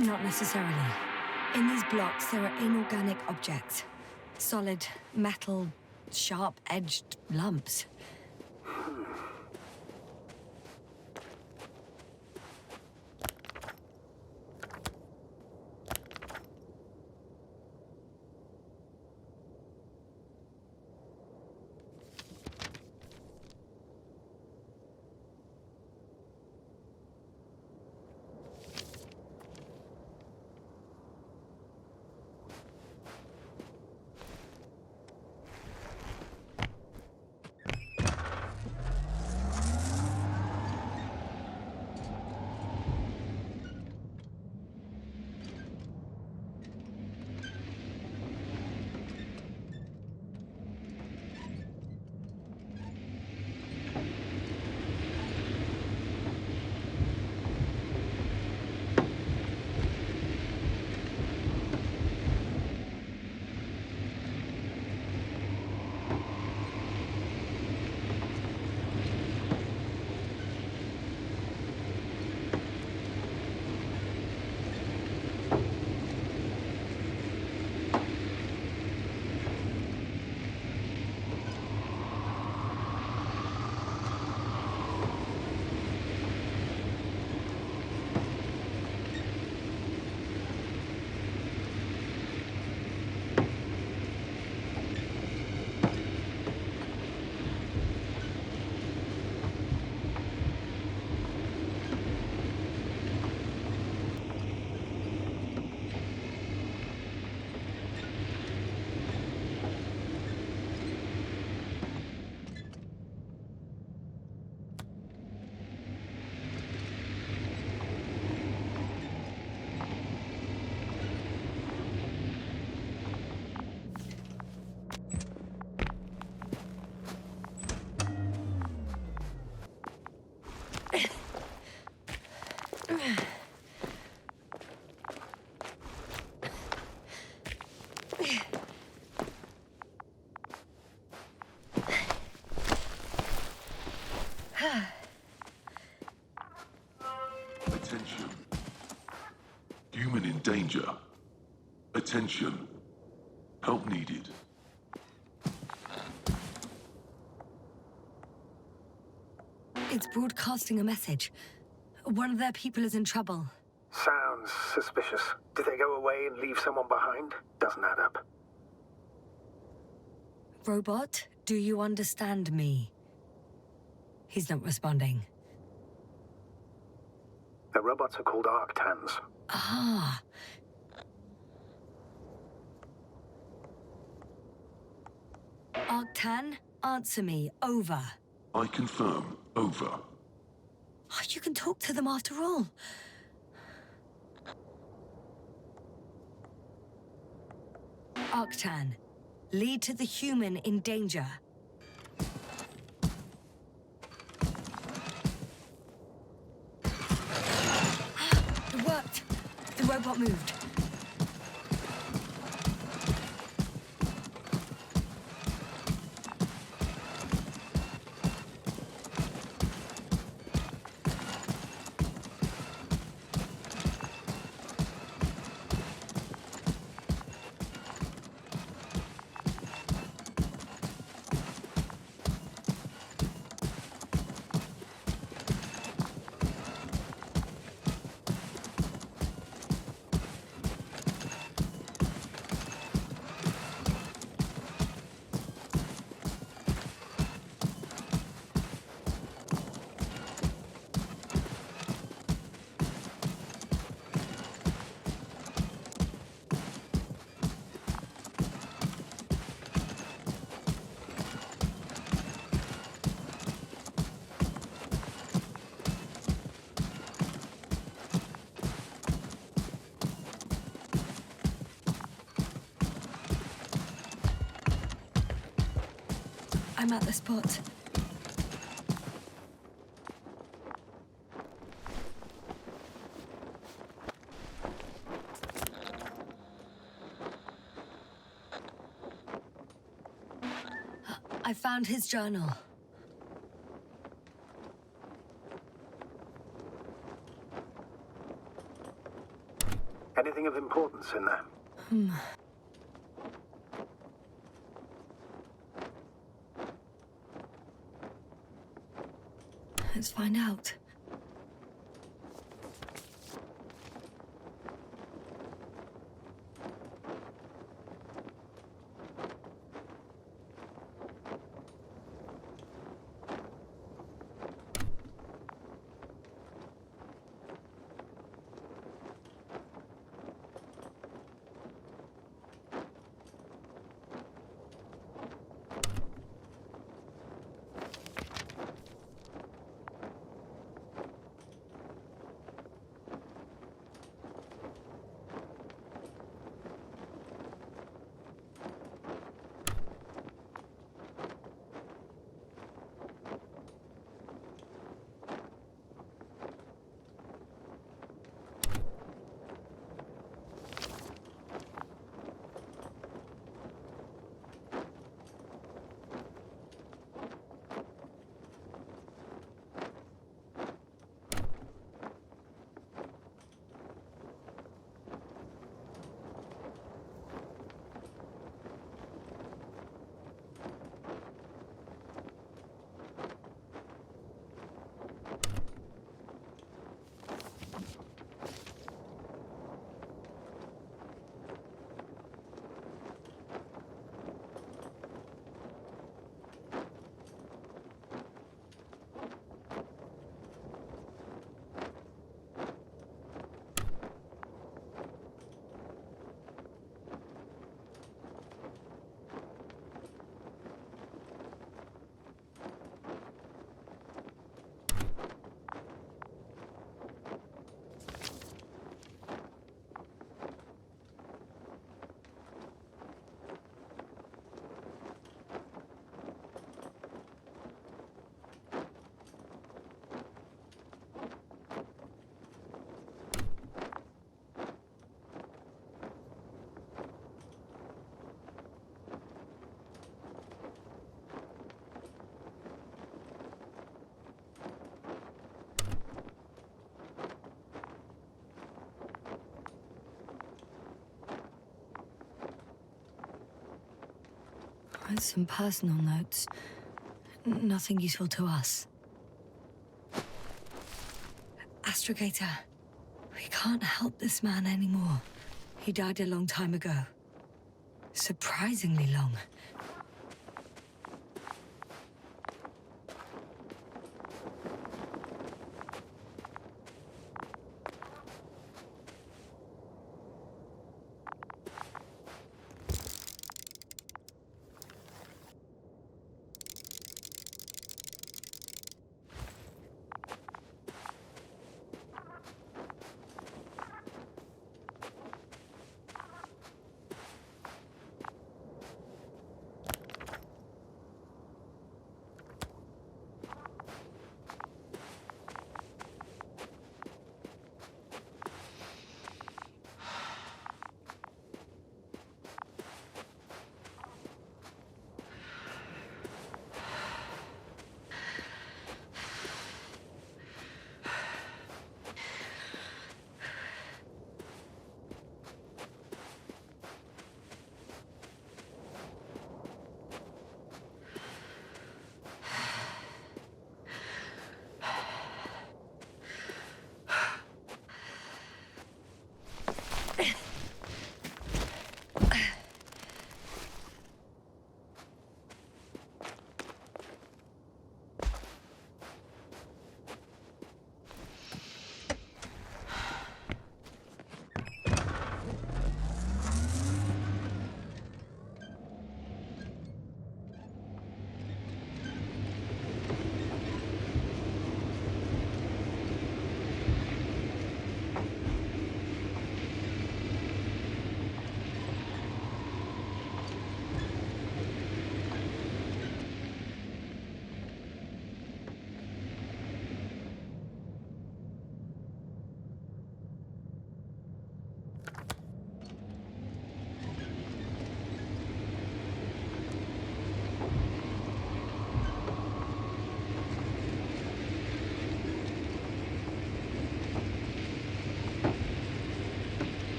Not necessarily. In these blocks, there are inorganic objects. Solid, metal, sharp-edged lumps. Attention. Attention. Help needed. It's broadcasting a message. One of their people is in trouble. Sounds suspicious. Did they go away and leave someone behind? Doesn't add up. Robot, do you understand me? He's not responding. The robots are called Arctans. Ah. Arctan, answer me. Over. I confirm. Over. Oh, you can talk to them after all. Arctan, lead to the human in danger. It worked. The robot moved. I'm at the spot. I found his journal. Anything of importance in there? Let's find out. With some personal notes. Nothing useful to us. Astrogator, we can't help this man anymore. He died a long time ago. Surprisingly long.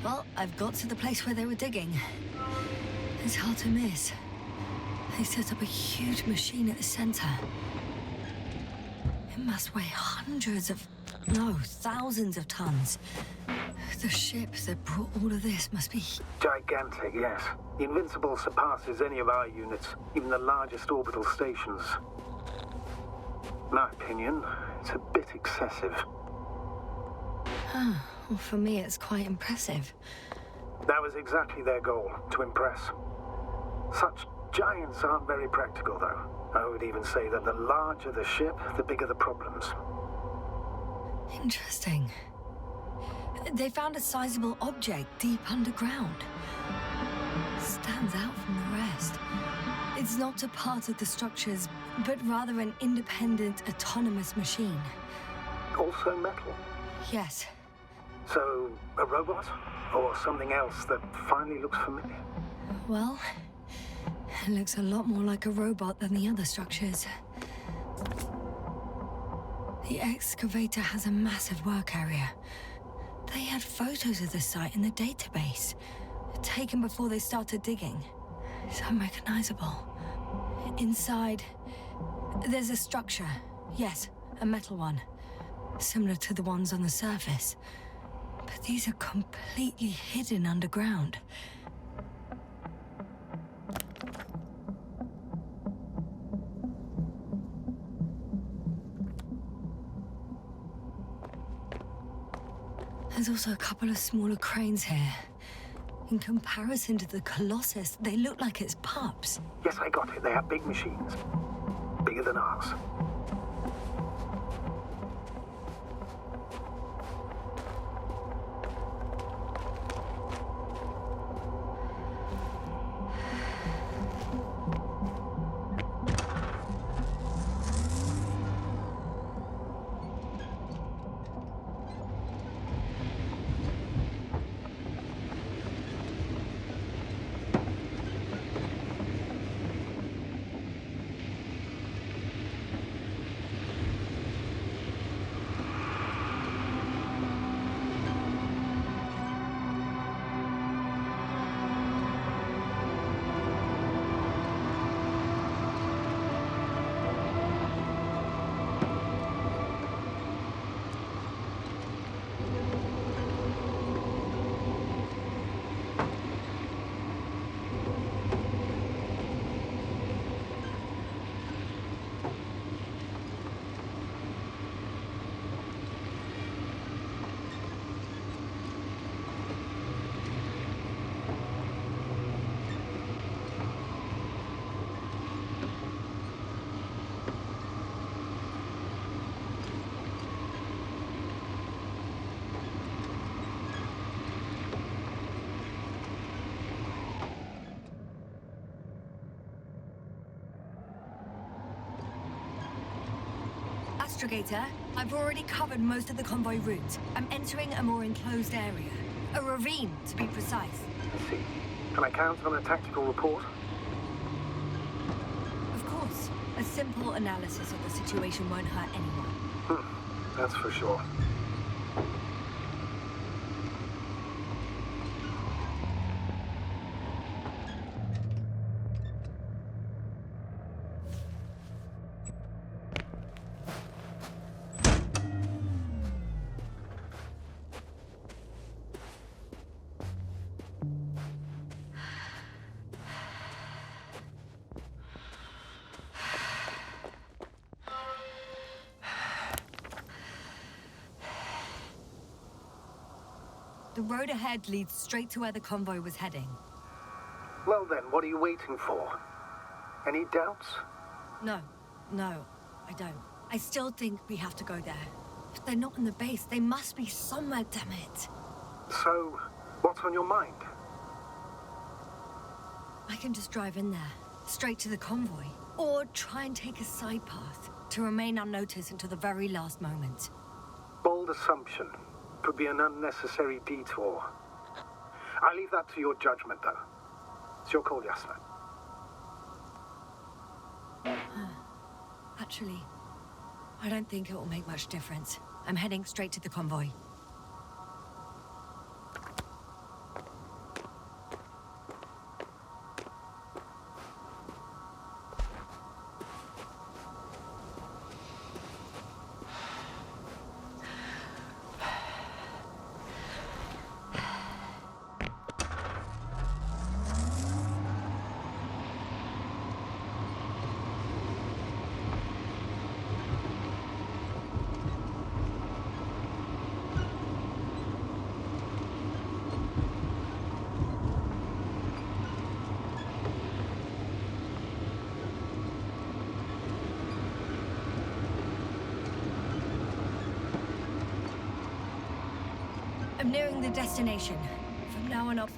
Well, I've got to the place where they were digging. It's hard to miss. They set up a huge machine at the center. It must weigh thousands of tons. The ship that brought all of this must be... Gigantic, yes. The Invincible surpasses any of our units, even the largest orbital stations. In my opinion, it's a bit excessive. Well, for me, it's quite impressive. That was exactly their goal, to impress. Such giants aren't very practical, though. I would even say that the larger the ship, the bigger the problems. Interesting. They found a sizable object deep underground. Stands out from the rest. It's not a part of the structures, but rather an independent, autonomous machine. Also metal? Yes. So, a robot? Or something else that finally looks familiar? Well, it looks a lot more like a robot than the other structures. The excavator has a massive work area. They had photos of the site in the database, taken before they started digging. It's unrecognizable. Inside, there's a structure. Yes, a metal one. Similar to the ones on the surface. But these are completely hidden underground. There's also a couple of smaller cranes here. In comparison to the Colossus, they look like it's pups. Yes, I got it. They have big machines. Bigger than ours. Astrogator. I've already covered most of the convoy route. I'm entering a more enclosed area. A ravine, to be precise. I see. Can I count on a tactical report? Of course. A simple analysis of the situation won't hurt anyone. That's for sure. The road ahead leads straight to where the convoy was heading. Well then, what are you waiting for? Any doubts? No, I don't. I still think we have to go there. If they're not in the base, they must be somewhere, damn it. So, what's on your mind? I can just drive in there, straight to the convoy. Or try and take a side path, to remain unnoticed until the very last moment. Bold assumption. Could be an unnecessary detour. I leave that to your judgment, though. It's your call, Yasna. Actually, I don't think it will make much difference. I'm heading straight to the convoy. I'm nearing the destination. From now on up.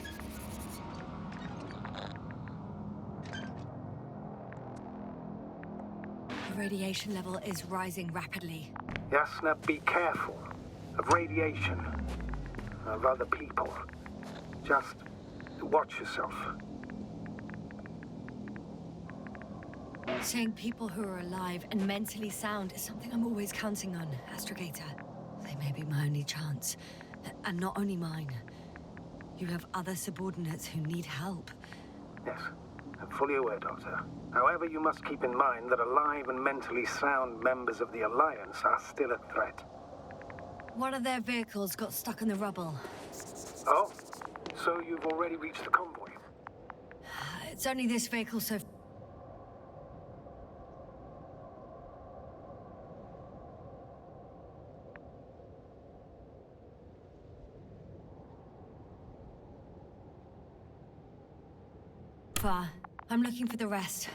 The radiation level is rising rapidly. Yasna, be careful. Of radiation. Of other people. Just watch yourself. Seeing people who are alive and mentally sound is something I'm always counting on, Astrogator. They may be my only chance. And not only mine. You have other subordinates who need help. Yes, I'm fully aware, Doctor. However, you must keep in mind that alive and mentally sound members of the Alliance are still a threat. One of their vehicles got stuck in the rubble. Oh? So you've already reached the convoy? It's only this vehicle so... far. I'm looking for the rest.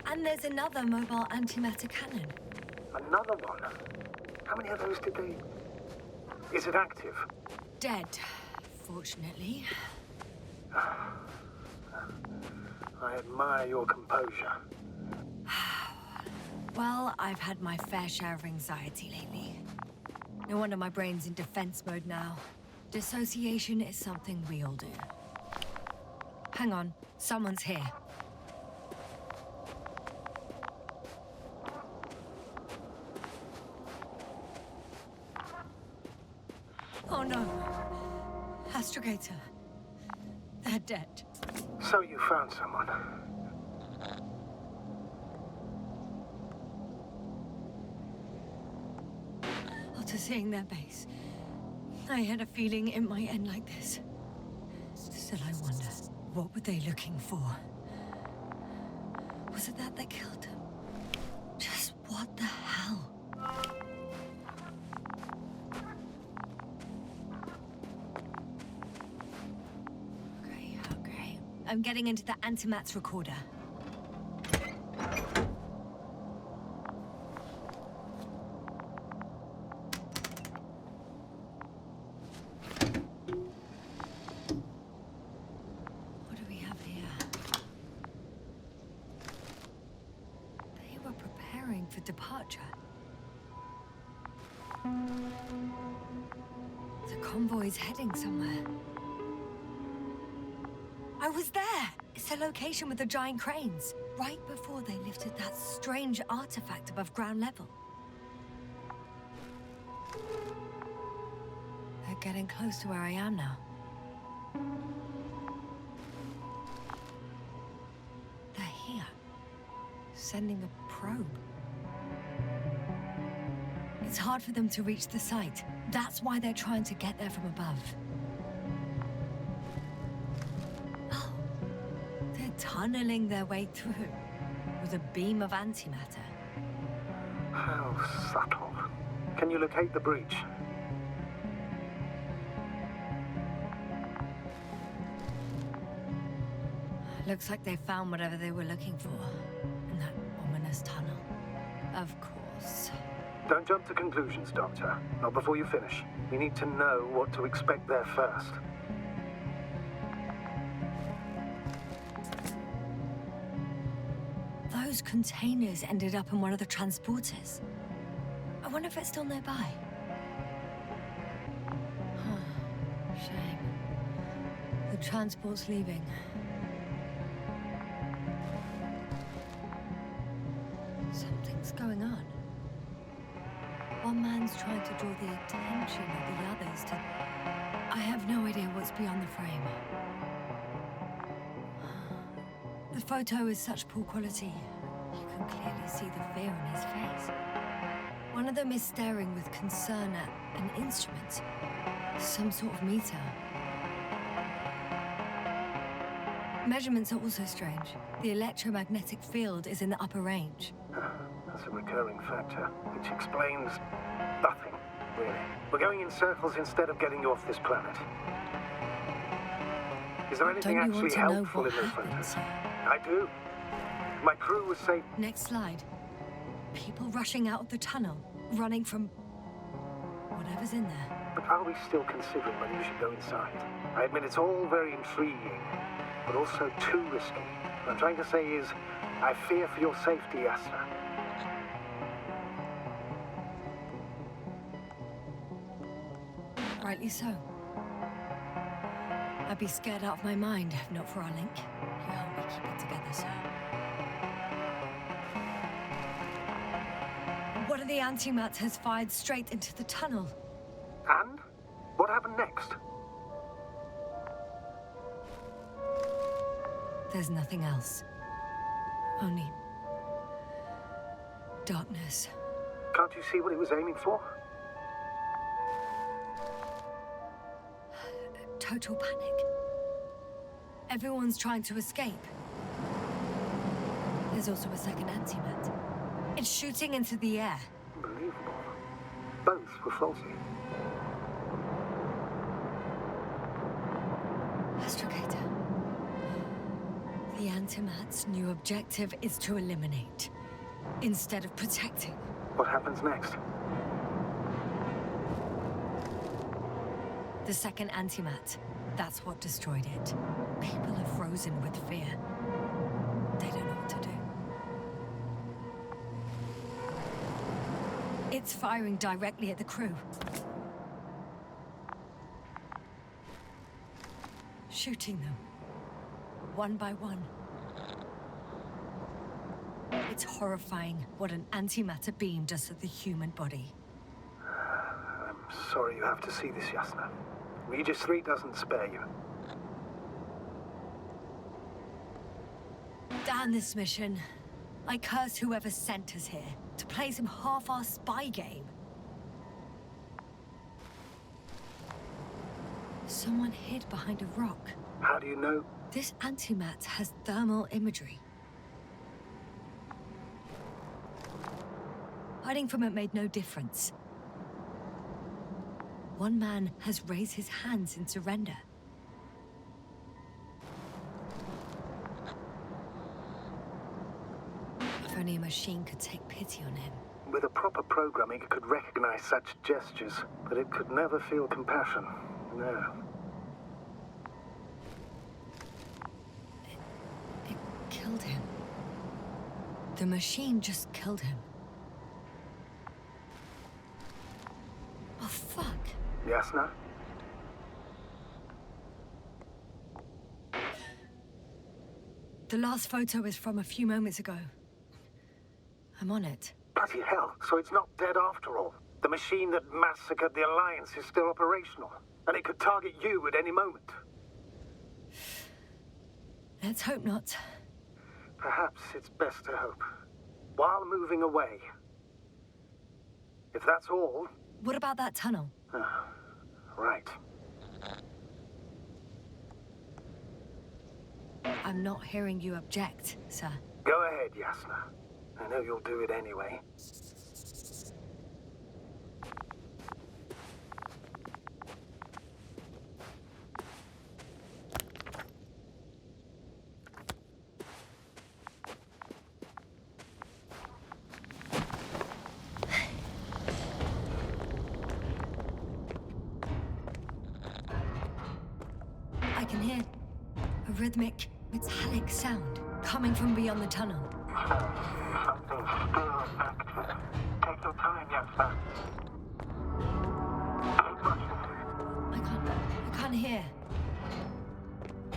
And there's another mobile antimatter cannon. Another one? How many of those did they... Is it active? Dead, fortunately. I admire your composure. Well, I've had my fair share of anxiety lately. No wonder my brain's in defense mode now. Dissociation is something we all do. Hang on, someone's here. Oh no. Astrogator. They're dead. So you found someone. After seeing their base, I had a feeling it might end like this. Still, I wonder, what were they looking for? Was it that killed them? Just what the hell? I'm getting into the antimat's recorder. What do we have here? They were preparing for departure. The convoy's heading somewhere. I was there! It's the location with the giant cranes, right before they lifted that strange artifact above ground level. They're getting close to where I am now. They're here, sending a probe. It's hard for them to reach the site. That's why they're trying to get there from above. Oh, they're tunneling their way through with a beam of antimatter. How subtle. Can you locate the breach? Looks like they found whatever they were looking for in that ominous tunnel. Of course. Don't jump to conclusions, Doctor. Not before you finish. We need to know what to expect there first. Those containers ended up in one of the transporters. I wonder if it's still nearby. Shame. The transport's leaving. Something's going on. One man's trying to draw the attention of the others to... I have no idea what's beyond the frame. The photo is such poor quality. You can clearly see the fear in his face. One of them is staring with concern at an instrument. Some sort of meter. Measurements are also strange. The electromagnetic field is in the upper range. That's a recurring factor, which explains nothing, really. We're going in circles instead of getting you off this planet. Is there anything Don't you want actually to know helpful what in those happens photos? here? I do. My crew was safe. Next slide. People rushing out of the tunnel, running from whatever's in there. But are we still considering whether you should go inside? I admit it's all very intriguing, but also too risky. What I'm trying to say is, I fear for your safety, Yasna. Rightly so. I'd be scared out of my mind if not for our link. You help me keep it together, sir. One of the antimats has fired straight into the tunnel. And? What happened next? There's nothing else. Only... darkness. Can't you see what it was aiming for? Total panic. Everyone's trying to escape. There's also a second antimat. It's shooting into the air. Unbelievable. Both were faulty. Astrogator. The antimat's new objective is to eliminate, instead of protecting. What happens next? The second antimat. That's what destroyed it. People are frozen with fear. They don't know what to do. It's firing directly at the crew. Shooting them. One by one. It's horrifying what an antimatter beam does to the human body. I'm sorry you have to see this, Yasna. Regis III doesn't spare you. Damn this mission. I curse whoever sent us here to play some half-assed spy game. Someone hid behind a rock. How do you know? This antimat has thermal imagery. Hiding from it made no difference. One man has raised his hands in surrender. only a machine could take pity on him. With a proper programming, it could recognize such gestures, but it could never feel compassion. No. It killed him. The machine just killed him. Oh, fuck. Yasna? The last photo is from a few moments ago. I'm on it. Bloody hell, so it's not dead after all. The machine that massacred the Alliance is still operational, and it could target you at any moment. Let's hope not. Perhaps it's best to hope. While moving away. If that's all... What about that tunnel? Right. I'm not hearing you object, sir. Go ahead, Yasna. I know you'll do it anyway. I can hear a rhythmic, metallic sound coming from beyond the tunnel. Something still active. Take your time, Yasna. Keep rushing. I can't hear.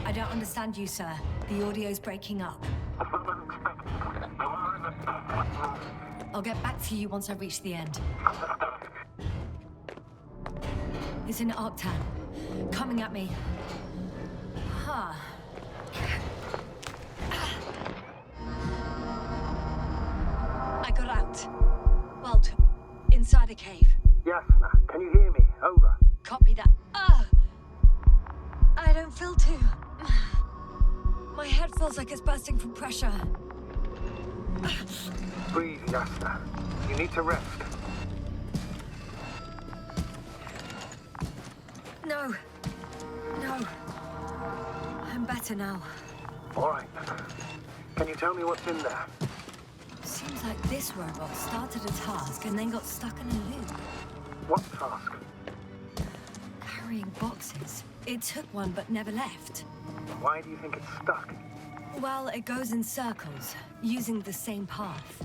I don't understand you, sir. The audio's breaking up. It's not unexpected. You are in a room. I'll get back to you once I reach the end. It's an Arctan. Coming at me. Huh. I got out. Well, inside a cave. Yasna, can you hear me? Over. Copy that. I don't feel too... My head feels like it's bursting from pressure. Breathe, Yasna. You need to rest. No. No. I'm better now. All right. Can you tell me what's in there? Seems like this robot started a task and then got stuck in a loop. What task? Carrying boxes. It took one but never left. Why do you think it's stuck? Well, it goes in circles, using the same path.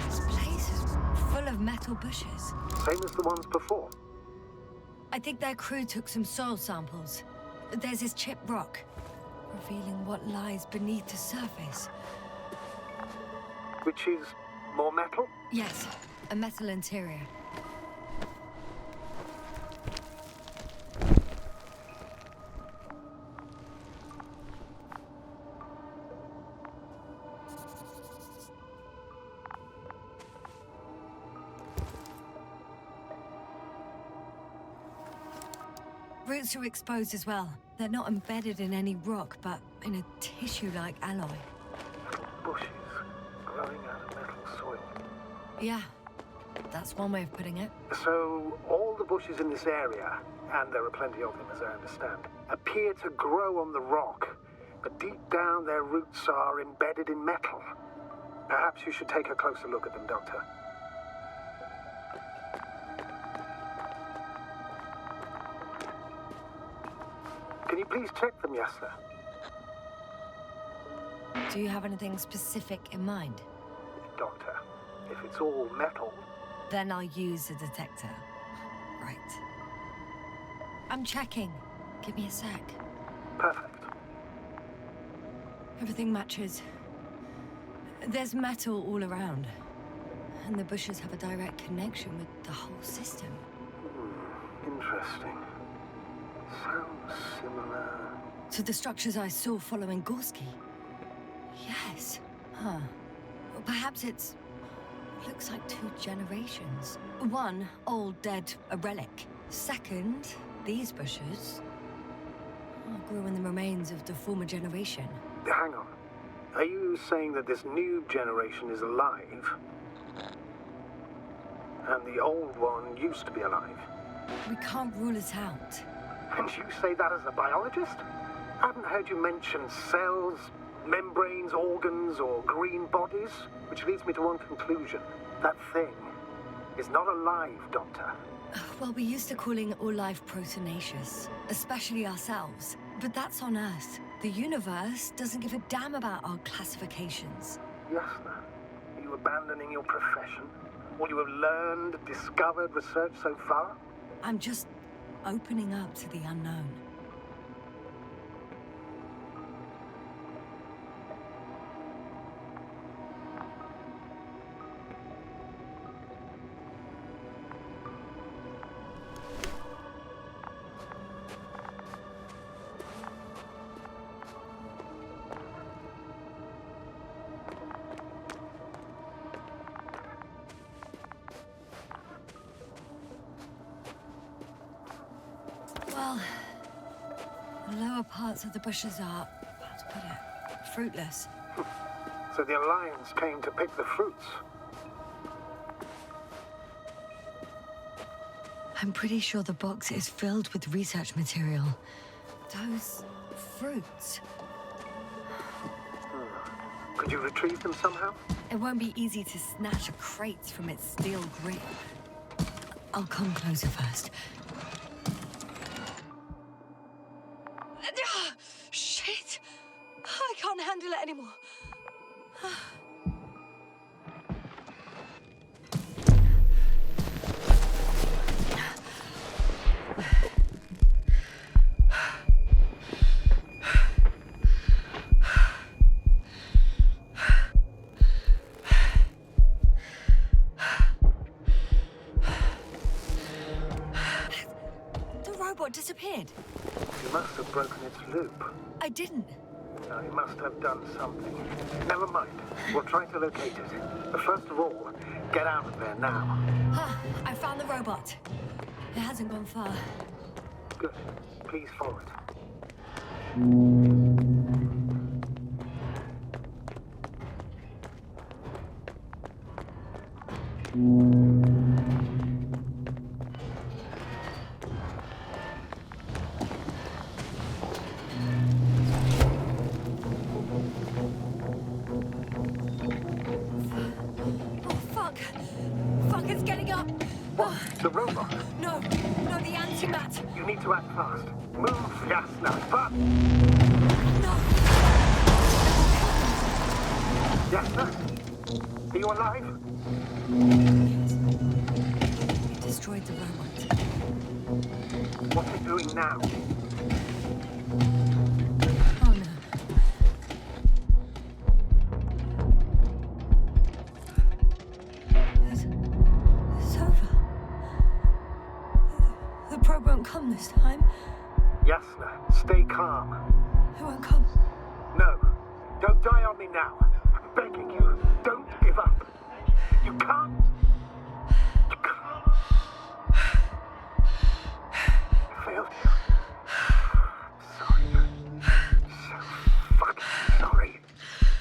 This place is full of metal bushes. Same as the ones before. I think their crew took some soil samples. There's this chipped rock, revealing what lies beneath the surface. Which is more metal? Yes, a metal interior. Roots are exposed as well. They're not embedded in any rock, but in a tissue-like alloy. Bushes growing out of metal soil. Yeah, that's one way of putting it. So, all the bushes in this area, and there are plenty of them as I understand, appear to grow on the rock, but deep down their roots are embedded in metal. Perhaps you should take a closer look at them, Doctor. Can you please check them, Yasna? Do you have anything specific in mind? Doctor, if it's all metal... Then I'll use a detector. Right. I'm checking. Give me a sec. Perfect. Everything matches. There's metal all around. And the bushes have a direct connection with the whole system. Interesting. Sounds similar... To the structures I saw following Gorski. Yes. Huh. Or perhaps it's... looks like 2 generations. One, old, dead, a relic. Second, these bushes grew in the remains of the former generation. Hang on. Are you saying that this new generation is alive? And the old one used to be alive? We can't rule it out. And you say that as a biologist? I haven't heard you mention cells, membranes, organs, or green bodies, which leads me to one conclusion. That thing is not alive, Doctor. Well, we used to calling all life proteinaceous, especially ourselves. But that's on Earth. The universe doesn't give a damn about our classifications. Yasna, are you abandoning your profession? All you have learned, discovered, researched so far? I'm just opening up to the unknown. Well, the lower parts of the bushes are, how to put it, fruitless. So the Alliance came to pick the fruits. I'm pretty sure the box is filled with research material. Those fruits. Could you retrieve them somehow? It won't be easy to snatch a crate from its steel grip. I'll come closer first. Shit! I can't handle it anymore. The robot disappeared. You must have broken its loop. I didn't. No, you must have done something. Never mind. We'll try to locate it. But first of all, get out of there now. I found the robot. It hasn't gone far. Good. Please follow it. Fuck, it's getting up. What? The robot? No, the antimat. You need to act fast. Move, Yasna, fast! No. Yasna? Are you alive? Yes. It destroyed the robot. What's it doing now? Oh no. It's over. The probe won't come this time. Yasna, stay calm. It won't come. No, don't die on me now. I'm begging you, don't give up. You can't. You can't. I failed you. Sorry. So fucking sorry.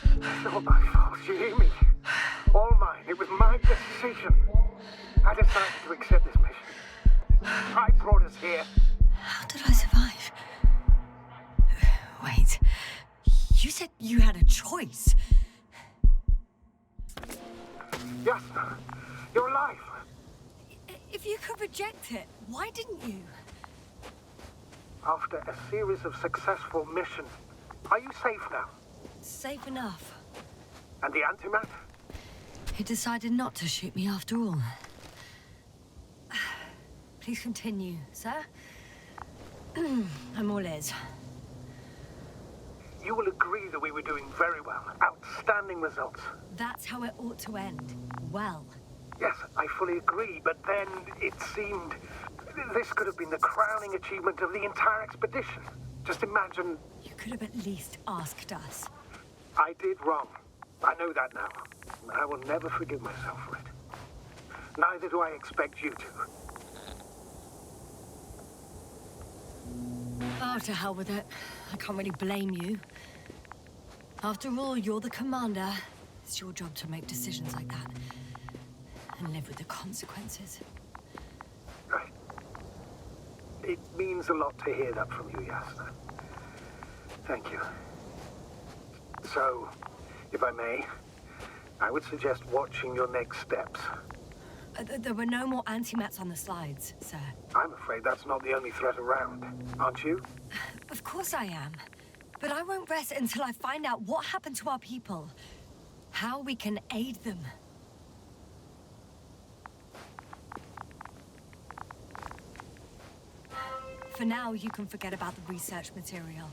It's all my fault, you hear me? All mine. It was my decision. I decided to accept this mission. I brought us here. How did I survive? Wait. You said you had a choice. Yasna, you're alive. If you could reject it, why didn't you? After a series of successful missions, are you safe now? Safe enough. And the antimat? He decided not to shoot me after all. Please continue, sir. I'm all ears. You will agree that we were doing very well. Outstanding results. That's how it ought to end. Well. Yes, I fully agree, but then it seemed this could have been the crowning achievement of the entire expedition. Just imagine... You could have at least asked us. I did wrong. I know that now. I will never forgive myself for it. Neither do I expect you to. Oh, to hell with it. I can't really blame you. After all, you're the commander. It's your job to make decisions like that. And live with the consequences. Right. It means a lot to hear that from you, Yasna. Thank you. So, if I may, I would suggest watching your next steps. There were no more antimats on the slides, sir. I'm afraid that's not the only threat around, aren't you? Of course I am. But I won't rest until I find out what happened to our people. How we can aid them. For now, you can forget about the research material.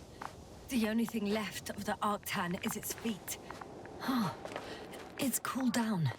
The only thing left of the Arctan is its feet. It's cooled down.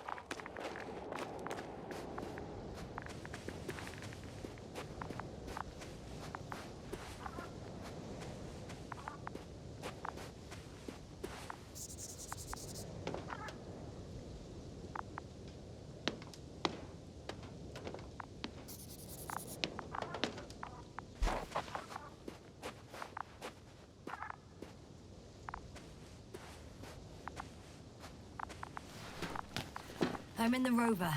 I'm in the rover.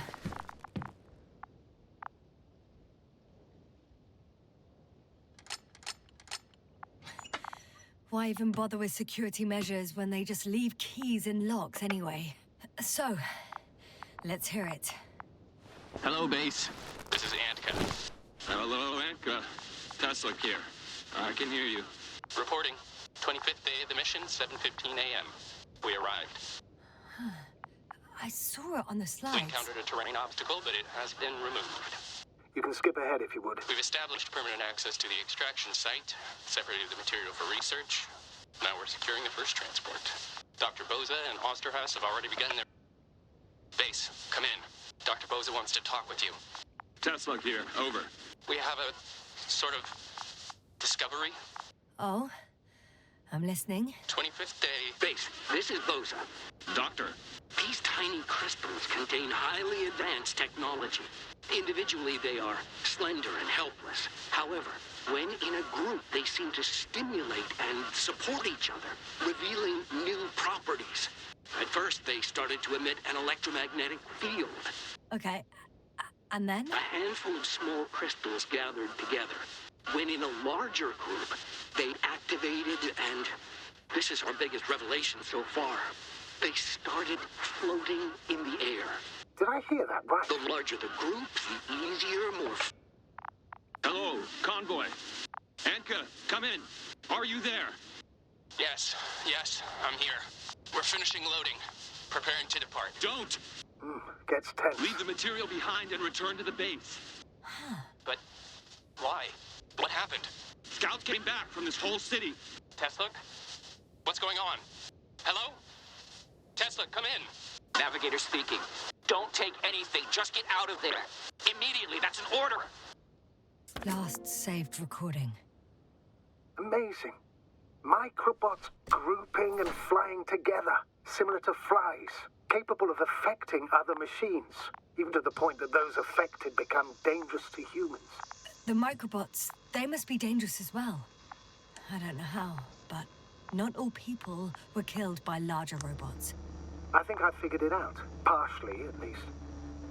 Why even bother with security measures when they just leave keys in locks anyway? So, let's hear it. Hello, base. This is Antka. Hello, Antka. Tesla here. I can hear you. Reporting. 25th day of the mission, 7:15 a.m. We arrived. I saw it on the We slides. encountered a terrain obstacle, but it has been removed. You can skip ahead if you would. We've established permanent access to the extraction site, separated the material for research. Now we're securing the first transport. Dr. Boza and Osterhaus have already begun their... Base, come in. Dr. Boza wants to talk with you. Tesla here, over. We have a sort of discovery. Oh? I'm listening. 25th day. Base, this is Boza. Doctor. These tiny crystals contain highly advanced technology. Individually, they are slender and helpless. However, when in a group, they seem to stimulate and support each other, revealing new properties. At first, they started to emit an electromagnetic field. Okay. And then? A handful of small crystals gathered together. When in a larger group, they activated and... This is our biggest revelation so far. They started floating in the air. Did I hear that right? The larger the group, the easier, more... Hello, convoy. Antka, come in. Are you there? Yes, I'm here. We're finishing loading. Preparing to depart. Don't! Gets tense. Leave the material behind and return to the base. But why? What happened? Scouts came back from this whole city. Tesla? What's going on? Hello? Tesla, come in. Navigator speaking. Don't take anything. Just get out of there. Immediately. That's an order. Last saved recording. Amazing. Microbots grouping and flying together, similar to flies, capable of affecting other machines, even to the point that those affected become dangerous to humans. The microbots, they must be dangerous as well. I don't know how, but not all people were killed by larger robots. I think I figured it out, partially at least.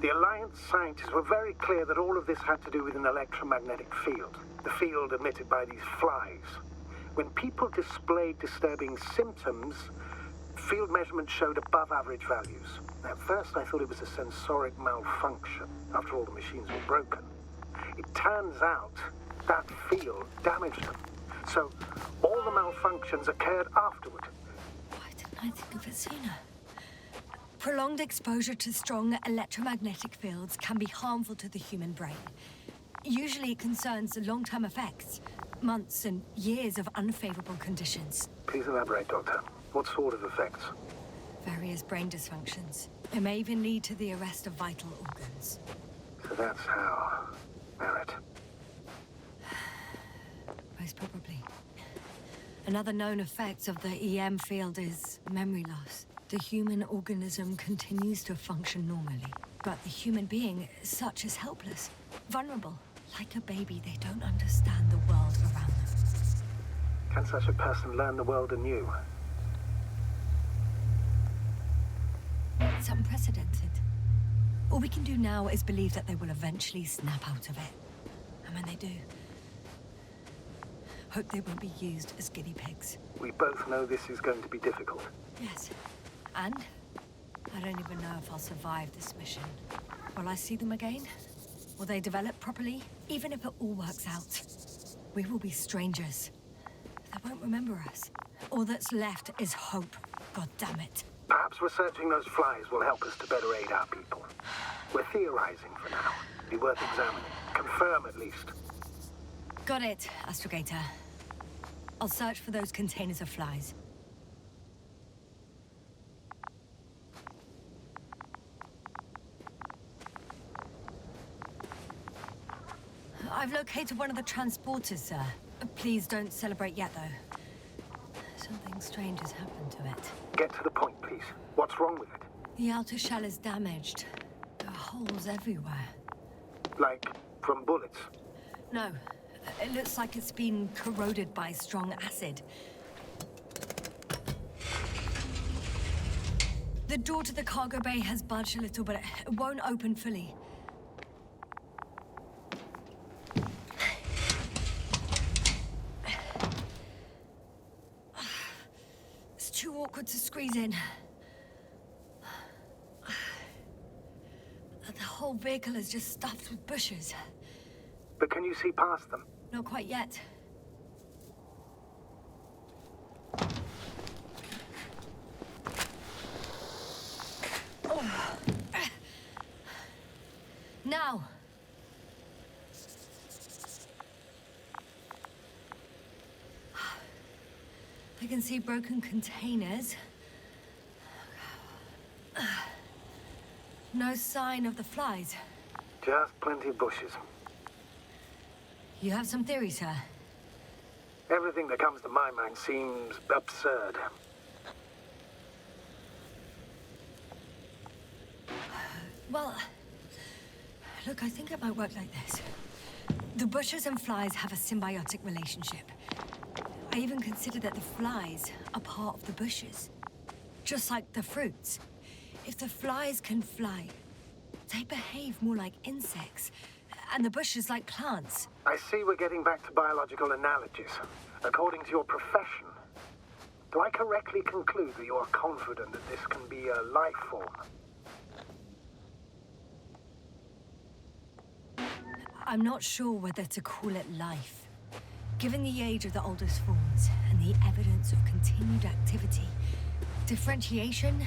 The Alliance scientists were very clear that all of this had to do with an electromagnetic field, the field emitted by these flies. When people displayed disturbing symptoms, field measurements showed above average values. At first I thought it was a sensoric malfunction, after all the machines were broken. It turns out that field damaged them. So all the malfunctions occurred afterward. Why didn't I think of it sooner? Prolonged exposure to strong electromagnetic fields can be harmful to the human brain. Usually it concerns long-term effects, months and years of unfavorable conditions. Please elaborate, Doctor. What sort of effects? Various brain dysfunctions. It may even lead to the arrest of vital organs. So that's how... Barrett. Most probably. Another known effect of the EM field is memory loss. The human organism continues to function normally, but the human being, such is helpless, vulnerable. Like a baby, they don't understand the world around them. Can such a person learn the world anew? It's unprecedented. All we can do now is believe that they will eventually snap out of it. And when they do, hope they won't be used as guinea pigs. We both know this is going to be difficult. Yes. And I don't even know if I'll survive this mission. Will I see them again? Will they develop properly? Even if it all works out, we will be strangers. They won't remember us. All that's left is hope. God damn it. Perhaps researching those flies will help us to better aid our people. We're theorizing for now. Be worth examining. Confirm at least. Got it, Astrogator. I'll search for those containers of flies. I've located one of the transporters, sir. Please don't celebrate yet, though. Something strange has happened to it. Get to the point, please. What's wrong with it? The outer shell is damaged. There are holes everywhere. Like, from bullets? No. It looks like it's been corroded by strong acid. The door to the cargo bay has budged a little, but it won't open fully. It's too awkward to squeeze in. The whole vehicle is just stuffed with bushes. But can you see past them? Not quite yet. Now. I can see broken containers. No sign of the flies. Just plenty of bushes. You have some theories, sir? Everything that comes to my mind seems absurd. Well, look, I think it might work like this. The bushes and flies have a symbiotic relationship. I even consider that the flies are part of the bushes. Just like the fruits. If the flies can fly, they behave more like insects, and the bushes like plants. I see we're getting back to biological analogies. According to your profession, do I correctly conclude that you are confident that this can be a life form? I'm not sure whether to call it life. Given the age of the oldest forms and the evidence of continued activity, differentiation,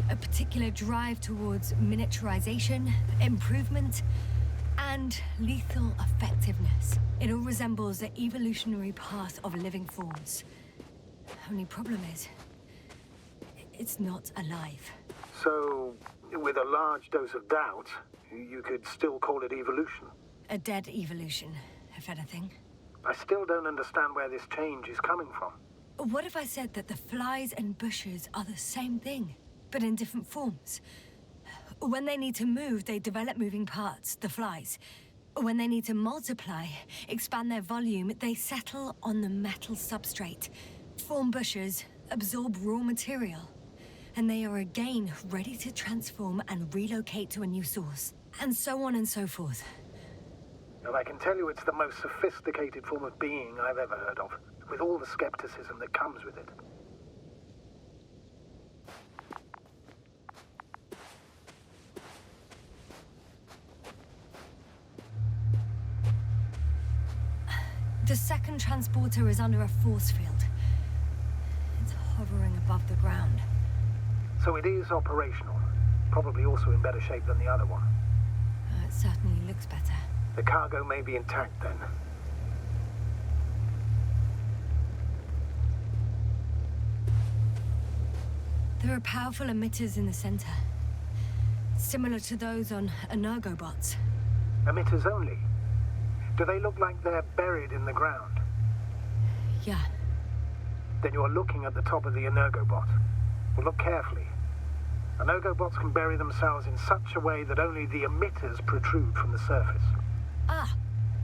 a particular drive towards miniaturization, improvement, and lethal effectiveness. It all resembles the evolutionary path of living forms. Only problem is, it's not alive. So, with a large dose of doubt, you could still call it evolution? A dead evolution, if anything. I still don't understand where this change is coming from. What if I said that the flies and bushes are the same thing, but in different forms? When they need to move, they develop moving parts, the flies. When they need to multiply, expand their volume, they settle on the metal substrate, form bushes, absorb raw material, and they are again ready to transform and relocate to a new source, and so on and so forth. And I can tell you it's the most sophisticated form of being I've ever heard of, with all the skepticism that comes with it. The second transporter is under a force field. It's hovering above the ground. So it is operational. Probably also in better shape than the other one. It certainly looks better. The cargo may be intact then. There are powerful emitters in the center. Similar to those on energobots. Emitters only? Do they look like they're buried in the ground? Yeah. Then you're looking at the top of the energobot. Well, look carefully. Energobots can bury themselves in such a way that only the emitters protrude from the surface. Ah,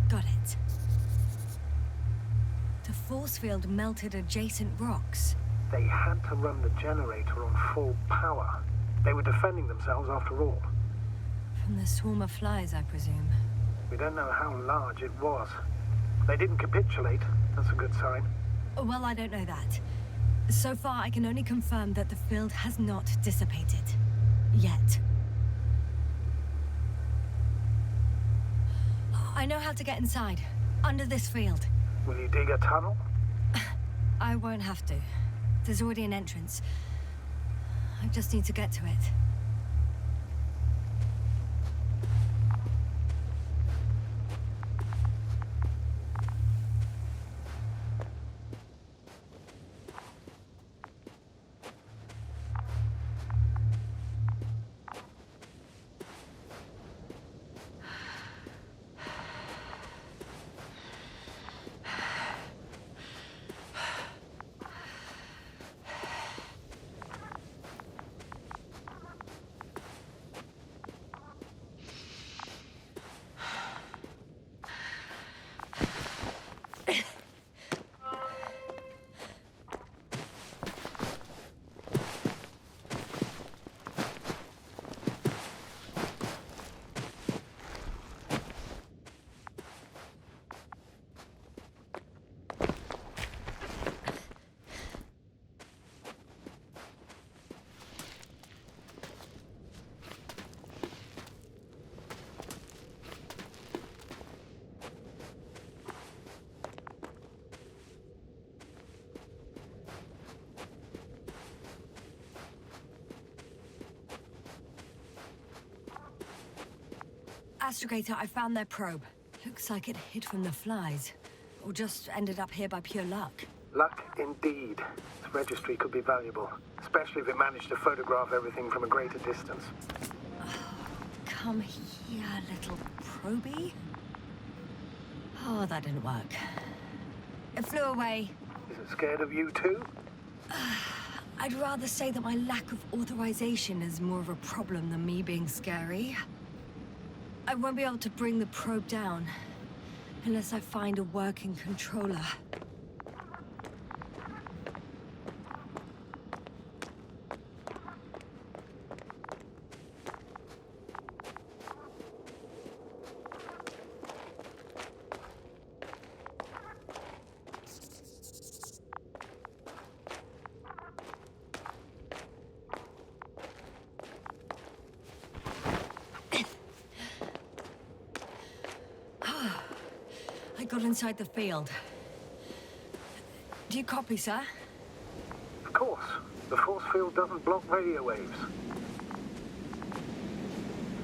got it. The force field melted adjacent rocks. They had to run the generator on full power. They were defending themselves after all. From the swarm of flies, I presume. We don't know how large it was. They didn't capitulate. That's a good sign. Well, I don't know that. So far, I can only confirm that the field has not dissipated. Yet. I know how to get inside. Under this field. Will you dig a tunnel? I won't have to. There's already an entrance. I just need to get to it. Astrogator, I found their probe. Looks like it hid from the flies. Or just ended up here by pure luck. Luck indeed. This registry could be valuable, especially if it managed to photograph everything from a greater distance. Come here, little probie. Oh, that didn't work. It flew away. Is it scared of you too? I'd rather say that my lack of authorization is more of a problem than me being scary. I won't be able to bring the probe down unless I find a working controller. I got inside the field. Do you copy, sir? Of course. The force field doesn't block radio waves.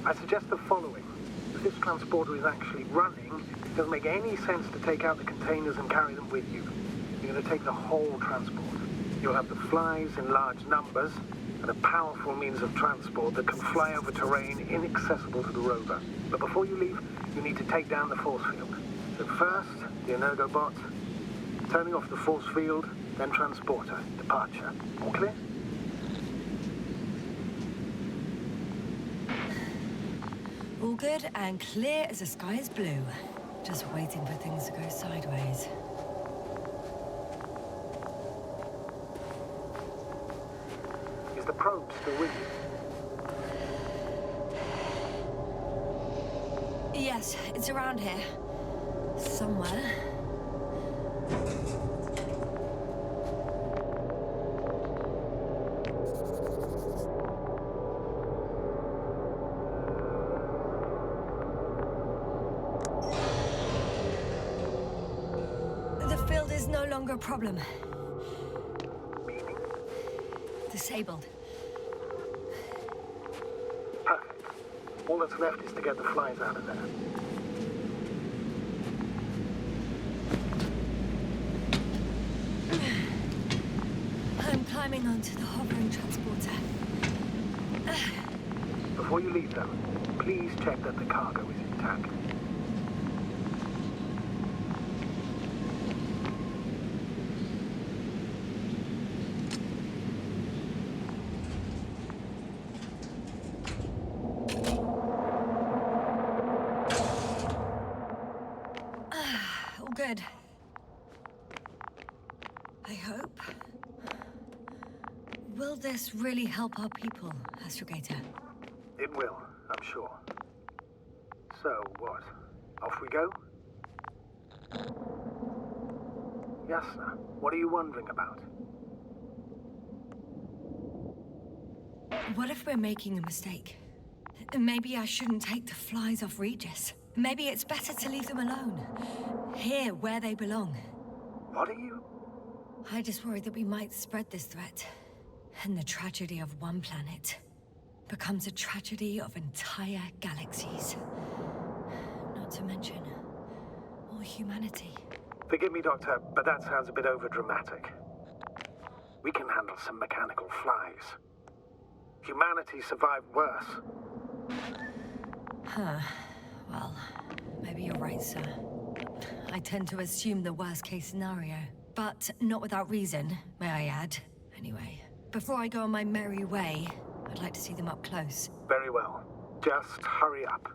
I suggest the following. If this transporter is actually running, it doesn't make any sense to take out the containers and carry them with you. You're going to take the whole transport. You'll have the flies in large numbers, and a powerful means of transport that can fly over terrain inaccessible to the rover. But before you leave, you need to take down the force field. So first, the Energobot, turning off the force field, then transporter, departure. All clear? All good and clear as the sky is blue. Just waiting for things to go sideways. Is the probe still with you? Yes, it's around here. Somewhere. The field is no longer a problem. Meaning? Disabled. Perfect. All that's left is to get the flies out of there. I'm climbing onto the hovering transporter. Before you leave, though, please check that the cargo is intact. All good. I hope. Will this really help our people, Astrogator? It will, I'm sure. So, what? Off we go? Yasna, what are you wondering about? What if we're making a mistake? Maybe I shouldn't take the flies off Regis. Maybe it's better to leave them alone. Here, where they belong. What are you? I just worry that we might spread this threat. And the tragedy of one planet becomes a tragedy of entire galaxies. Not to mention, all humanity. Forgive me, Doctor, but that sounds a bit overdramatic. We can handle some mechanical flies. Humanity survived worse. Huh. Well, maybe you're right, sir. I tend to assume the worst-case scenario. But not without reason, may I add. Anyway, before I go on my merry way, I'd like to see them up close. Very well. Just hurry up.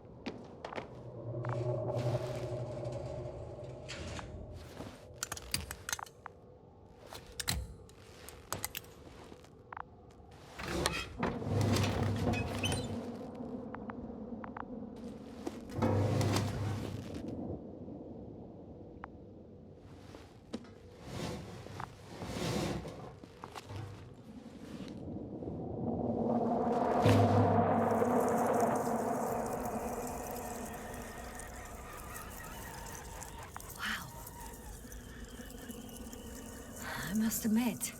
I must admit,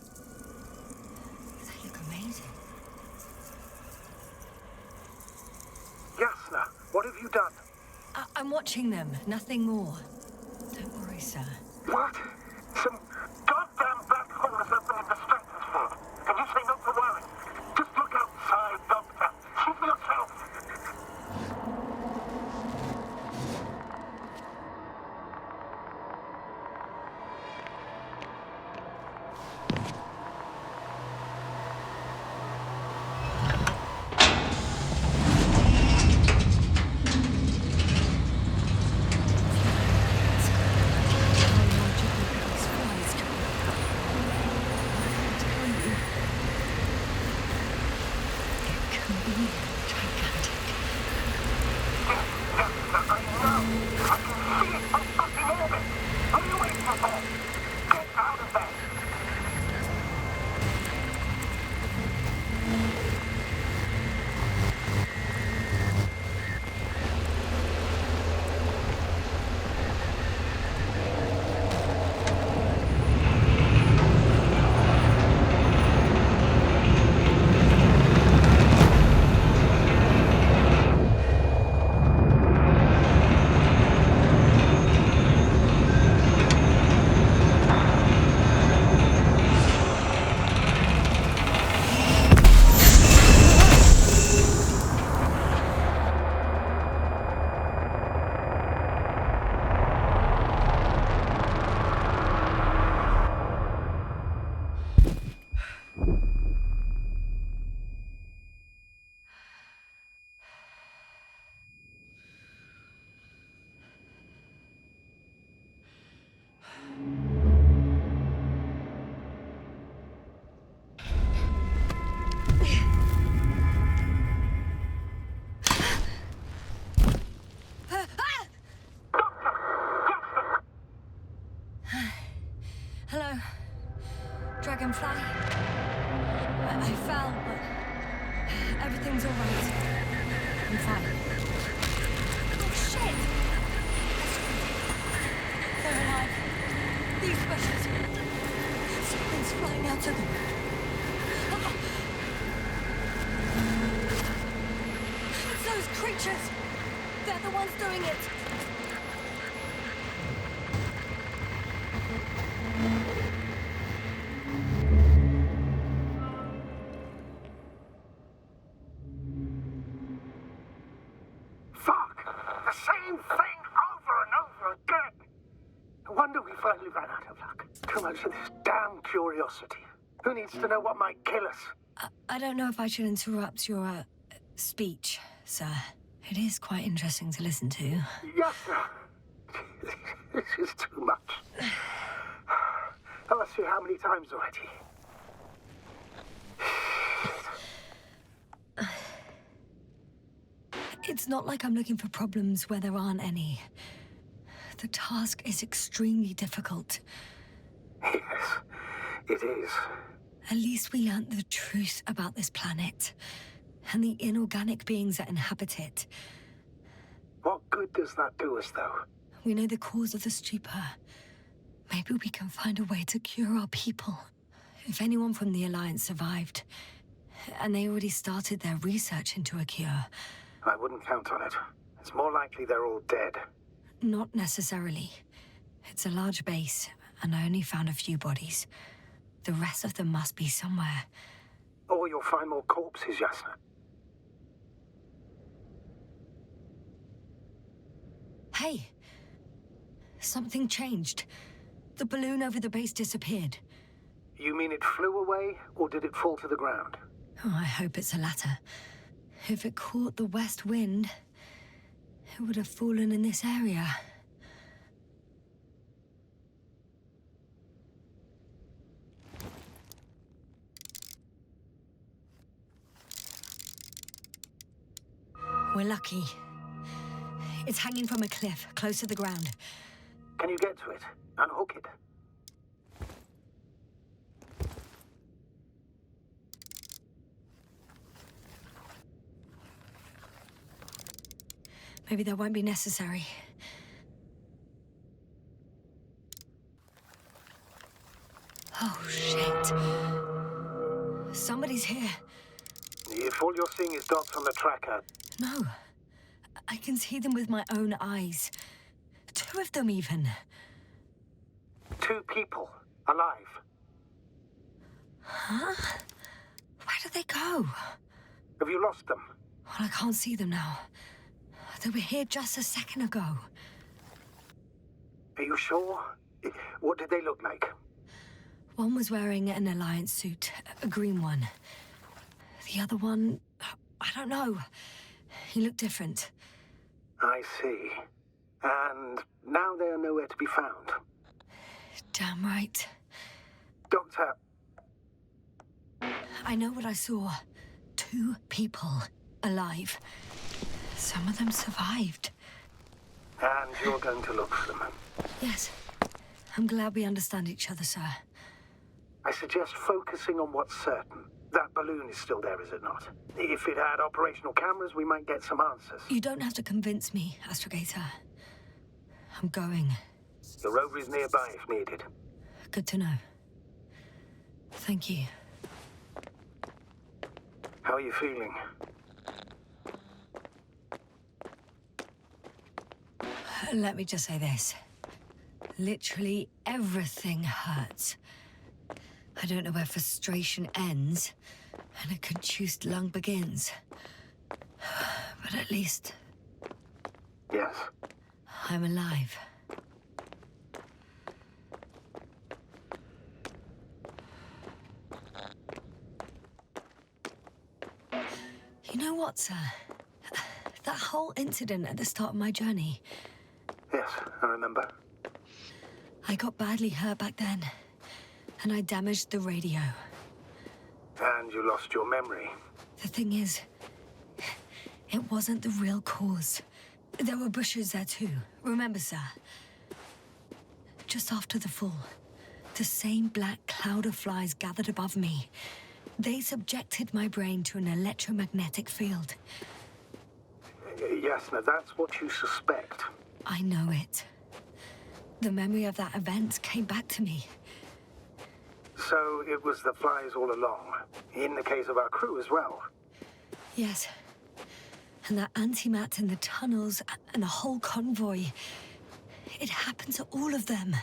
they look amazing. Yasna, what have you done? I'm watching them, nothing more. Don't worry, sir. What? Some goddamn black holes have been in the stratosphere. And you say not to worry. Just look outside, Doctor. See for yourself. Hello, Dragonfly. I fell, but everything's all right. I'm fine. Oh, shit! They're alive. These bushes. Something's flying out of them. It's those creatures. They're the ones doing it. To this damn curiosity. Who needs to know what might kill us? I don't know if I should interrupt your, speech, sir. It is quite interesting to listen to. Yes, sir. This is too much. I've asked you how many times already. It's not like I'm looking for problems where there aren't any. The task is extremely difficult. Yes, it is. At least we learned the truth about this planet and the inorganic beings that inhabit it. What good does that do us, though? We know the cause of the stupor. Maybe we can find a way to cure our people. If anyone from the Alliance survived, and they already started their research into a cure. I wouldn't count on it. It's more likely they're all dead. Not necessarily. It's a large base, and I only found a few bodies. The rest of them must be somewhere. Or you'll find more corpses, Yasna. Hey! Something changed. The balloon over the base disappeared. You mean it flew away, or did it fall to the ground? Oh, I hope it's the latter. If it caught the west wind, it would have fallen in this area. We're lucky. It's hanging from a cliff, close to the ground. Can you get to it? Unhook it? Maybe that won't be necessary. Oh, shit. Somebody's here. If all you're seeing is dots on the tracker... No. I can see them with my own eyes. 2 of them, even. 2 people. Alive. Huh? Where did they go? Have you lost them? Well, I can't see them now. They were here just a second ago. Are you sure? What did they look like? One was wearing an Alliance suit, a green one. The other one, I don't know. He looked different. I see. And now they are nowhere to be found. Damn right. Doctor... I know what I saw. 2 people alive. Some of them survived. And you're going to look for them? Yes. I'm glad we understand each other, sir. I suggest focusing on what's certain. That balloon is still there, is it not? If it had operational cameras, we might get some answers. You don't have to convince me, Astrogator. I'm going. The rover is nearby if needed. Good to know. Thank you. How are you feeling? Let me just say this. Literally everything hurts. I don't know where frustration ends and a contused lung begins. But at least... Yes. I'm alive. You know what, sir? That whole incident at the start of my journey... Yes, I remember. I got badly hurt back then, and I damaged the radio. And you lost your memory. The thing is, it wasn't the real cause. There were bushes there too, remember, sir? Just after the fall, the same black cloud of flies gathered above me. They subjected my brain to an electromagnetic field. Yasna, that's what you suspect. I know it. The memory of that event came back to me. So it was the flies all along, in the case of our crew as well. Yes. And that antimat in the tunnels and the whole convoy. It happened to all of them.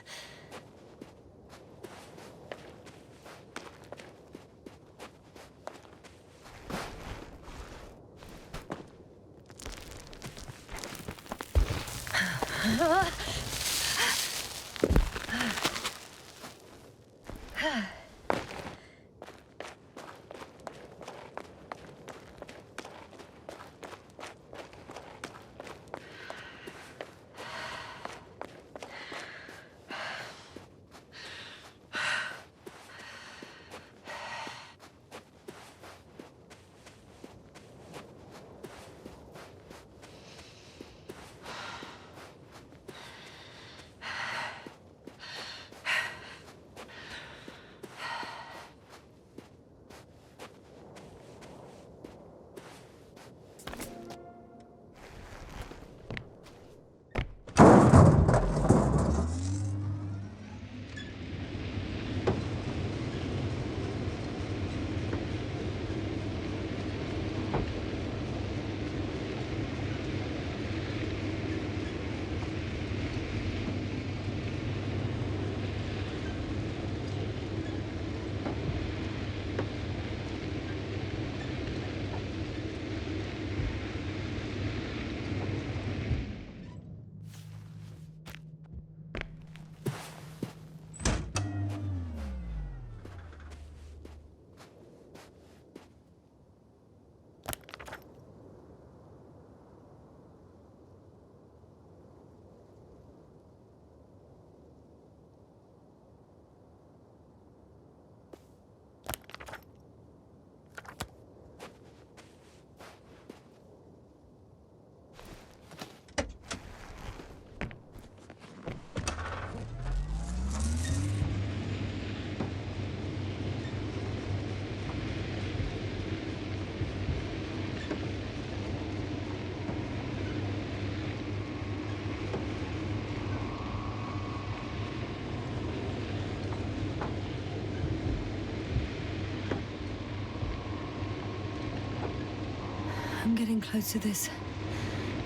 getting close to this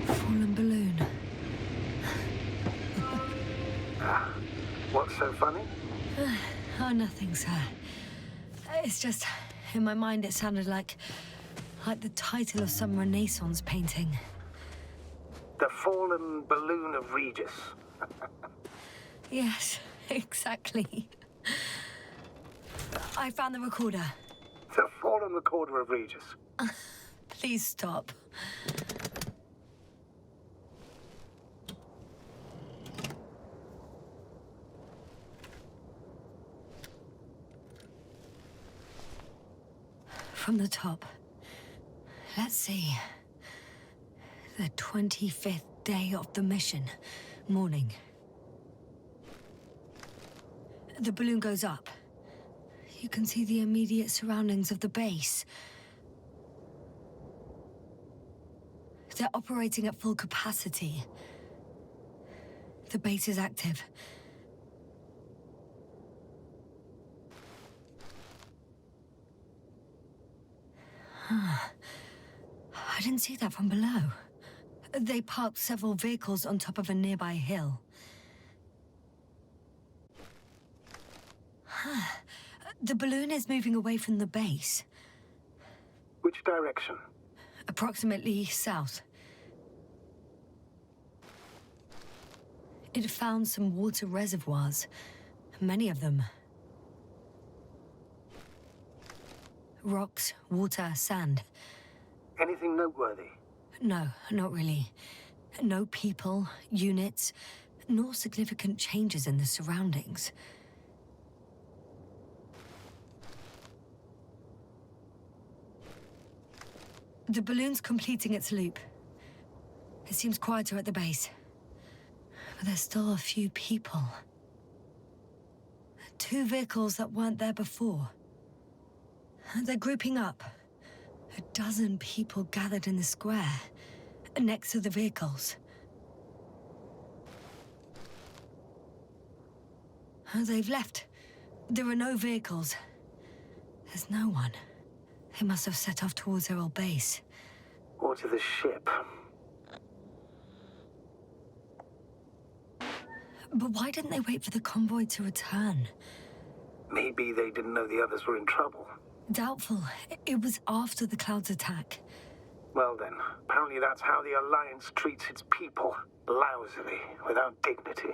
fallen balloon. What's so funny? Oh, nothing, sir. It's just, in my mind it sounded like the title of some Renaissance painting. The Fallen Balloon of Regis. Yes, exactly. I found the recorder. The Fallen Recorder of Regis. Please stop. From the top. Let's see. The 25th day of the mission. Morning. The balloon goes up. You can see the immediate surroundings of the base. They're operating at full capacity. The base is active. I didn't see that from below. They parked several vehicles on top of a nearby hill. The balloon is moving away from the base. Which direction? Approximately south. It found some water reservoirs. Many of them. Rocks, water, sand. Anything noteworthy? No, not really. No people, units, nor significant changes in the surroundings. The balloon's completing its loop. It seems quieter at the base. But there's still a few people. 2 vehicles that weren't there before. They're grouping up. 12 people gathered in the square, next to the vehicles. They've left. There are no vehicles. There's no one. They must have set off towards their old base. Or to the ship. But why didn't they wait for the convoy to return? Maybe they didn't know the others were in trouble. Doubtful. It was after the Cloud's attack. Well then, apparently that's how the Alliance treats its people. Lousily, without dignity.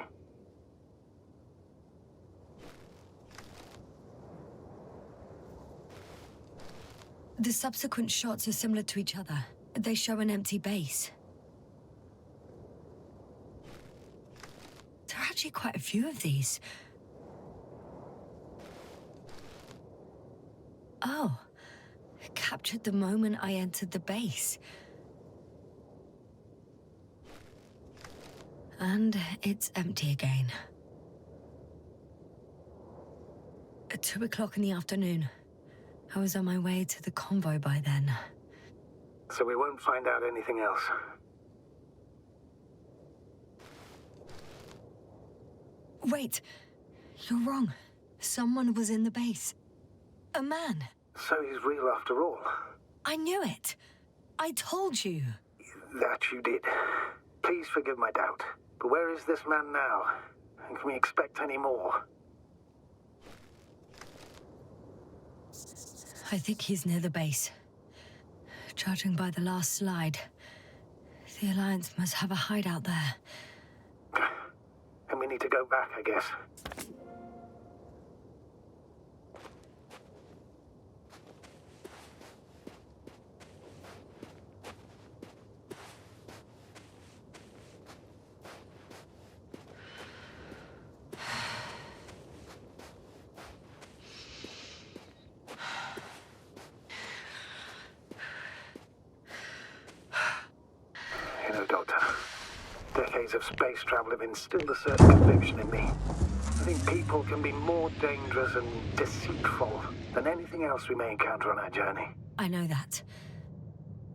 The subsequent shots are similar to each other. They show an empty base. There are actually quite a few of these. Oh, captured the moment I entered the base. And it's empty again. At 2 o'clock in the afternoon. I was on my way to the convoy by then. So we won't find out anything else. Wait, you're wrong. Someone was in the base. A man. So he's real after all. I knew it. I told you. That you did. Please forgive my doubt. But where is this man now? And can we expect any more? I think he's near the base. Judging by the last slide, the Alliance must have a hideout there. And we need to go back, I guess. Of space travel have instilled a certain conviction in me. I think people can be more dangerous and deceitful than anything else we may encounter on our journey. I know that.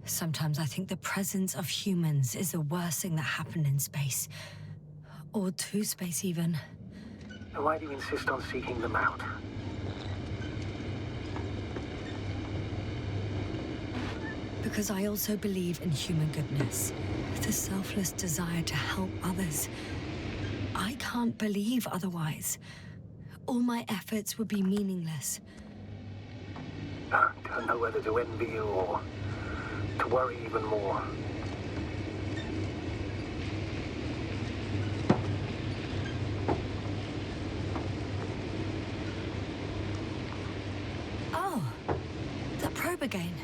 Sometimes I think the presence of humans is the worst thing that happened in space. Or to space, even. And why do you insist on seeking them out? Because I also believe in human goodness, the selfless desire to help others. I can't believe otherwise. All my efforts would be meaningless. I don't know whether to envy you or to worry even more. Oh, that probe again.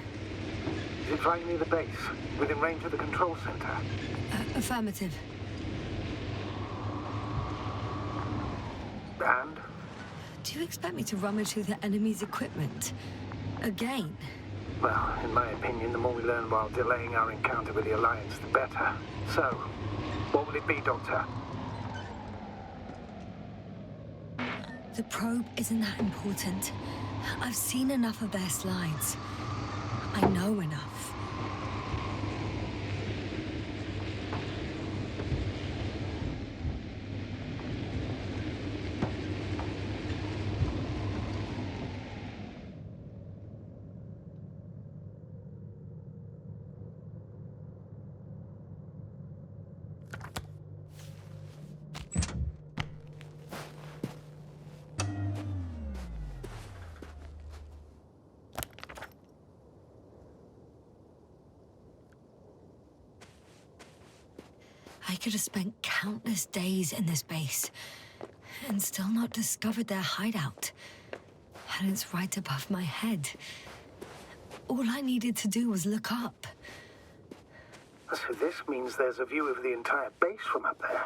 Is it flying near the base, within range of the control center? Affirmative. And? Do you expect me to rummage through the enemy's equipment? Again? Well, in my opinion, the more we learn while delaying our encounter with the Alliance, the better. So, what will it be, Doctor? The probe isn't that important. I've seen enough of their slides. I know enough. I could have spent countless days in this base and still not discovered their hideout. And it's right above my head. All I needed to do was look up. So this means there's a view of the entire base from up there.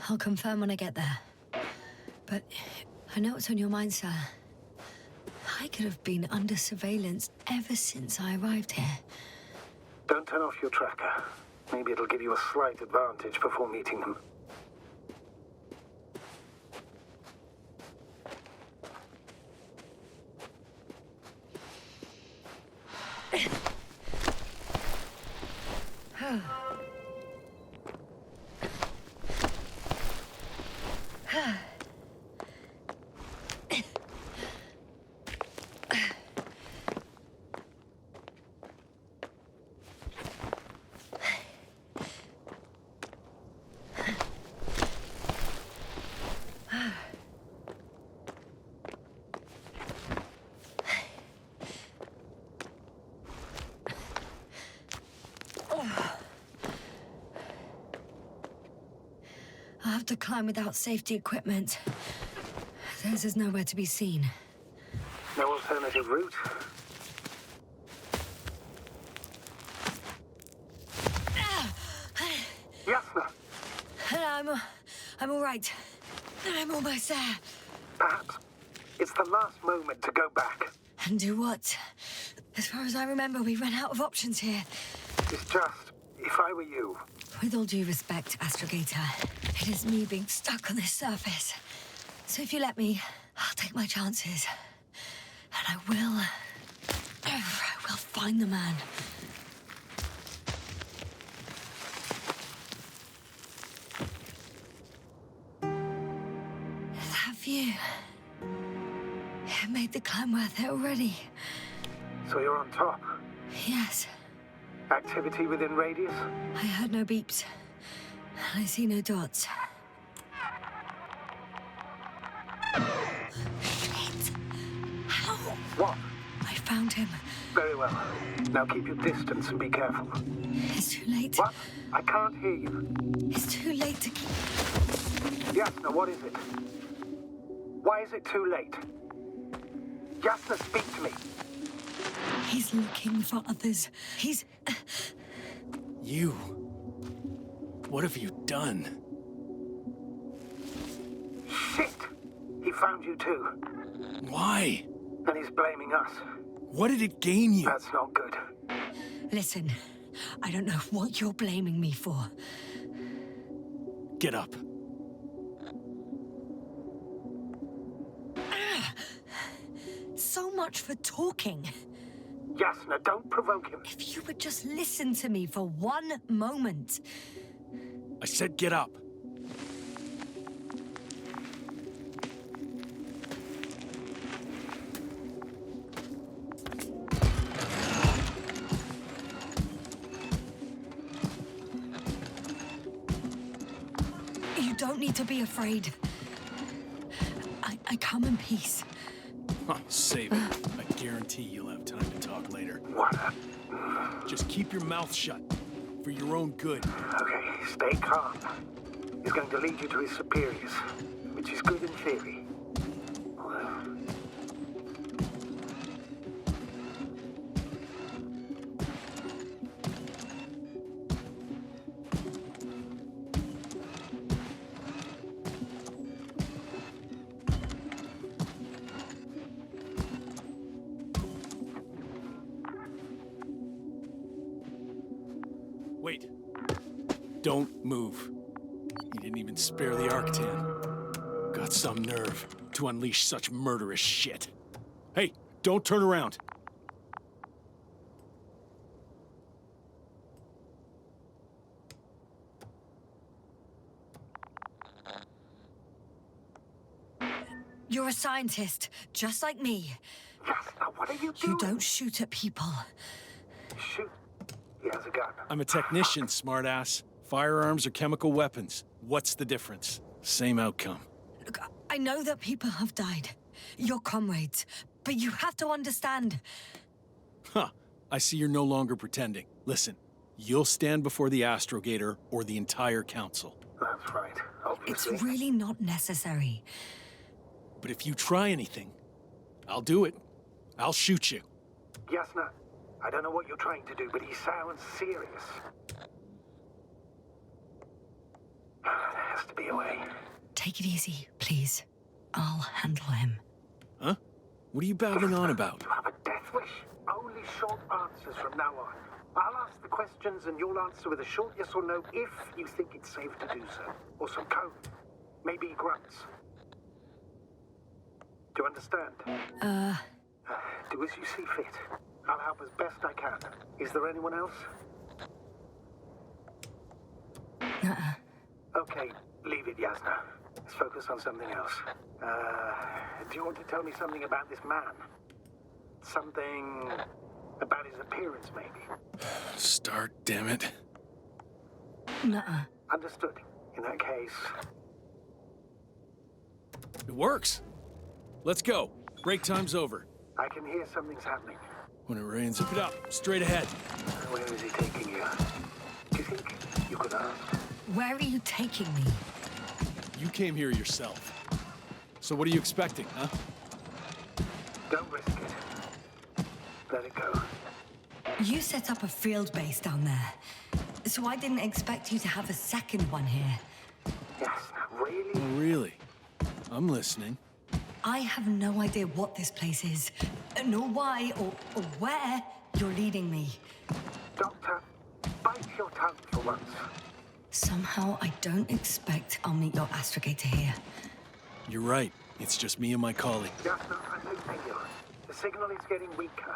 I'll confirm when I get there. But I know what's on your mind, sir. I could have been under surveillance ever since I arrived here. Don't turn off your tracker. Maybe it'll give you a slight advantage before meeting them. I'll have to climb without safety equipment. Theirs is nowhere to be seen. No alternative route? Yasna! I'm all right. I'm almost there. Perhaps it's the last moment to go back. And do what? As far as I remember, we ran out of options here. It's just, if I were you... With all due respect, Astrogator, it is me being stuck on this surface. So if you let me, I'll take my chances. And I will find the man. That view, it made the climb worth it already. So you're on top? Yes. Activity within radius? I heard no beeps. I see no dots. Shit! How? What? I found him. Very well. Now keep your distance and be careful. It's too late. What? I can't hear you. It's too late to keep... Yasna, what is it? Why is it too late? Yasna, speak to me. He's looking for others. He's... You... What have you done? Shit! He found you too. Why? And he's blaming us. What did it gain you? That's not good. Listen, I don't know what you're blaming me for. Get up. So much for talking. Yasna, don't provoke him. If you would just listen to me for one moment. I said get up. need to be afraid. I come in peace. Save it. I guarantee you'll have time to talk later. What? Just keep your mouth shut. For your own good. Okay, stay calm. He's going to lead you to his superiors, which is good in theory. Wait. Don't move. He didn't even spare the Arctan. Got some nerve to unleash such murderous shit. Hey, don't turn around. You're a scientist, just like me. Yasna, what are you doing? You don't shoot at people. Shoot. He has a gun. I'm a technician, smartass. Firearms or chemical weapons. What's the difference? Same outcome. Look, I know that people have died. Your comrades. But you have to understand. Huh. I see you're no longer pretending. Listen, you'll stand before the Astrogator or the entire council. That's right, obviously. It's really not necessary. But if you try anything, I'll do it. I'll shoot you. Yasna, I don't know what you're trying to do, but he sounds serious. There has to be a way. Take it easy, please. I'll handle him. Huh? What are you babbling on about? You have a death wish? Only short answers from now on. I'll ask the questions and you'll answer with a short yes or no if you think it's safe to do so. Or some code. Maybe grunts. Do you understand? Do as you see fit. I'll help as best I can. Is there anyone else? Okay, leave it, Yasna. Let's focus on something else. Do you want to tell me something about this man? Something about his appearance, maybe? Start, damn it. Nuh-uh. Understood. In that case... It works. Let's go. Break time's over. I can hear something's happening. When it rains, zip it up. Straight ahead. Where is he taking you? Do you think you could ask? Where are you taking me? You came here yourself. So what are you expecting, huh? Don't risk it. Let it go. You set up a field base down there. So I didn't expect you to have a second one here. Yes, really? Oh, really? I'm listening. I have no idea what this place is, nor why or where you're leading me. Doctor, bite your tongue for once. Somehow I don't expect I'll meet your astrogator here. You're right. It's just me and my colleague. Yasna, I'm losing you. The signal is getting weaker.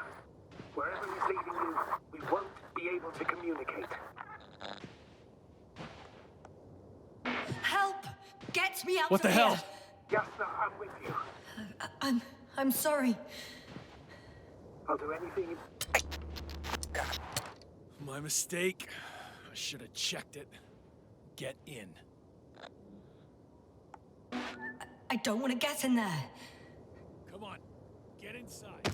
Wherever he's leading you, we won't be able to communicate. Help! Get me out What the of hell? here! Yasna, I'm with you. I'm sorry. I'll do anything. My mistake. I should have checked it. Get in. I don't want to get in there. Come on. Get inside.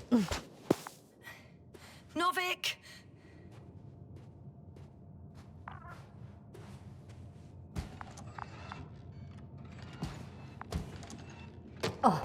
Novik! Oh.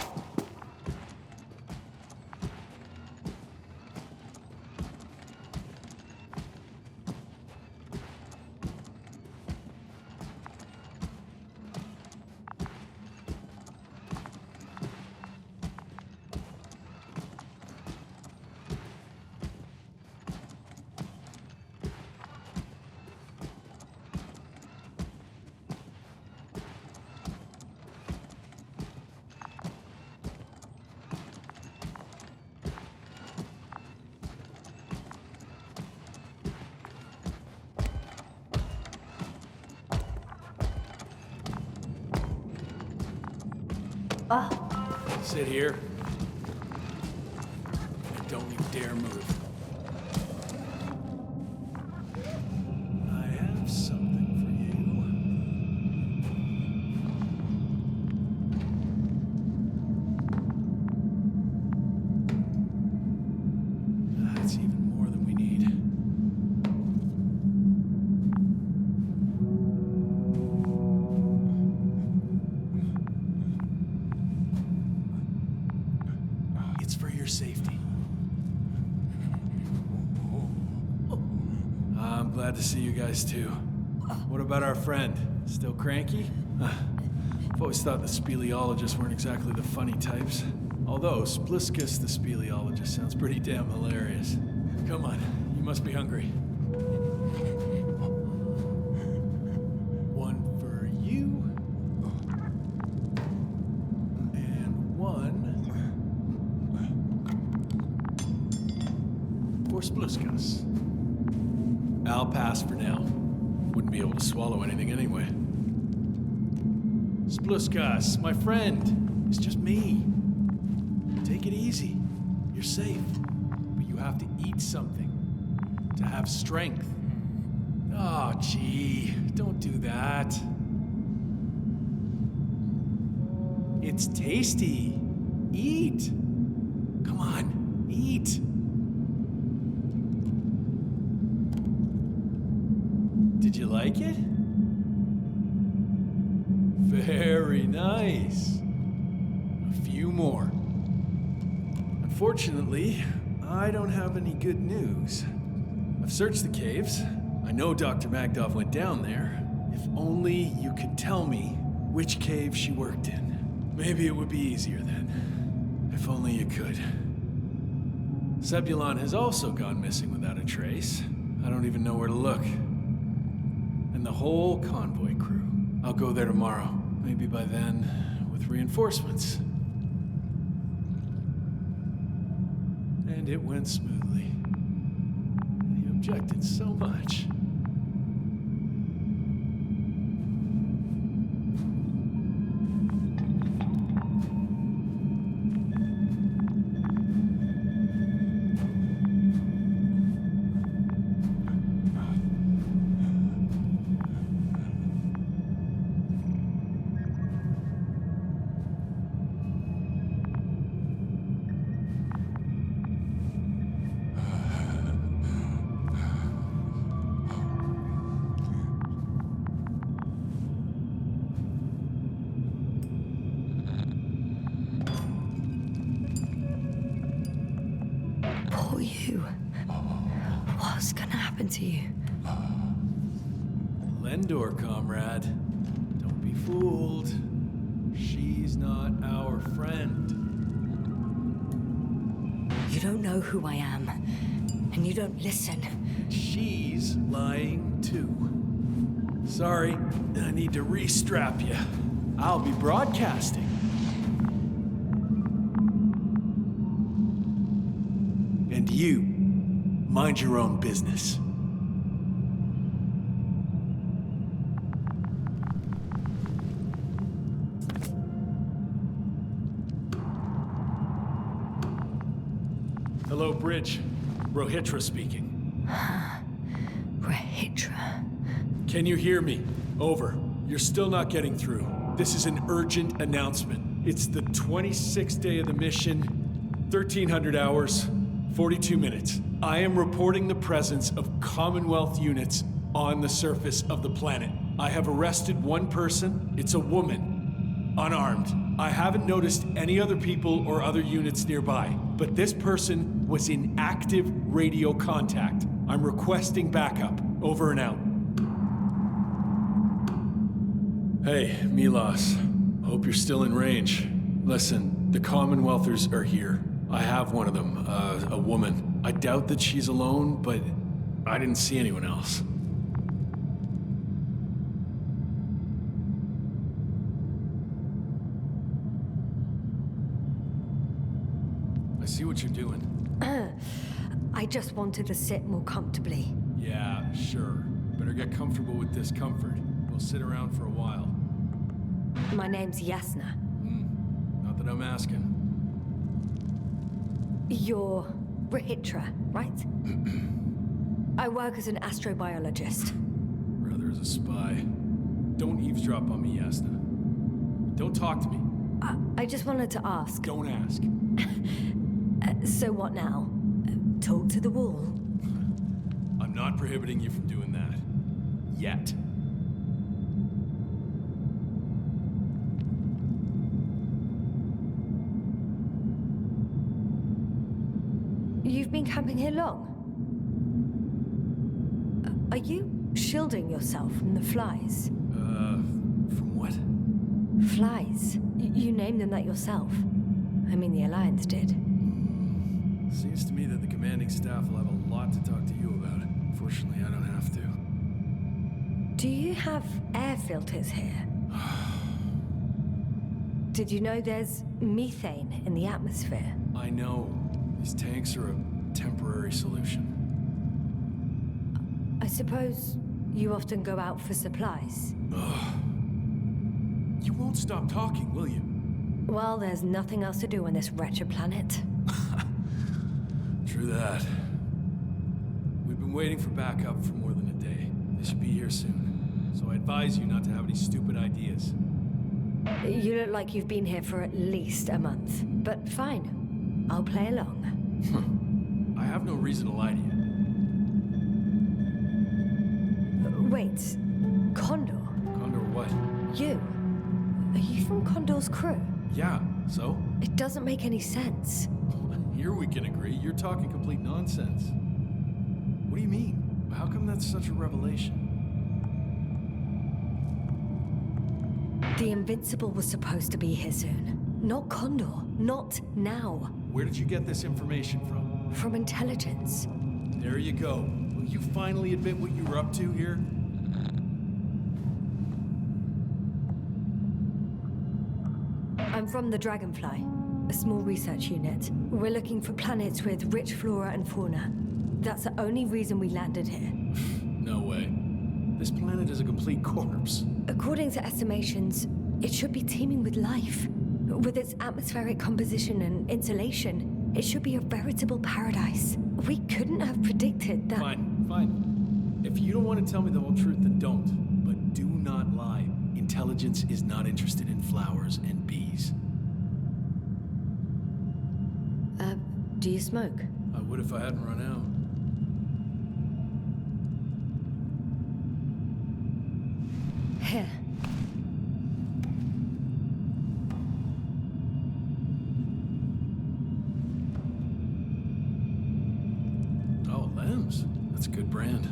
Sit here. And don't you dare move. I have something for you. your safety. I'm glad to see you guys too. What about our friend? Still cranky? I've always thought the speleologists weren't exactly the funny types. Although, Spliskus the speleologist sounds pretty damn hilarious. Come on, you must be hungry. One for you. And one for Spliskus. I'll pass for now. Wouldn't be able to swallow anything anyway. Spliskus, my friend. It's just me. Take it easy. You're safe. But you have to eat something to have strength. Oh, gee. Don't do that. It's tasty. Eat. Come on, eat. Did you like it? Very nice. A few more. Unfortunately, I don't have any good news. I've searched the caves. I know Dr. Magdov went down there. If only you could tell me which cave she worked in. Maybe it would be easier then. If only you could. Zebulon has also gone missing without a trace. I don't even know where to look. And the whole convoy crew. I'll go there tomorrow. Maybe by then, with reinforcements. And it went smoothly. And he objected so much. Poor you. What's gonna happen to you? Lendor, comrade. Don't be fooled. She's not our friend. You don't know who I am, and you don't listen. She's lying too. Sorry, I need to re-strap you. I'll be broadcasting. And you, mind your own business. Hello, Bridge. Rohitra speaking. Rethink. Can you hear me? Over. You're still not getting through. This is an urgent announcement. It's the 26th day of the mission, 1300 hours, 42 minutes. I am reporting the presence of Commonwealth units on the surface of the planet. I have arrested one person. It's a woman, unarmed. I haven't noticed any other people or other units nearby, but this person was in active radio contact. I'm requesting backup. Over and out. Hey, Milos. Hope you're still in range. Listen, the Commonwealthers are here. I have one of them, a woman. I doubt that she's alone, but I didn't see anyone else. I see what you're doing. I just wanted to sit more comfortably. Yeah, sure. Better get comfortable with discomfort. We'll sit around for a while. My name's Yasna. Not that I'm asking. You're Rethink, right? I work as an astrobiologist. Rather as a spy. Don't eavesdrop on me, Yasna. Don't talk to me. I just wanted to ask. Don't ask. So what now? Talk to the wall? I'm not prohibiting you from doing that. Yet. You've been camping here long? Are you shielding yourself from the flies? From what? Flies. You named them that yourself. I mean, the Alliance did. Seems to me that the commanding staff will have a lot to talk to you about. Fortunately, I don't have to. Do you have air filters here? Did you know there's methane in the atmosphere? I know. These tanks are a temporary solution. I suppose you often go out for supplies. Ugh. You won't stop talking, will you? Well, there's nothing else to do on this wretched planet. True that. We've been waiting for backup for more than a day. They should be here soon. So I advise you not to have any stupid ideas. You look like you've been here for at least a month. But fine. I'll play along. I have no reason to lie to you. Wait. Condor? Condor what? You? Are you from Condor's crew? Yeah, so? It doesn't make any sense. Here we can agree. You're talking complete nonsense. What do you mean? How come that's such a revelation? The Invincible was supposed to be here soon. Not Condor. Not now. Where did you get this information from? From intelligence. There you go. Will you finally admit what you were up to here? I'm from the Dragonfly, a small research unit. We're looking for planets with rich flora and fauna. That's the only reason we landed here. No way. This planet is a complete corpse. According to estimations, it should be teeming with life. With its atmospheric composition and insulation, it should be a veritable paradise. We couldn't have predicted that. Fine. If you don't want to tell me the whole truth, then don't. But do not lie. Intelligence is not interested in flowers and bees. Do you smoke? I would if I hadn't run out. Here. Oh, Lem's. That's a good brand.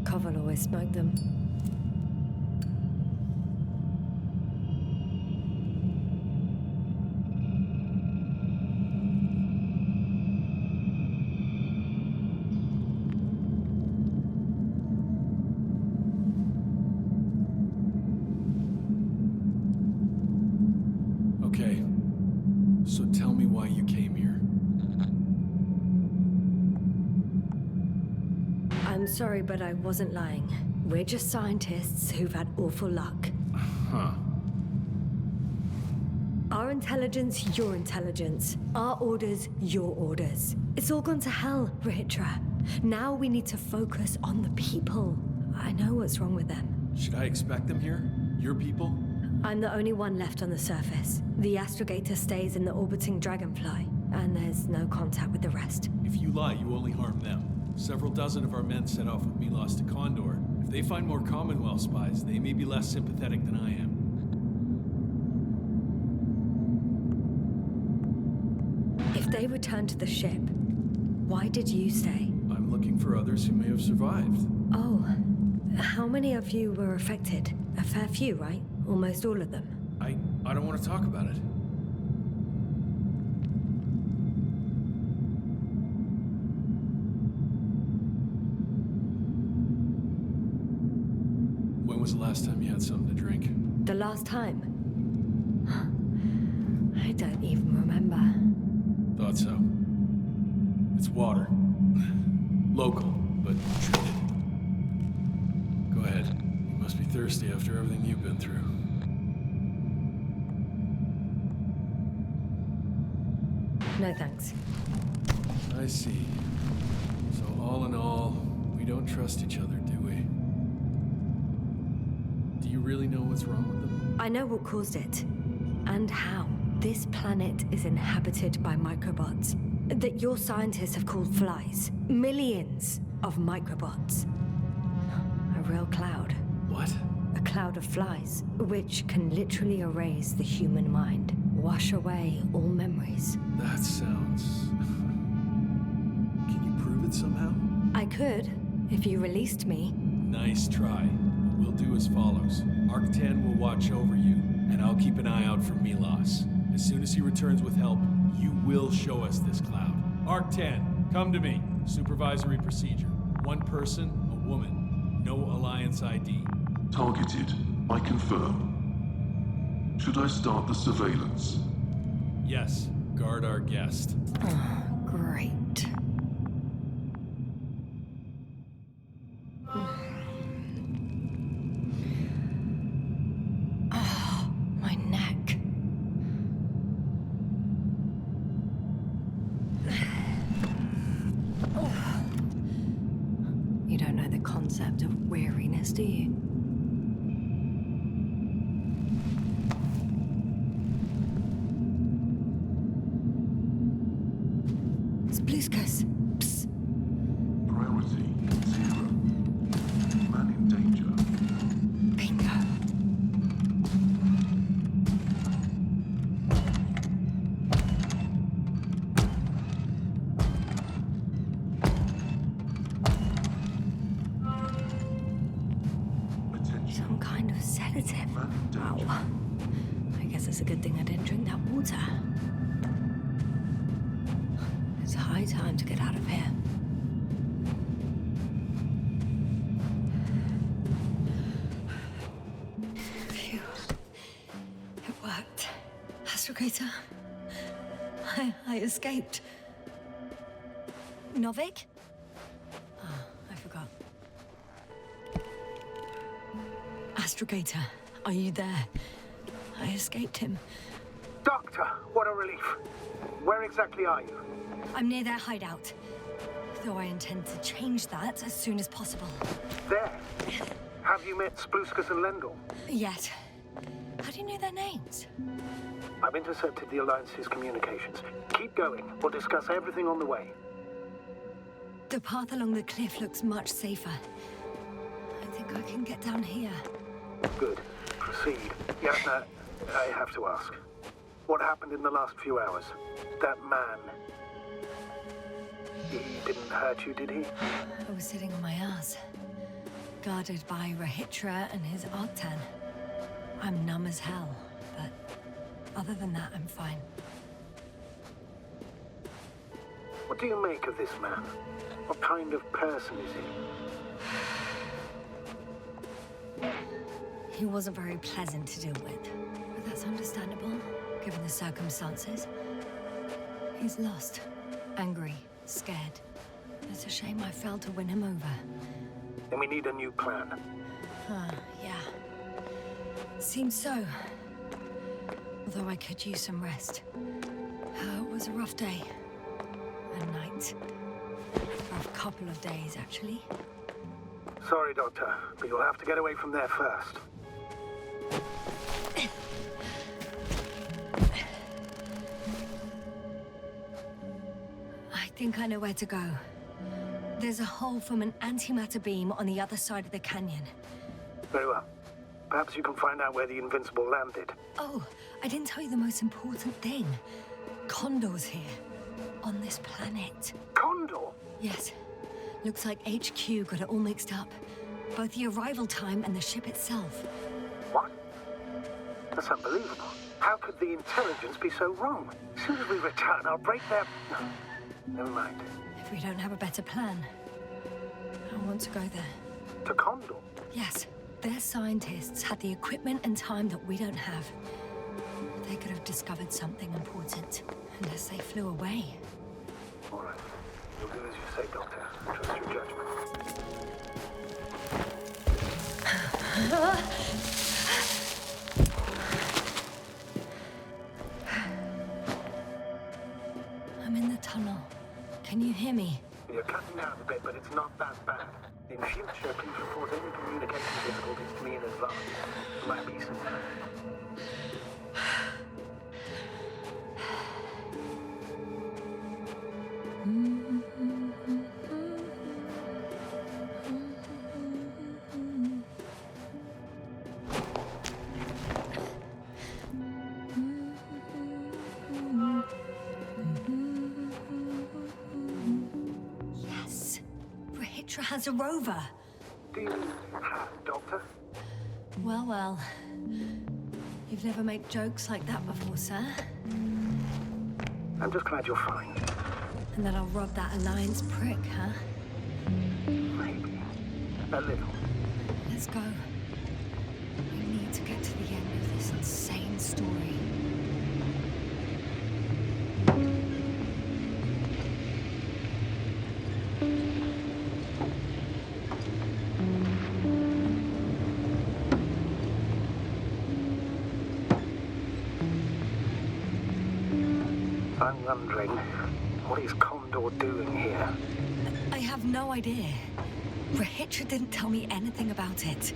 Koval always smoked them. Okay. So tell me why you came here. I'm sorry, but I wasn't lying. We're just scientists who've had awful luck. Huh. Our intelligence, your intelligence. Our orders, your orders. It's all gone to hell, Ritra. Now we need to focus on the people. I know what's wrong with them. Should I expect them here? Your people? I'm the only one left on the surface. The astrogator stays in the orbiting Dragonfly, and there's no contact with the rest. If you lie, you only harm them. Several dozen of our men set off with Milos to Condor. If they find more Commonwealth spies, they may be less sympathetic than I am. If they return to the ship, why did you stay? I'm looking for others who may have survived. Oh, how many of you were affected? A fair few, right? Almost all of them. I don't want to talk about it. When was the last time you had something to drink? The last time? I don't even remember. Thought so. It's water. Local, but treated. Go ahead. You must be thirsty after everything you've been through. No thanks. I see. So all in all, we don't trust each other, do we? Do you really know what's wrong with them? I know what caused it. And how. This planet is inhabited by microbots that your scientists have called flies. Millions of microbots. A real cloud. What? A cloud of flies, which can literally erase the human mind, wash away all memories. That sounds could, if you released me. Nice try. We'll do as follows. Arc 10 will watch over you, and I'll keep an eye out for Milos. As soon as he returns with help, you will show us this cloud. Arc 10, come to me. Supervisory procedure. One person, a woman. No Alliance ID. Targeted. I confirm. Should I start the surveillance? Yes, guard our guest. Oh, great. Oh, my neck. Oh. You don't know the concept of weariness, do you? Spluskas. Psst. Priority 0. Man in danger. Bingo. Attention. Some kind of sedative. Man in danger. Wow. I guess it's a good thing I didn't drink that water. It's high time to get out of here. Phew. It worked. Astrogator. I escaped. Novik? Oh, I forgot. Astrogator, are you there? I escaped him. Doctor, what a relief. Where exactly are you? I'm near their hideout. Though I intend to change that as soon as possible. There. Have you met Spluskas and Lendl? Yet. How do you know their names? I've intercepted the Alliance's communications. Keep going. We'll discuss everything on the way. The path along the cliff looks much safer. I think I can get down here. Good. Proceed. Yasna, I have to ask. What happened in the last few hours? That man. He didn't hurt you, did he? I was sitting on my ass, guarded by Rahitra and his Arctan. I'm numb as hell, but other than that, I'm fine. What do you make of this man? What kind of person is he? He wasn't very pleasant to deal with, but that's understandable, given the circumstances. He's lost, angry, scared. It's a shame I failed to win him over. Then we need a new plan. Yeah. Seems so. Although I could use some rest. It was a rough day. A night. A rough couple of days, actually. Sorry, Doctor, but you'll have to get away from there first. I think I know where to go. There's a hole from an antimatter beam on the other side of the canyon. Very well. Perhaps you can find out where the Invincible landed. Oh, I didn't tell you the most important thing. Condor's here. On this planet. Condor? Yes. Looks like HQ got it all mixed up. Both the arrival time and the ship itself. What? That's unbelievable. How could the intelligence be so wrong? As soon as we return, I'll break their... No, never mind. If we don't have a better plan, I want to go there. To Condor? Yes. Their scientists had the equipment and time that we don't have. They could have discovered something important, unless they flew away. All right. You'll do as you say, Doctor. Trust your judgment. I'm in the tunnel. Can you hear me? You're cutting out a bit, but it's not that bad. In future, please report any communication difficulties to me in advance. Might be some time. Hydra has a rover. Do you have, Doctor? Well, well. You've never made jokes like that before, sir. I'm just glad you're fine. And that I'll rob that Alliance prick, huh? Maybe. A little. Let's go. We need to get to the end of this insane story. I'm wondering, what is Condor doing here? I have no idea. Rahitra didn't tell me anything about it.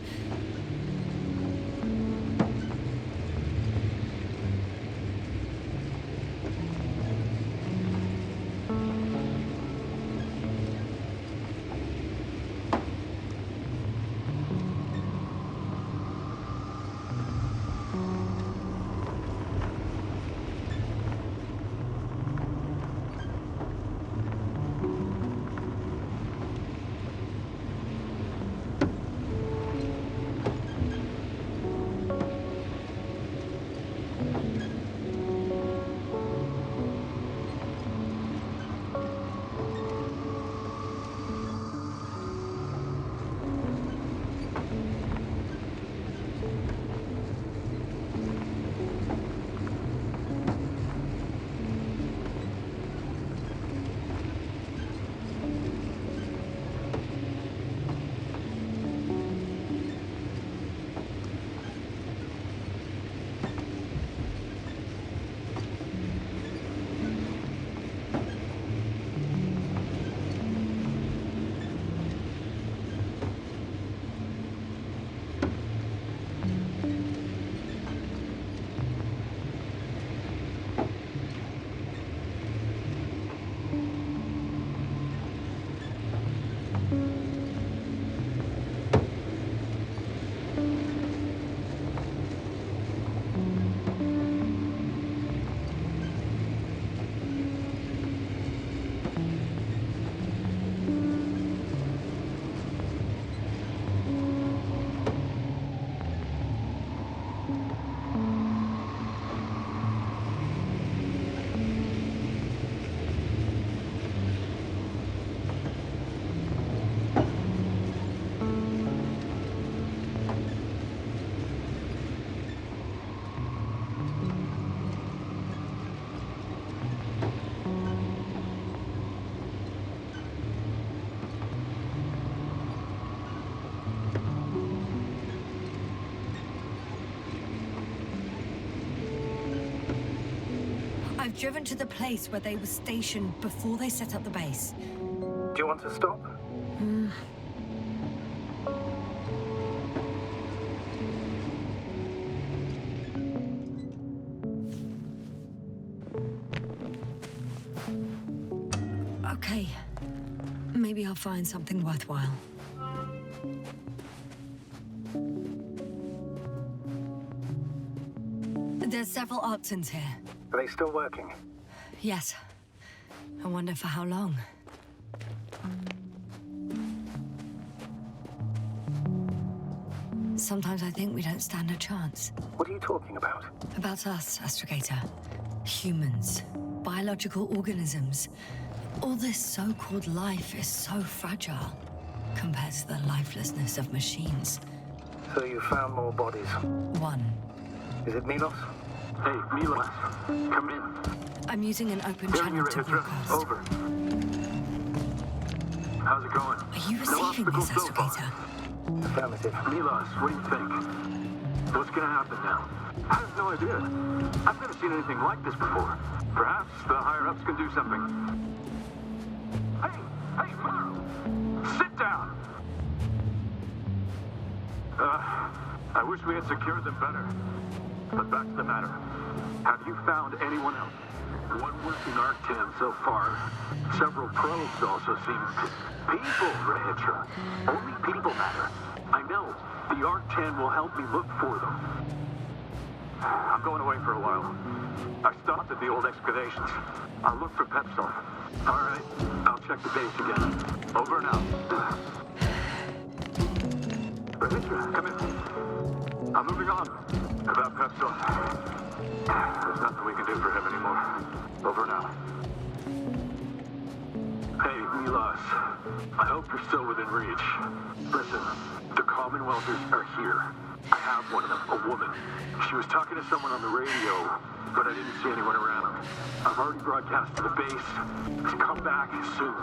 I've driven to the place where they were stationed before they set up the base. Do you want to stop? Okay. Maybe I'll find something worthwhile. There's several options here. Are they still working? Yes. I wonder for how long. Sometimes I think we don't stand a chance. What are you talking about? About us, Astrogator. Humans. Biological organisms. All this so-called life is so fragile compared to the lifelessness of machines. So you found more bodies. One. Is it Milos? Hey, Milos, come in. I'm using an open Hear channel me, to Rahitra. broadcast. Over. How's it going? Are you No receiving this, obstacles so far. Astrogator? Affirmative. Milos, what do you think? What's gonna happen now? I have no idea. I've never seen anything like this before. Perhaps the higher-ups can do something. Hey, Maro! Sit down! I wish we had secured them better. But back to the matter. Have you found anyone else? One working Arctan so far. Several probes also seem... People, Rahitra. Only people matter. I know. The Arctan will help me look for them. I'm going away for a while. I stopped at the old excavations. I'll look for Pepsol. All right, I'll check the base again. Over and out. Regis, come in. I'm moving on. About Pepsi. There's nothing we can do for him anymore. Over and out. Hey, Milos. I hope you're still within reach. Listen, the Commonwealthers are here. I have one of them, a woman. She was talking to someone on the radio, but I didn't see anyone around. I've already broadcast to the base. Come back soon.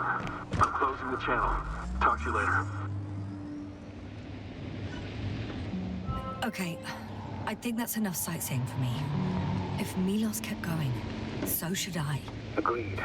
I'm closing the channel. Talk to you later. Okay, I think that's enough sightseeing for me. If Milos kept going, so should I. Agreed.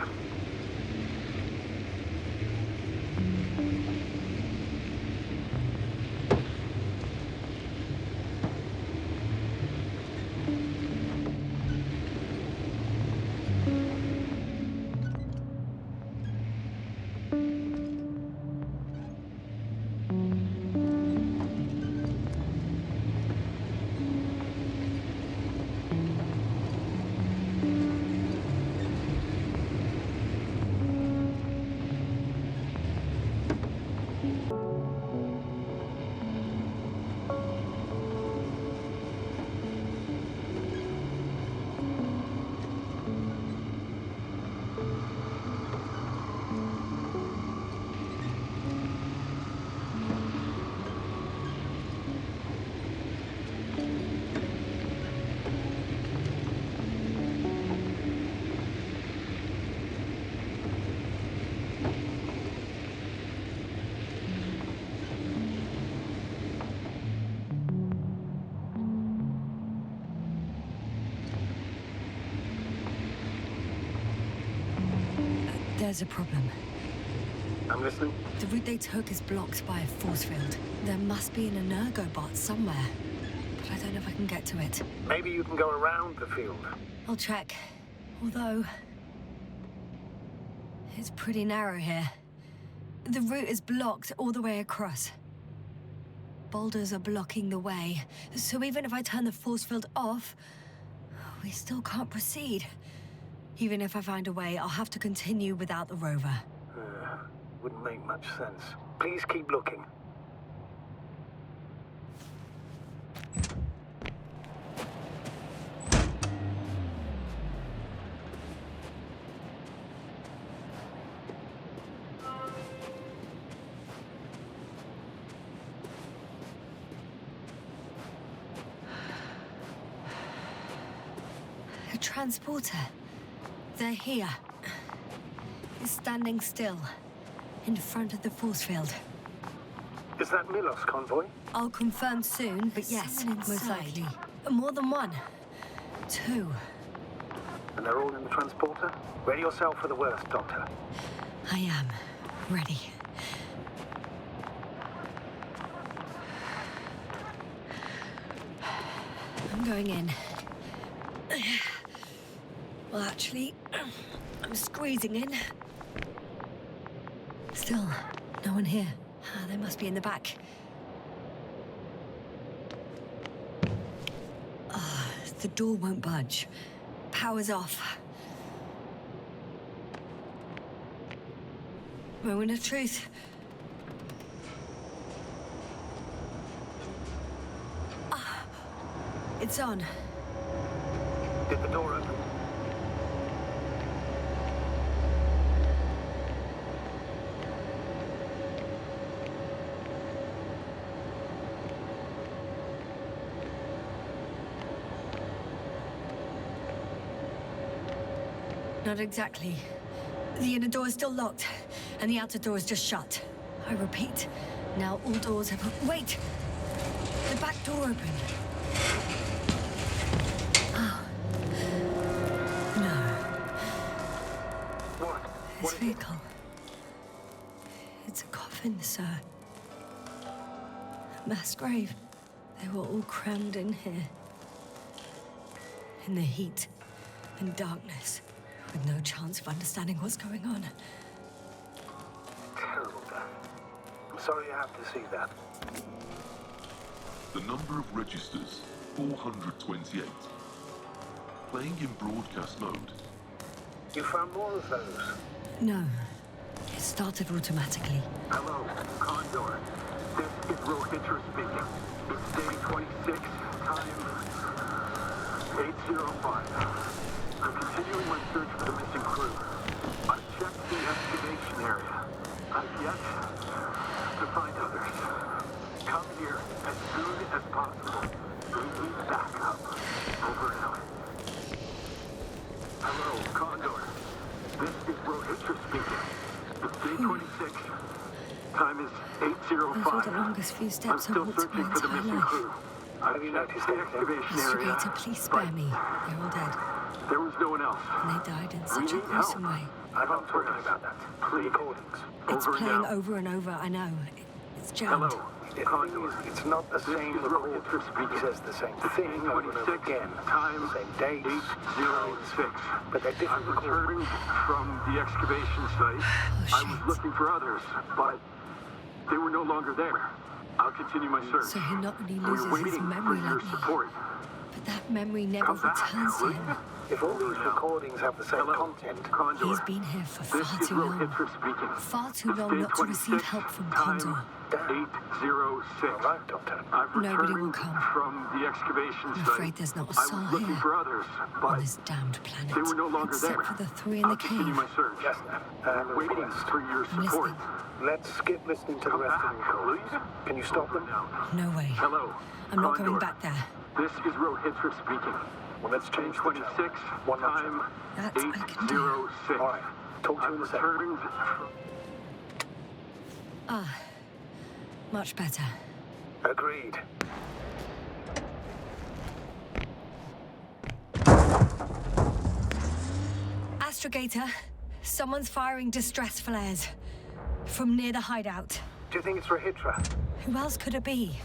There's a problem. I'm listening. The route they took is blocked by a force field. There must be an energobot somewhere, but I don't know if I can get to it. Maybe you can go around the field. I'll check. Although, it's pretty narrow here. The route is blocked all the way across. Boulders are blocking the way, so even if I turn the force field off, we still can't proceed. Even if I find a way, I'll have to continue without the rover. Wouldn't make much sense. Please keep looking. A transporter. They're here. It's standing still, in front of the force field. Is that Milos convoy? I'll confirm soon, but yes, most likely. More than one. Two. And they're all in the transporter? Ready yourself for the worst, Doctor. I am. Ready. I'm going in. Well, actually, I'm squeezing in. Still, no one here. They must be in the back. The door won't budge. Power's off. Moment of truth. It's on. Did the door open? Not exactly. The inner door is still locked, and the outer door is just shut. I repeat, now all doors have... Wait! The back door opened. Oh. No. What? This vehicle. It's a coffin, sir. A mass grave. They were all crammed in here. In the heat and darkness, with no chance of understanding what's going on. Terrible death. I'm sorry you have to see that. The number of registers, 428. Playing in broadcast mode. You found more of those? No. It started automatically. Hello, Condor. This is Rohitra speaking. It's day 26, time 8:05. I'm continuing my search for the missing crew. I've checked the excavation area. I've yet to find others. Come here as soon as possible. We need backup. Over and out. Hello, Condor. This is Rohitra speaking. It's day 26. Time is I thought the 8:05. longest few I'm steps I've still walked in searching my for the entire missing life. crew. Have you noticed the excavation area? Astrogator, please spare me. They're all dead. There was no one else. And they died in We such a need gruesome help. way. I'm not talking about that. Please. Recordings. It's Over and playing out. over and over, I know. It's jammed. Hello, Condor. It's not the same recording. It says the same thing over and over again. Time Same date, 8:06. but they're different I'm recordings. returning from the excavation site. I was shit. looking for others, but they were no longer there. I'll continue my search. So he not only We're loses his waiting memory for your like me, support. but that memory never Come back, returns to will him. you? If all these recordings have the same Hello, content, Condor. He's been here for This far is too long. Rohitra speaking. Far too It's long day not to receive 26, help from time Condor. 8:06. all right, Doctor. I've Nobody will returned come. from the excavation I'm site. afraid there's not a I soul was looking here for others, on but this damned planet. they were no longer except there. for the three in I'll the continue cave. my search. Yasna, I'm waiting request. for your I'm support. listening. Let's skip listening to the Come rest of back, the recordings. please. Can you stop them? No way. Hello. I'm not Condor. going back there. This is Rohitra speaking. Well, let's Day change the 26, channel. One notch time up. That I can do. 8:06. All right. Talk to you I'm in a second. returned. Ah, much better. Agreed. Astrogator, someone's firing distress flares from near the hideout. Do you think it's Rohitra? Who else could it be?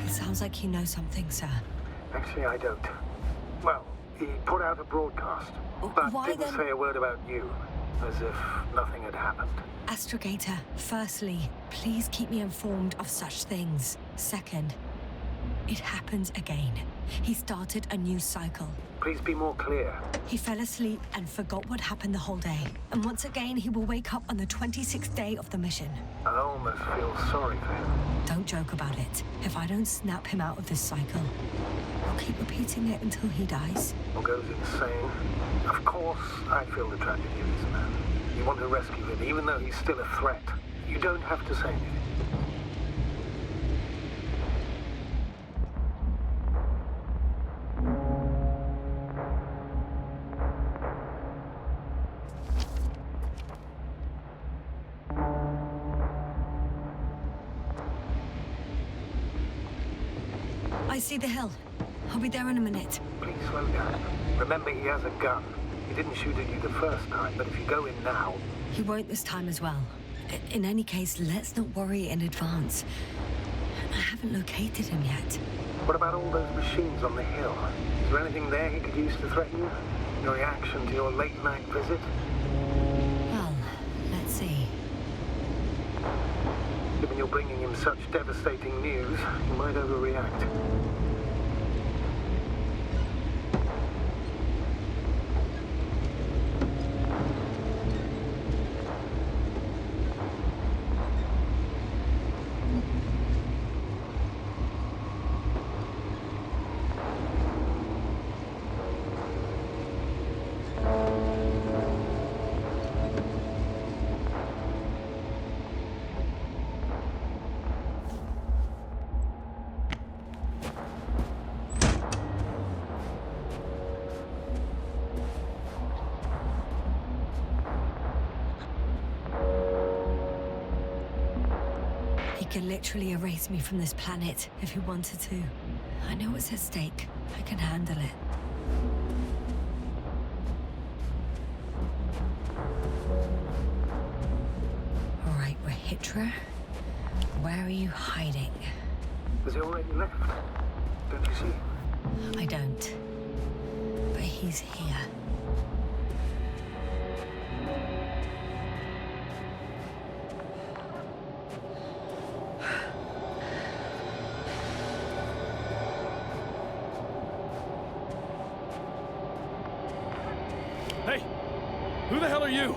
It sounds like you know something, sir. Actually, I don't. Well, he put out a broadcast, but Why didn't then- say a word about you, as if nothing had happened. Astrogator, firstly, please keep me informed of such things. Second, it happens again. He started a new cycle. Please be more clear. He fell asleep and forgot what happened the whole day. And once again, he will wake up on the 26th day of the mission. I almost feel sorry for him. Don't joke about it. If I don't snap him out of this cycle, I'll keep repeating it until he dies. Or goes insane. Of course, I feel the tragedy of this man. You want to rescue him, even though he's still a threat. You don't have to say anything. I see the hill. I'll be there in a minute. Please slow down. Remember, he has a gun. He didn't shoot at you the first time, but if you go in now... He won't this time as well. In any case, let's not worry in advance. I haven't located him yet. What about all those machines on the hill? Is there anything there he could use to threaten you? Your reaction to your late-night visit? Well, let's see. Given you're bringing him such devastating news, he might overreact. He can literally erase me from this planet if he wanted to. I know what's at stake. I can handle it. All right, Rohitra. Where are you hiding? Has he already left? Don't you see? I don't. But he's here. Hey! Who the hell are you?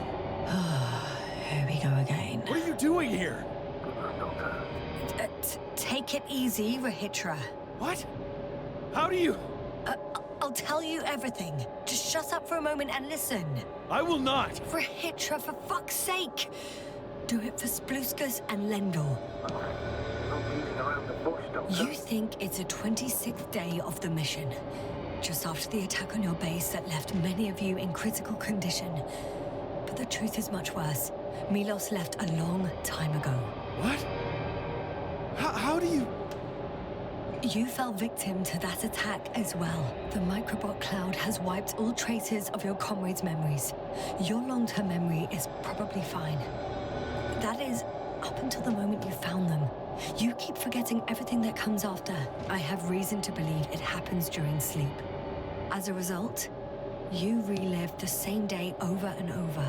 Here we go again. What are you doing here? Take it easy, Rahitra. What? How do you... I'll tell you everything. Just shut up for a moment and listen. I will not. Rahitra, for fuck's sake! Do it for Spluskas and Lendor. You think it's the 26th day of the mission, just after the attack on your base that left many of you in critical condition. But the truth is much worse. Milos left a long time ago. What? How do you... You fell victim to that attack as well. The microbot cloud has wiped all traces of your comrades' memories. Your long-term memory is probably fine. That is, up until the moment you found them. You keep forgetting everything that comes after. I have reason to believe it happens during sleep. As a result, you relive the same day over and over,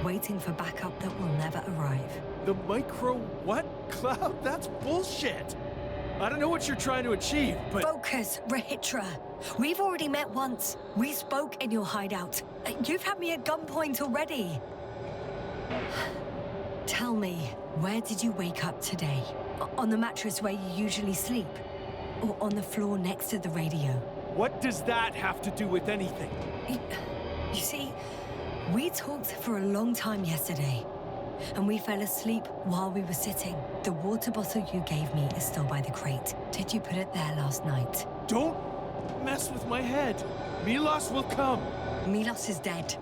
waiting for backup that will never arrive. The micro what? Cloud? That's bullshit! I don't know what you're trying to achieve, but... Focus, Rahitra. We've already met once. We spoke in your hideout. You've had me at gunpoint already. Tell me, where did you wake up today? On the mattress where you usually sleep? Or on the floor next to the radio? What does that have to do with anything? You see, we talked for a long time yesterday. And we fell asleep while we were sitting. The water bottle you gave me is still by the crate. Did you put it there last night? Don't mess with my head. Milos will come. Milos is dead.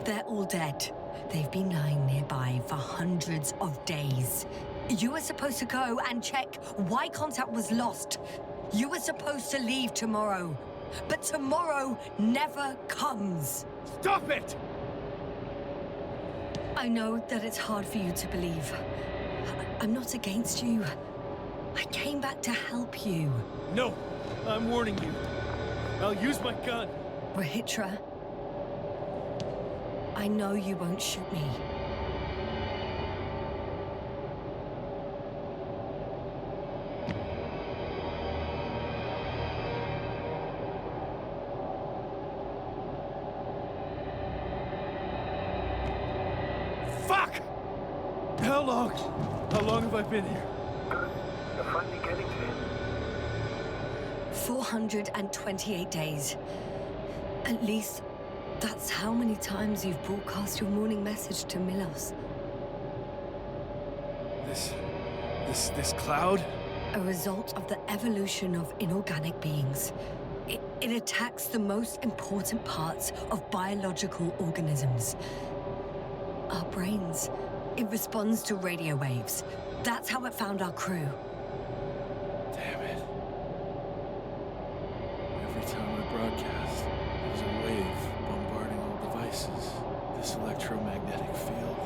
They're all dead. They've been lying nearby for hundreds of days. You were supposed to go and check why contact was lost. You were supposed to leave tomorrow. But tomorrow never comes. Stop it! I know that it's hard for you to believe. I'm not against you. I came back to help you. No, I'm warning you. I'll use my gun. Rahitra, I know you won't shoot me. How long have I been here? You're finally getting to him. 428 days. At least, that's how many times you've broadcast your morning message to Milos. This cloud? A result of the evolution of inorganic beings. It attacks the most important parts of biological organisms. Our brains. It responds to radio waves. That's how it found our crew. Damn it. Every time I broadcast, there's a wave bombarding all devices. This electromagnetic field.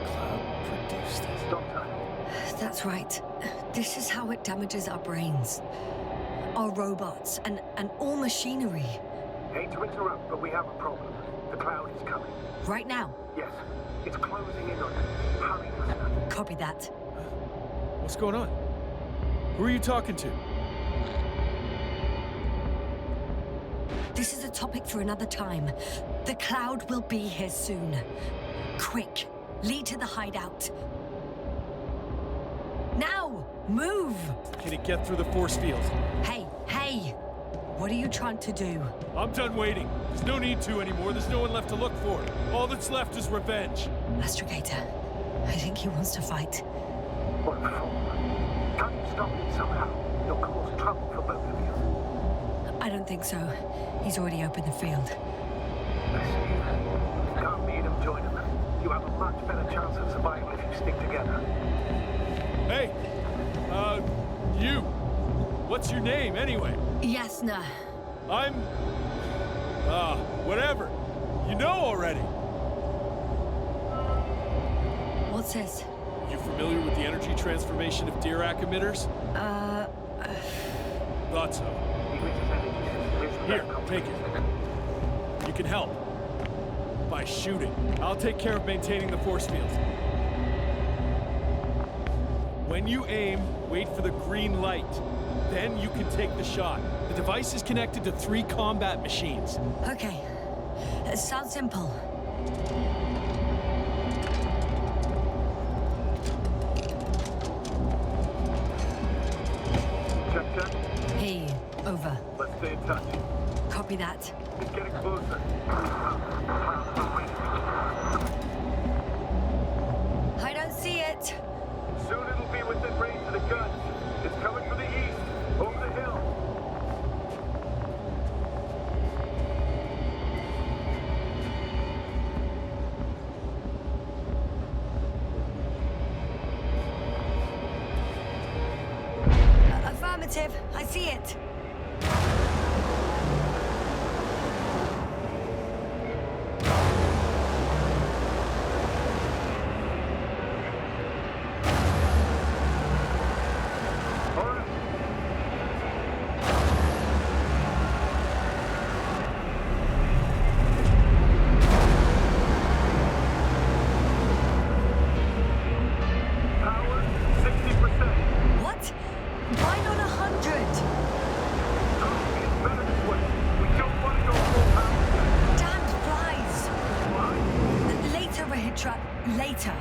The cloud produced it. Doctor. That's right. This is how it damages our brains. Our robots and all machinery. Hate to interrupt, but we have a problem. The cloud is coming. Right now? Yes. It's closing in on you. Hurry, Yasna. Copy that. What's going on? Who are you talking to? This is a topic for another time. The cloud will be here soon. Quick, lead to the hideout. Now, move! Can it get through the force field? Hey! What are you trying to do? I'm done waiting. There's no need to anymore. There's no one left to look for. All that's left is revenge. Astrogator, I think he wants to fight. What for? Can't you stop him somehow? You'll cause trouble for both of you. I don't think so. He's already opened the field. I see. You can't meet him, join him. You have a much better chance of survival if you stick together. Hey! You! What's your name, anyway? Yasna. I'm... whatever. You know already. What's this? You familiar with the energy transformation of Dirac emitters? Thought so. Here, take it. You can help. By shooting. I'll take care of maintaining the force field. When you aim, wait for the green light. Then you can take the shot. The device is connected to 3 combat machines. Okay. Sounds simple. Check. Hey, over. Let's stay in touch. Copy that. It's getting closer. I don't see it. Soon it'll be within range of the guns. It's coming from the east, over the hill. Affirmative. I see it. Power, 60%. What? Why not 100? It's better this way. We don't want to go full power. Damned flies. Why? Later, Rahitra. Later.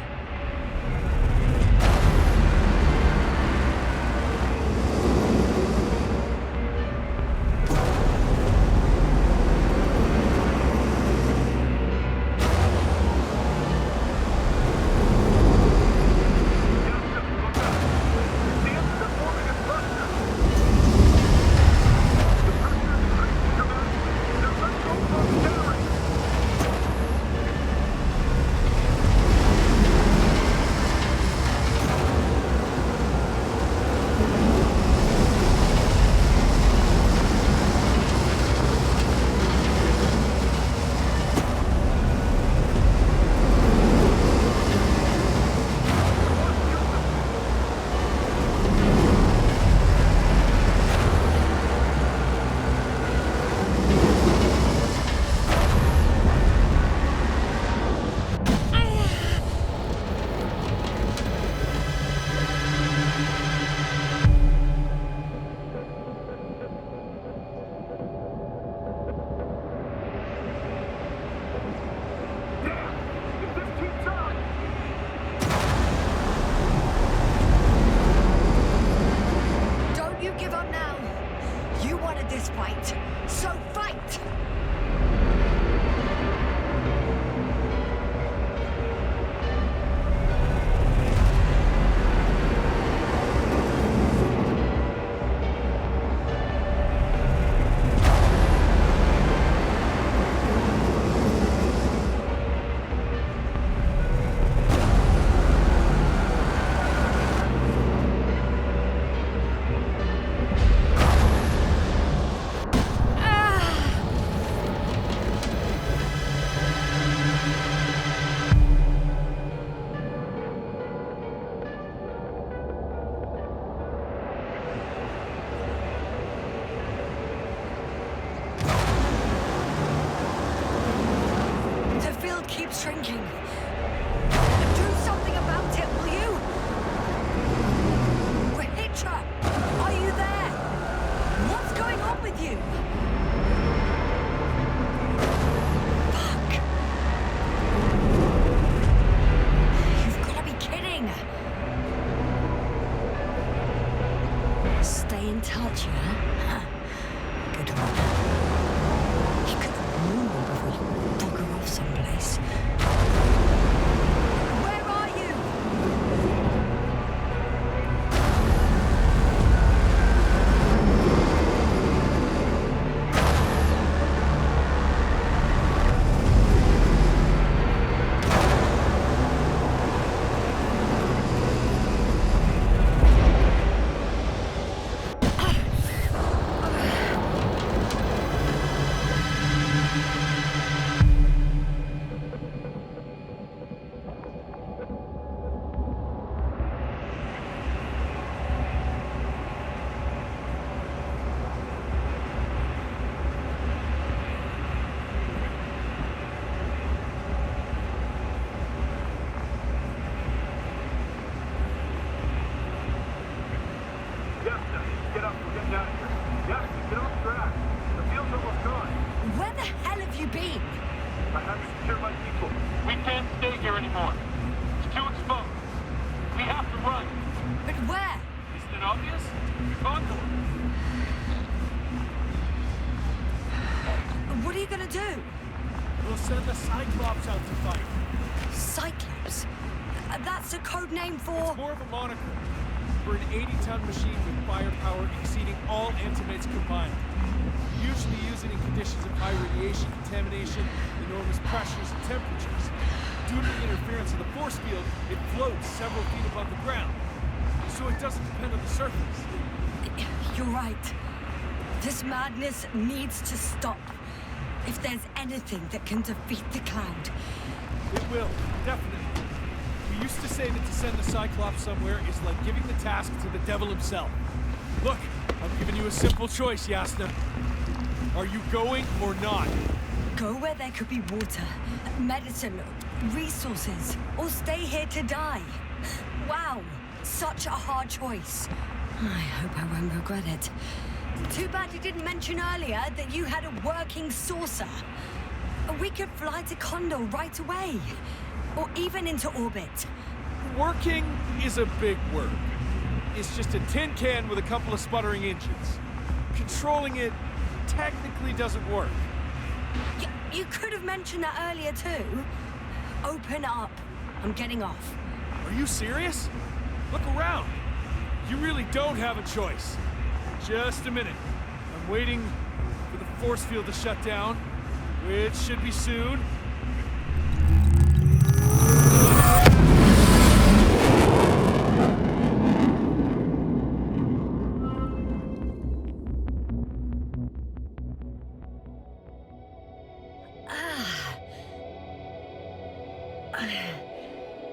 If this keeps up, Don't you give up now. You wanted this fight. So fight! The field keeps shrinking. Do something about it, will you? Rahitra, are you there? What's going on with you? Fuck. You've got to be kidding. Stay in touch, yeah? Huh. Good one. You could have warned them before you bugger off someplace. here, my people. We can't stay here anymore. It's too exposed. We have to run. But where? Isn't it obvious? The condor. What are you gonna do? We'll send the Cyclops out to fight. Cyclops? That's a code name for... It's more of a moniker. We're an 80-ton machine with firepower exceeding all antimates combined. Usually use it in conditions of high radiation contamination, enormous pressures and temperatures. Due to the interference of the force field, it floats several feet above the ground, so it doesn't depend on the surface. You're right. This madness needs to stop. If there's anything that can defeat the Cloud. It will, definitely. We used to say that to send the Cyclops somewhere is like giving the task to the devil himself. Look, I'm giving you a simple choice, Yasna. Are you going or not? Go where there could be water, medicine, resources, or stay here to die. Wow, such a hard choice. I hope I won't regret it. Too bad you didn't mention earlier that you had a working saucer. We could fly to Condor right away. Or even into orbit. Working is a big word. It's just a tin can with a couple of sputtering engines. Controlling it technically doesn't work. You could have mentioned that earlier too. Open up. I'm getting off. Are you serious? Look around. You really don't have a choice. Just a minute. I'm waiting for the force field to shut down, which should be soon.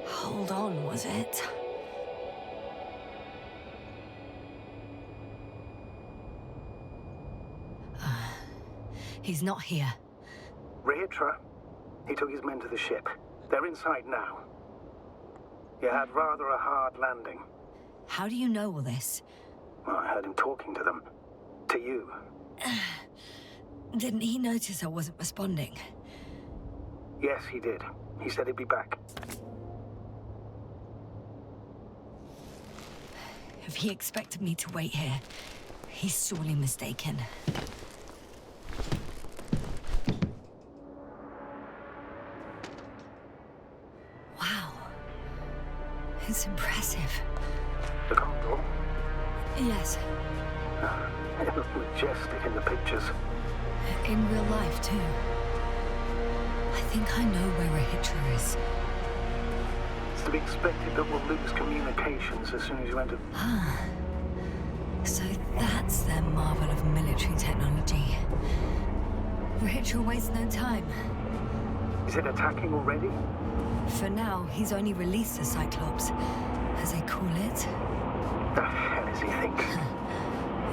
Hold on, was it? He's not here. Rethink. He took his men to the ship. They're inside now. You had rather a hard landing. How do you know all this? Well, I heard him talking to them. To you. Didn't he notice I wasn't responding? Yes, he did. He said he'd be back. If he expected me to wait here, he's sorely mistaken. Wow. It's impressive. The Condor? Yes. It looked majestic in the pictures. In real life, too. I think I know where Rethink is. It's to be expected that we'll lose communications as soon as you enter. Ah. So that's their marvel of military technology. Rethink wastes no time. Is it attacking already? For now, he's only released the Cyclops, as they call it. The hell does he think?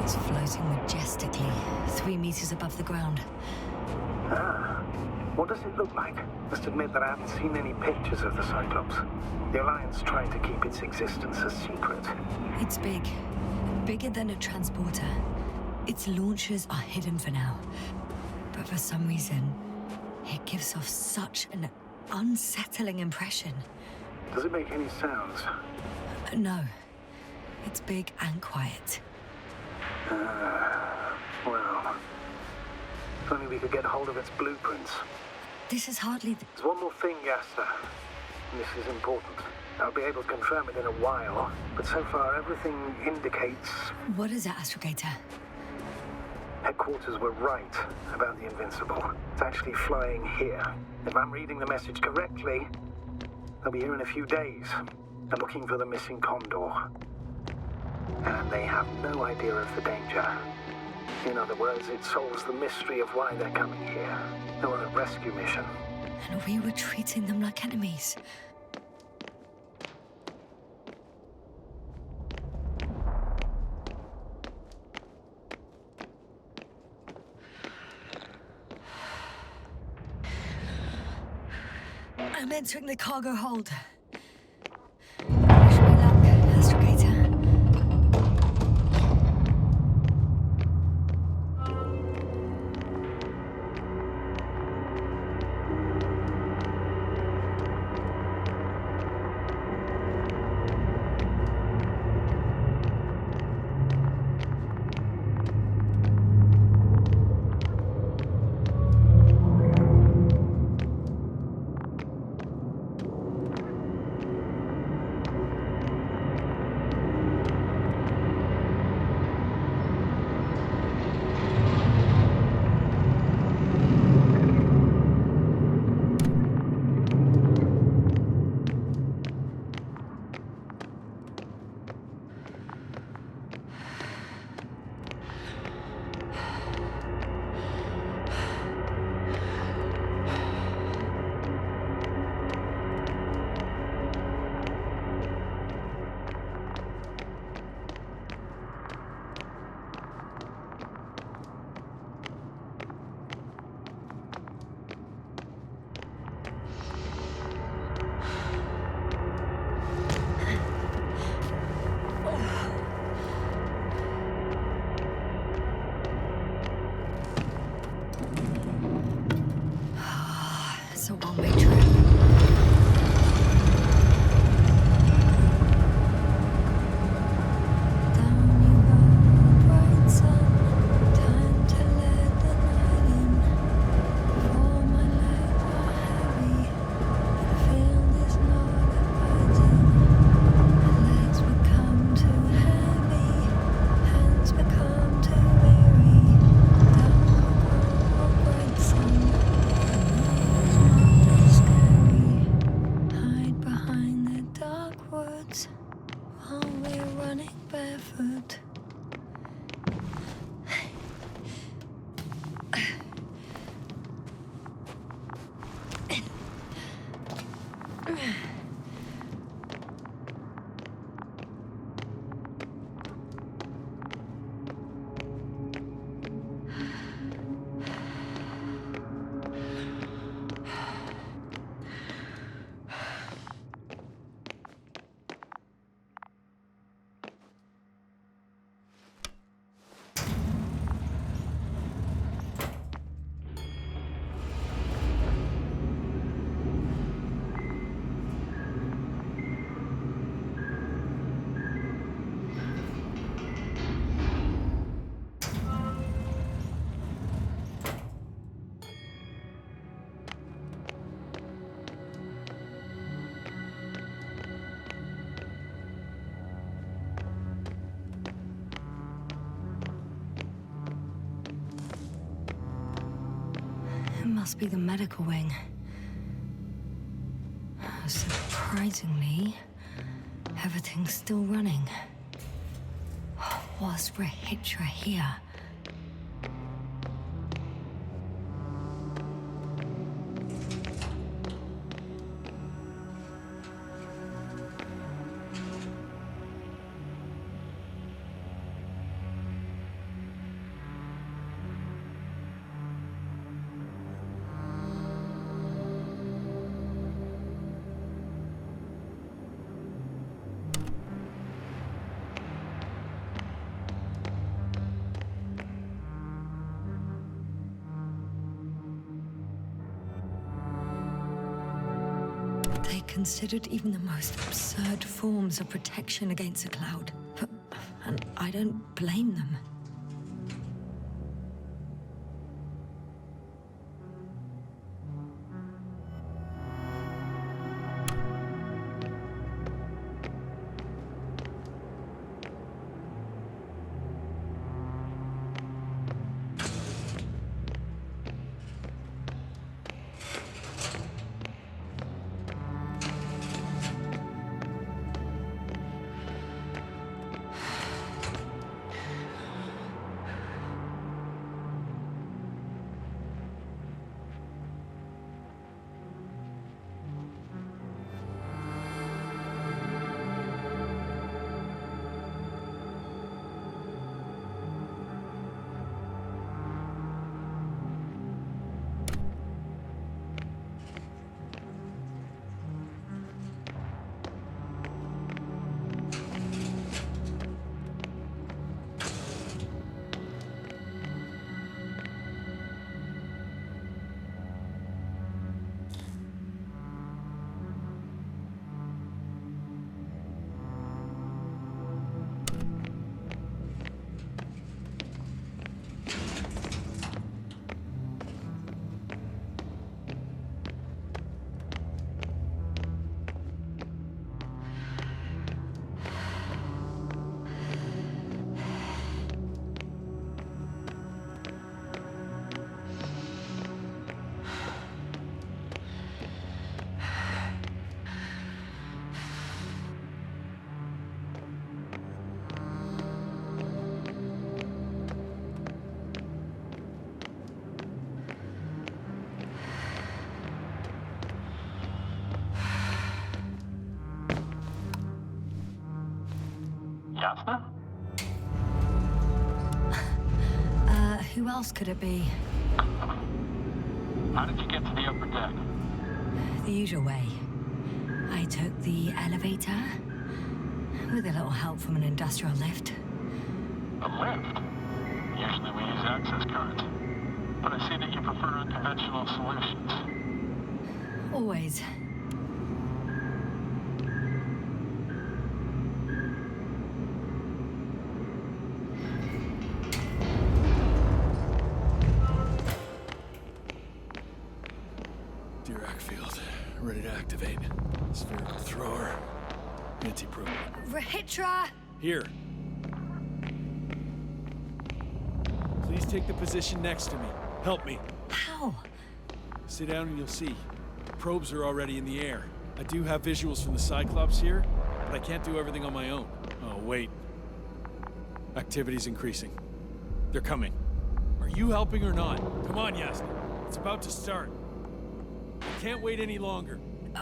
It's floating majestically, 3 meters above the ground. Ah. What does it look like? Must admit that I haven't seen any pictures of the Cyclops. The Alliance tried to keep its existence a secret. It's big. Bigger than a transporter. Its launchers are hidden for now. But for some reason, it gives off such an unsettling impression. Does it make any sounds? No. It's big and quiet. Well, if only we could get hold of its blueprints. This is hardly the... There's one more thing, Yasna. This is important. I'll be able to confirm it in a while, but so far everything indicates... What is it, Astrogator? Headquarters were right about the Invincible. It's actually flying here. If I'm reading the message correctly, they'll be here in a few days. They're looking for the missing Condor. And they have no idea of the danger. In other words, it solves the mystery of why they're coming here. They're on a rescue mission. And we were treating them like enemies. I'm entering the cargo hold. Wish me luck, Astrogator. It's a one-way trip. Must be the medical wing. Surprisingly, everything's still running. What's Rehitra here? Considered even the most absurd forms of protection against a cloud. And I don't blame them. Yasna? Who else could it be? How did you get to the upper deck? The usual way. I took the elevator, with a little help from an industrial lift. A lift? Usually we use access cards. But I see that you prefer unconventional solutions. Always. Dirac field. Ready to activate. Spherical thrower. Anti-probe. Rehitra! Here. Please take the position next to me. Help me. How? Sit down and you'll see. Probes are already in the air. I do have visuals from the Cyclops here, but I can't do everything on my own. Oh, wait. Activity's increasing. They're coming. Are you helping or not? Come on, Yasna. It's about to start. I can't wait any longer.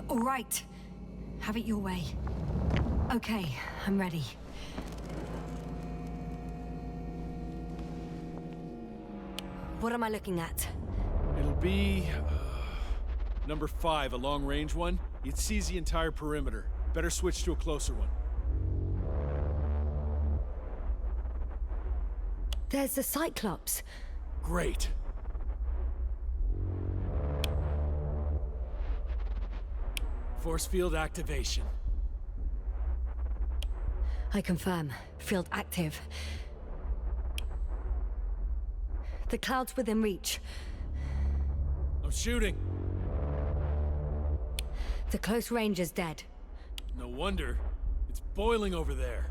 All right. Have it your way. Okay, I'm ready. What am I looking at? It'll be... number 5, a long-range one. It sees the entire perimeter. Better switch to a closer one. There's the Cyclops. Great. Force field activation. I confirm. Field active. The cloud's within reach. I'm shooting. The close range is dead. No wonder. It's boiling over there.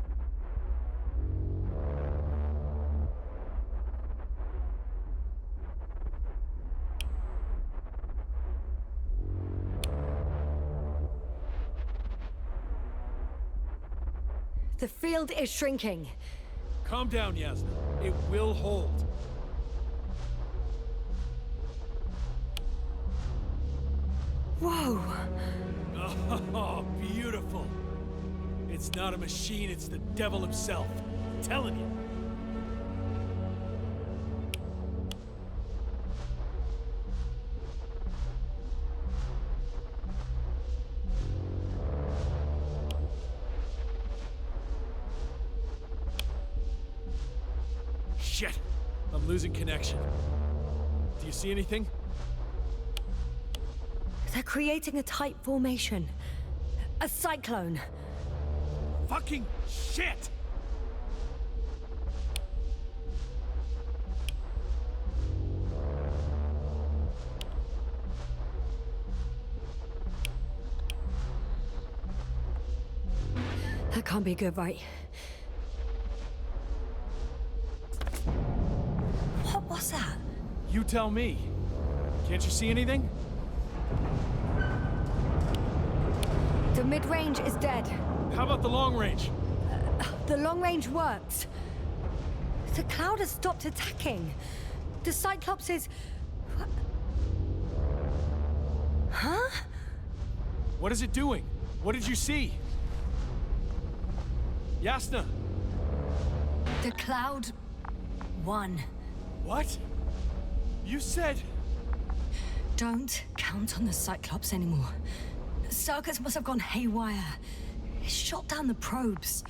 The field is shrinking. Calm down, Yasna. It will hold. Whoa! Oh, beautiful. It's not a machine, it's the devil himself. I'm telling you. Shit! I'm losing connection. Do you see anything? They're creating a tight formation. A cyclone. Fucking shit! That can't be good, right? What was that? You tell me. Can't you see anything? The mid-range is dead. How about the long range? The long range works. The cloud has stopped attacking. The Cyclops is... Huh? What is it doing? What did you see? Yasna! The cloud won. What? You said... Don't count on the Cyclops anymore. Circuits must have gone haywire. It shot down the probes.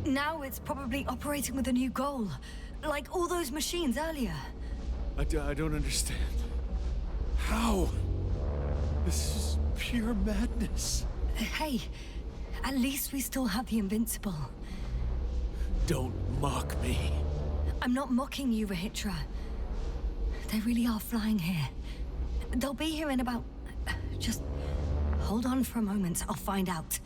Now it's probably operating with a new goal. Like all those machines earlier. I don't understand. How? This is pure madness. Hey, at least we still have the Invincible. Don't mock me. I'm not mocking you, Rehitra. They really are flying here. They'll be here in about... Just hold on for a moment. I'll find out.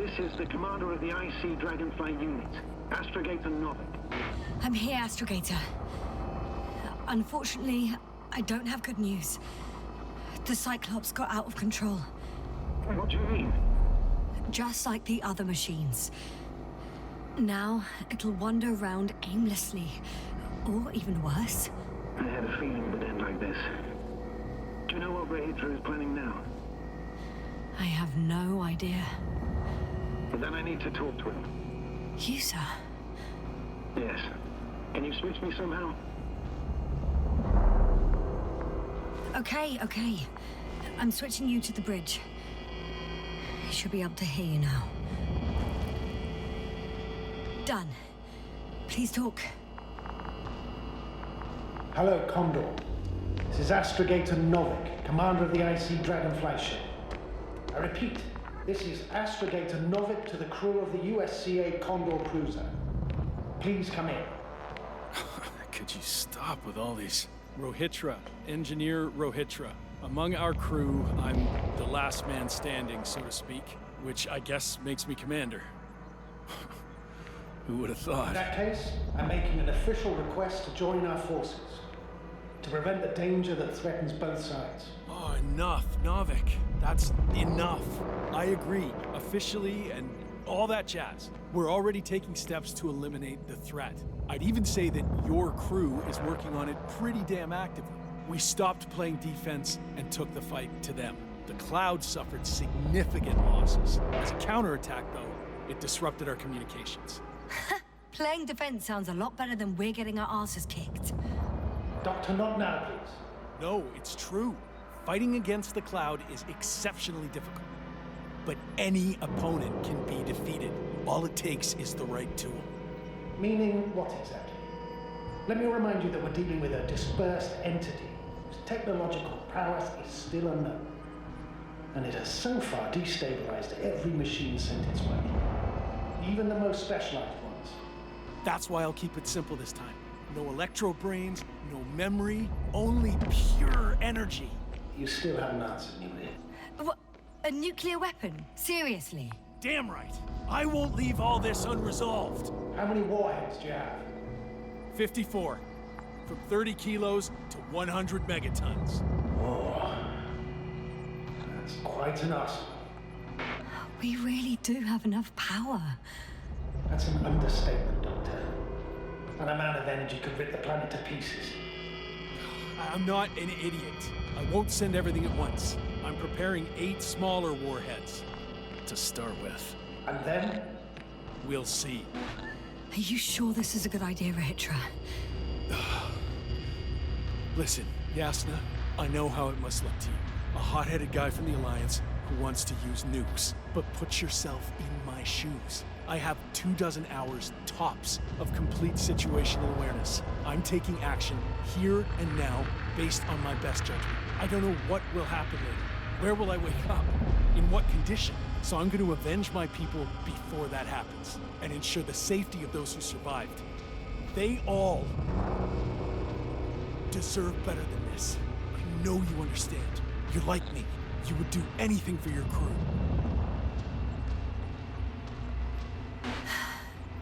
This is the commander of the IC Dragonfly unit, Astrogator Novik. I'm here, Astrogator. Unfortunately, I don't have good news. The Cyclops got out of control. What do you mean? Just like the other machines. Now, it'll wander around aimlessly. Or even worse. I had a feeling it would end like this. Do you know what Rethink is planning now? I have no idea. Then I need to talk to him. You, sir? Yes. Can you switch me somehow? Okay. I'm switching you to the bridge. He should be able to hear you now. Done. Please talk. Hello, Condor. This is Astrogator Novik, commander of the IC Dragonfly ship. I repeat, this is Astrogator Novik to the crew of the USCA Condor cruiser. Please come in. Could you stop with all these? Rohitra, Engineer Rohitra. Among our crew, I'm the last man standing, so to speak, which I guess makes me commander. Who would have thought? In that case, I'm making an official request to join our forces, to prevent the danger that threatens both sides. Oh, enough, Novik. That's enough. I agree, officially and all that jazz. We're already taking steps to eliminate the threat. I'd even say that your crew is working on it pretty damn actively. We stopped playing defense and took the fight to them. The Cloud suffered significant losses. As a counterattack, though, it disrupted our communications. Playing defense sounds a lot better than we're getting our asses kicked. Doctor, not now, please. No, it's true. Fighting against the Cloud is exceptionally difficult. But any opponent can be defeated. All it takes is the right tool. Meaning what exactly? Let me remind you that we're dealing with a dispersed entity whose technological prowess is still unknown. And it has so far destabilized every machine sent its way. Even the most specialized ones. That's why I'll keep it simple this time. No electro brains, no memory, only pure energy. You still haven't answered me, Red. What? A nuclear weapon? Seriously? Damn right. I won't leave all this unresolved. How many warheads do you have? 54. From 30 kilos to 100 megatons. Oh. That's quite an arsenal. We really do have enough power. That's an understatement, Doctor. And a man of energy could rip the planet to pieces. I'm not an idiot. I won't send everything at once. I'm preparing 8 smaller warheads to start with. And then? We'll see. Are you sure this is a good idea, Rethink? Listen, Yasna, I know how it must look to you. A hot-headed guy from the Alliance who wants to use nukes. But put yourself in my shoes. I have 24 hours tops of complete situational awareness. I'm taking action here and now based on my best judgment. I don't know what will happen later. Where will I wake up? In what condition? So I'm going to avenge my people before that happens and ensure the safety of those who survived. They all deserve better than this. I know you understand. You're like me. You would do anything for your crew.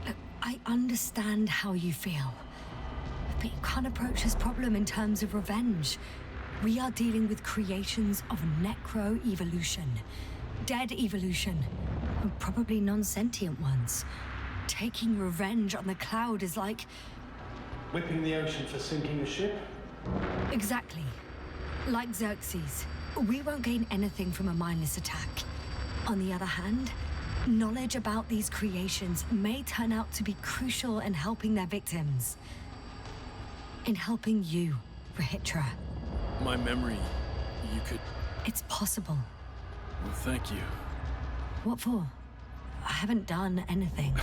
Look, I understand how you feel. But you can't approach this problem in terms of revenge. We are dealing with creations of necro-evolution. Dead evolution. And probably non-sentient ones. Taking revenge on the Cloud is like... Whipping the ocean for sinking a ship? Exactly. Like Xerxes. We won't gain anything from a mindless attack. On the other hand, knowledge about these creations may turn out to be crucial in helping their victims. In helping you, Rethink. My memory, you could... It's possible. Well, thank you. What for? I haven't done anything.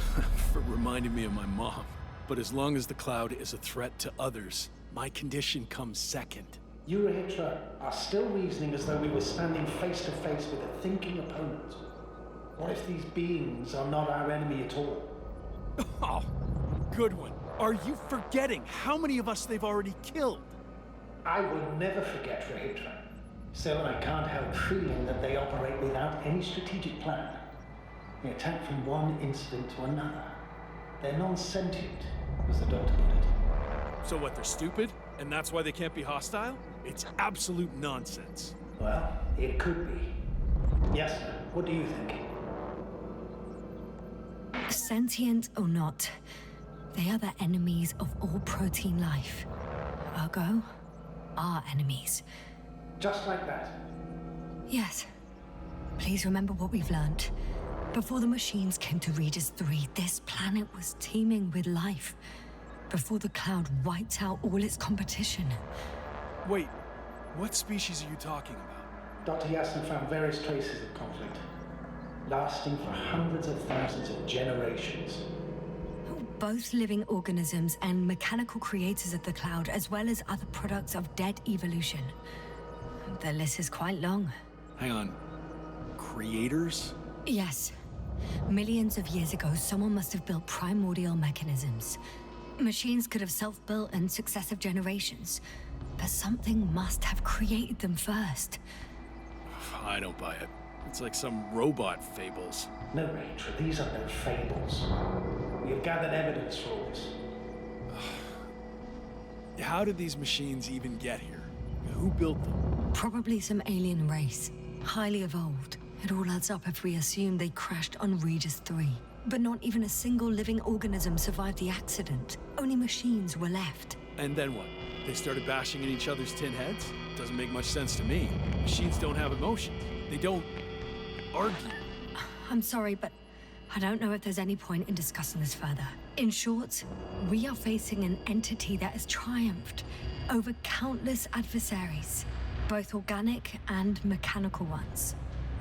For reminding me of my mom. But as long as the Cloud is a threat to others, my condition comes second. You, Rethink, are still reasoning as though we were standing face to face with a thinking opponent. What if these beings are not our enemy at all? Oh, good one. Are you forgetting how many of us they've already killed? I will never forget, Rethink. Still, I can't help feeling that they operate without any strategic plan. They attack from one instant to another. They're non-sentient, as the doctor put it. So what, they're stupid? And that's why they can't be hostile? It's absolute nonsense. Well, it could be. Yasna, what do you think? Sentient or not, they are the enemies of all protein life. Ergo, our enemies. Just like that. Yes. Please remember what we've learned. Before the machines came to Regis III, this planet was teeming with life. Before the cloud wiped out all its competition. Wait, what species are you talking about? Dr. Yasna found various traces of conflict, lasting for hundreds of thousands of generations. Both living organisms and mechanical creators of the cloud, as well as other products of dead evolution. The list is quite long. Hang on. Creators? Yes. Millions of years ago, someone must have built primordial mechanisms. Machines could have self-built in successive generations, but something must have created them first. I don't buy it. It's like some robot fables. No, Rachel, these are no fables. We have gathered evidence for all this. How did these machines even get here? Who built them? Probably some alien race. Highly evolved. It all adds up if we assume they crashed on Regis III. But not even a single living organism survived the accident. Only machines were left. And then what? They started bashing in each other's tin heads? Doesn't make much sense to me. Machines don't have emotions. They don't argue. I'm sorry, but I don't know if there's any point in discussing this further. In short, we are facing an entity that has triumphed over countless adversaries, both organic and mechanical ones.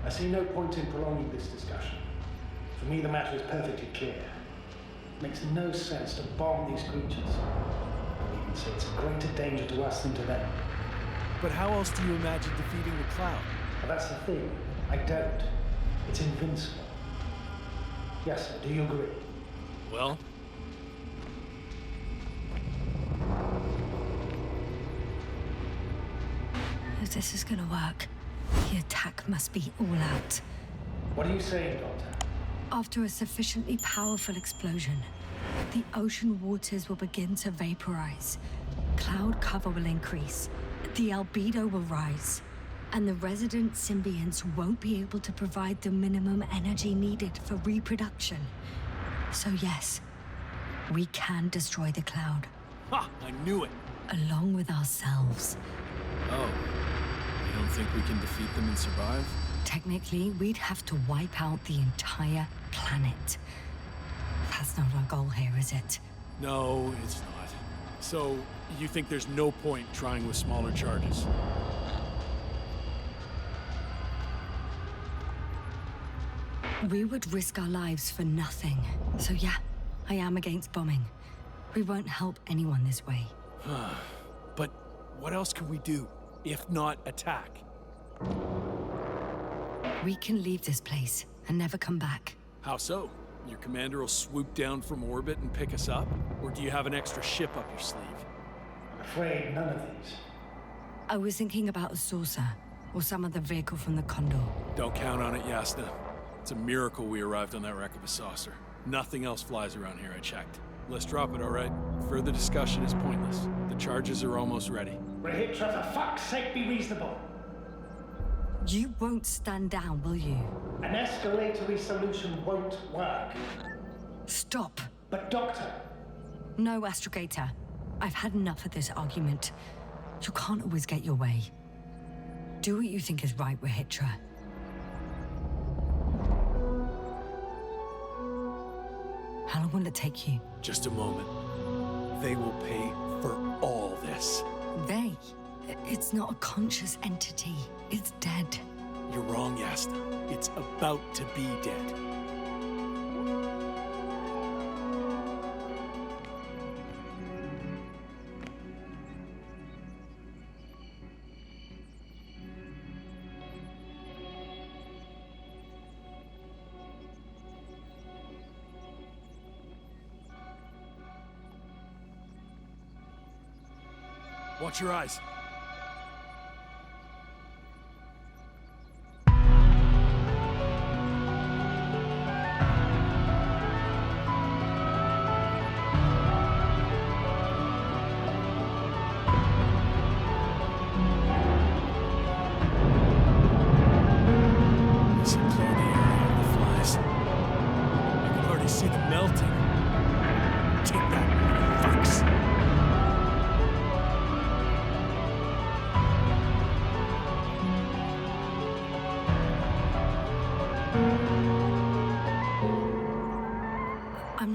I see no point in prolonging this discussion. For me, the matter is perfectly clear. It makes no sense to bomb these creatures. I'll even say it's a greater danger to us than to them. But how else do you imagine defeating the cloud? But that's the thing. I don't. It's invincible. Yes, sir. Do you agree? Well? If this is gonna work, the attack must be all out. What are you saying, Doctor? After a sufficiently powerful explosion, the ocean waters will begin to vaporize. Cloud cover will increase. The albedo will rise. And the resident symbionts won't be able to provide the minimum energy needed for reproduction. So yes, we can destroy the cloud. Ha! I knew it! Along with ourselves. Oh. You don't think we can defeat them and survive? Technically, we'd have to wipe out the entire planet. That's not our goal here, is it? No, it's not. So, you think there's no point trying with smaller charges? We would risk our lives for nothing. So yeah, I am against bombing. We won't help anyone this way. But what else can we do, if not attack? We can leave this place and never come back. How so? Your commander will swoop down from orbit and pick us up? Or do you have an extra ship up your sleeve? I'm afraid none of these. I was thinking about a saucer, or some other vehicle from the Condor. Don't count on it, Yasna. It's a miracle we arrived on that wreck of a saucer. Nothing else flies around here, I checked. Let's drop it, all right? Further discussion is pointless. The charges are almost ready. Rahitra, for fuck's sake, be reasonable. You won't stand down, will you? An escalatory solution won't work. Stop. But Doctor... No, Astrogator. I've had enough of this argument. You can't always get your way. Do what you think is right, Rahitra. How long will it take you? Just a moment. They will pay for all this. They? It's not a conscious entity. It's dead. You're wrong, Yasna. It's about to be dead. Watch your eyes.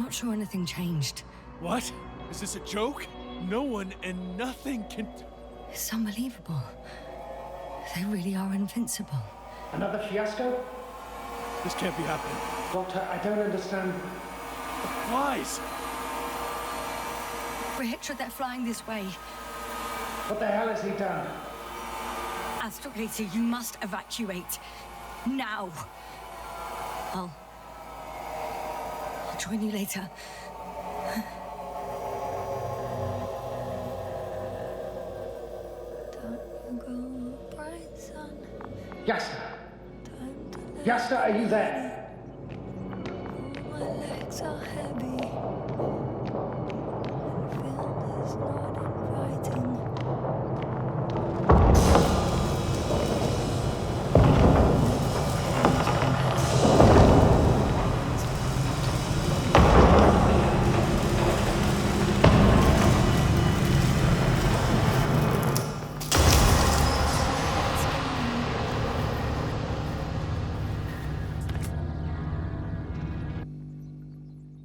not sure anything changed. What? Is this a joke? No one and nothing can... It's unbelievable. They really are invincible. Another fiasco? This can't be happening. Doctor, I don't understand. The flies! Richard, they're flying this way. What the hell has he done? Astrogator, you must evacuate. Now. I'll join you later. Don't you go, bright sun. Yasna! Yasna, are you there? My legs are heavy. And feel there's no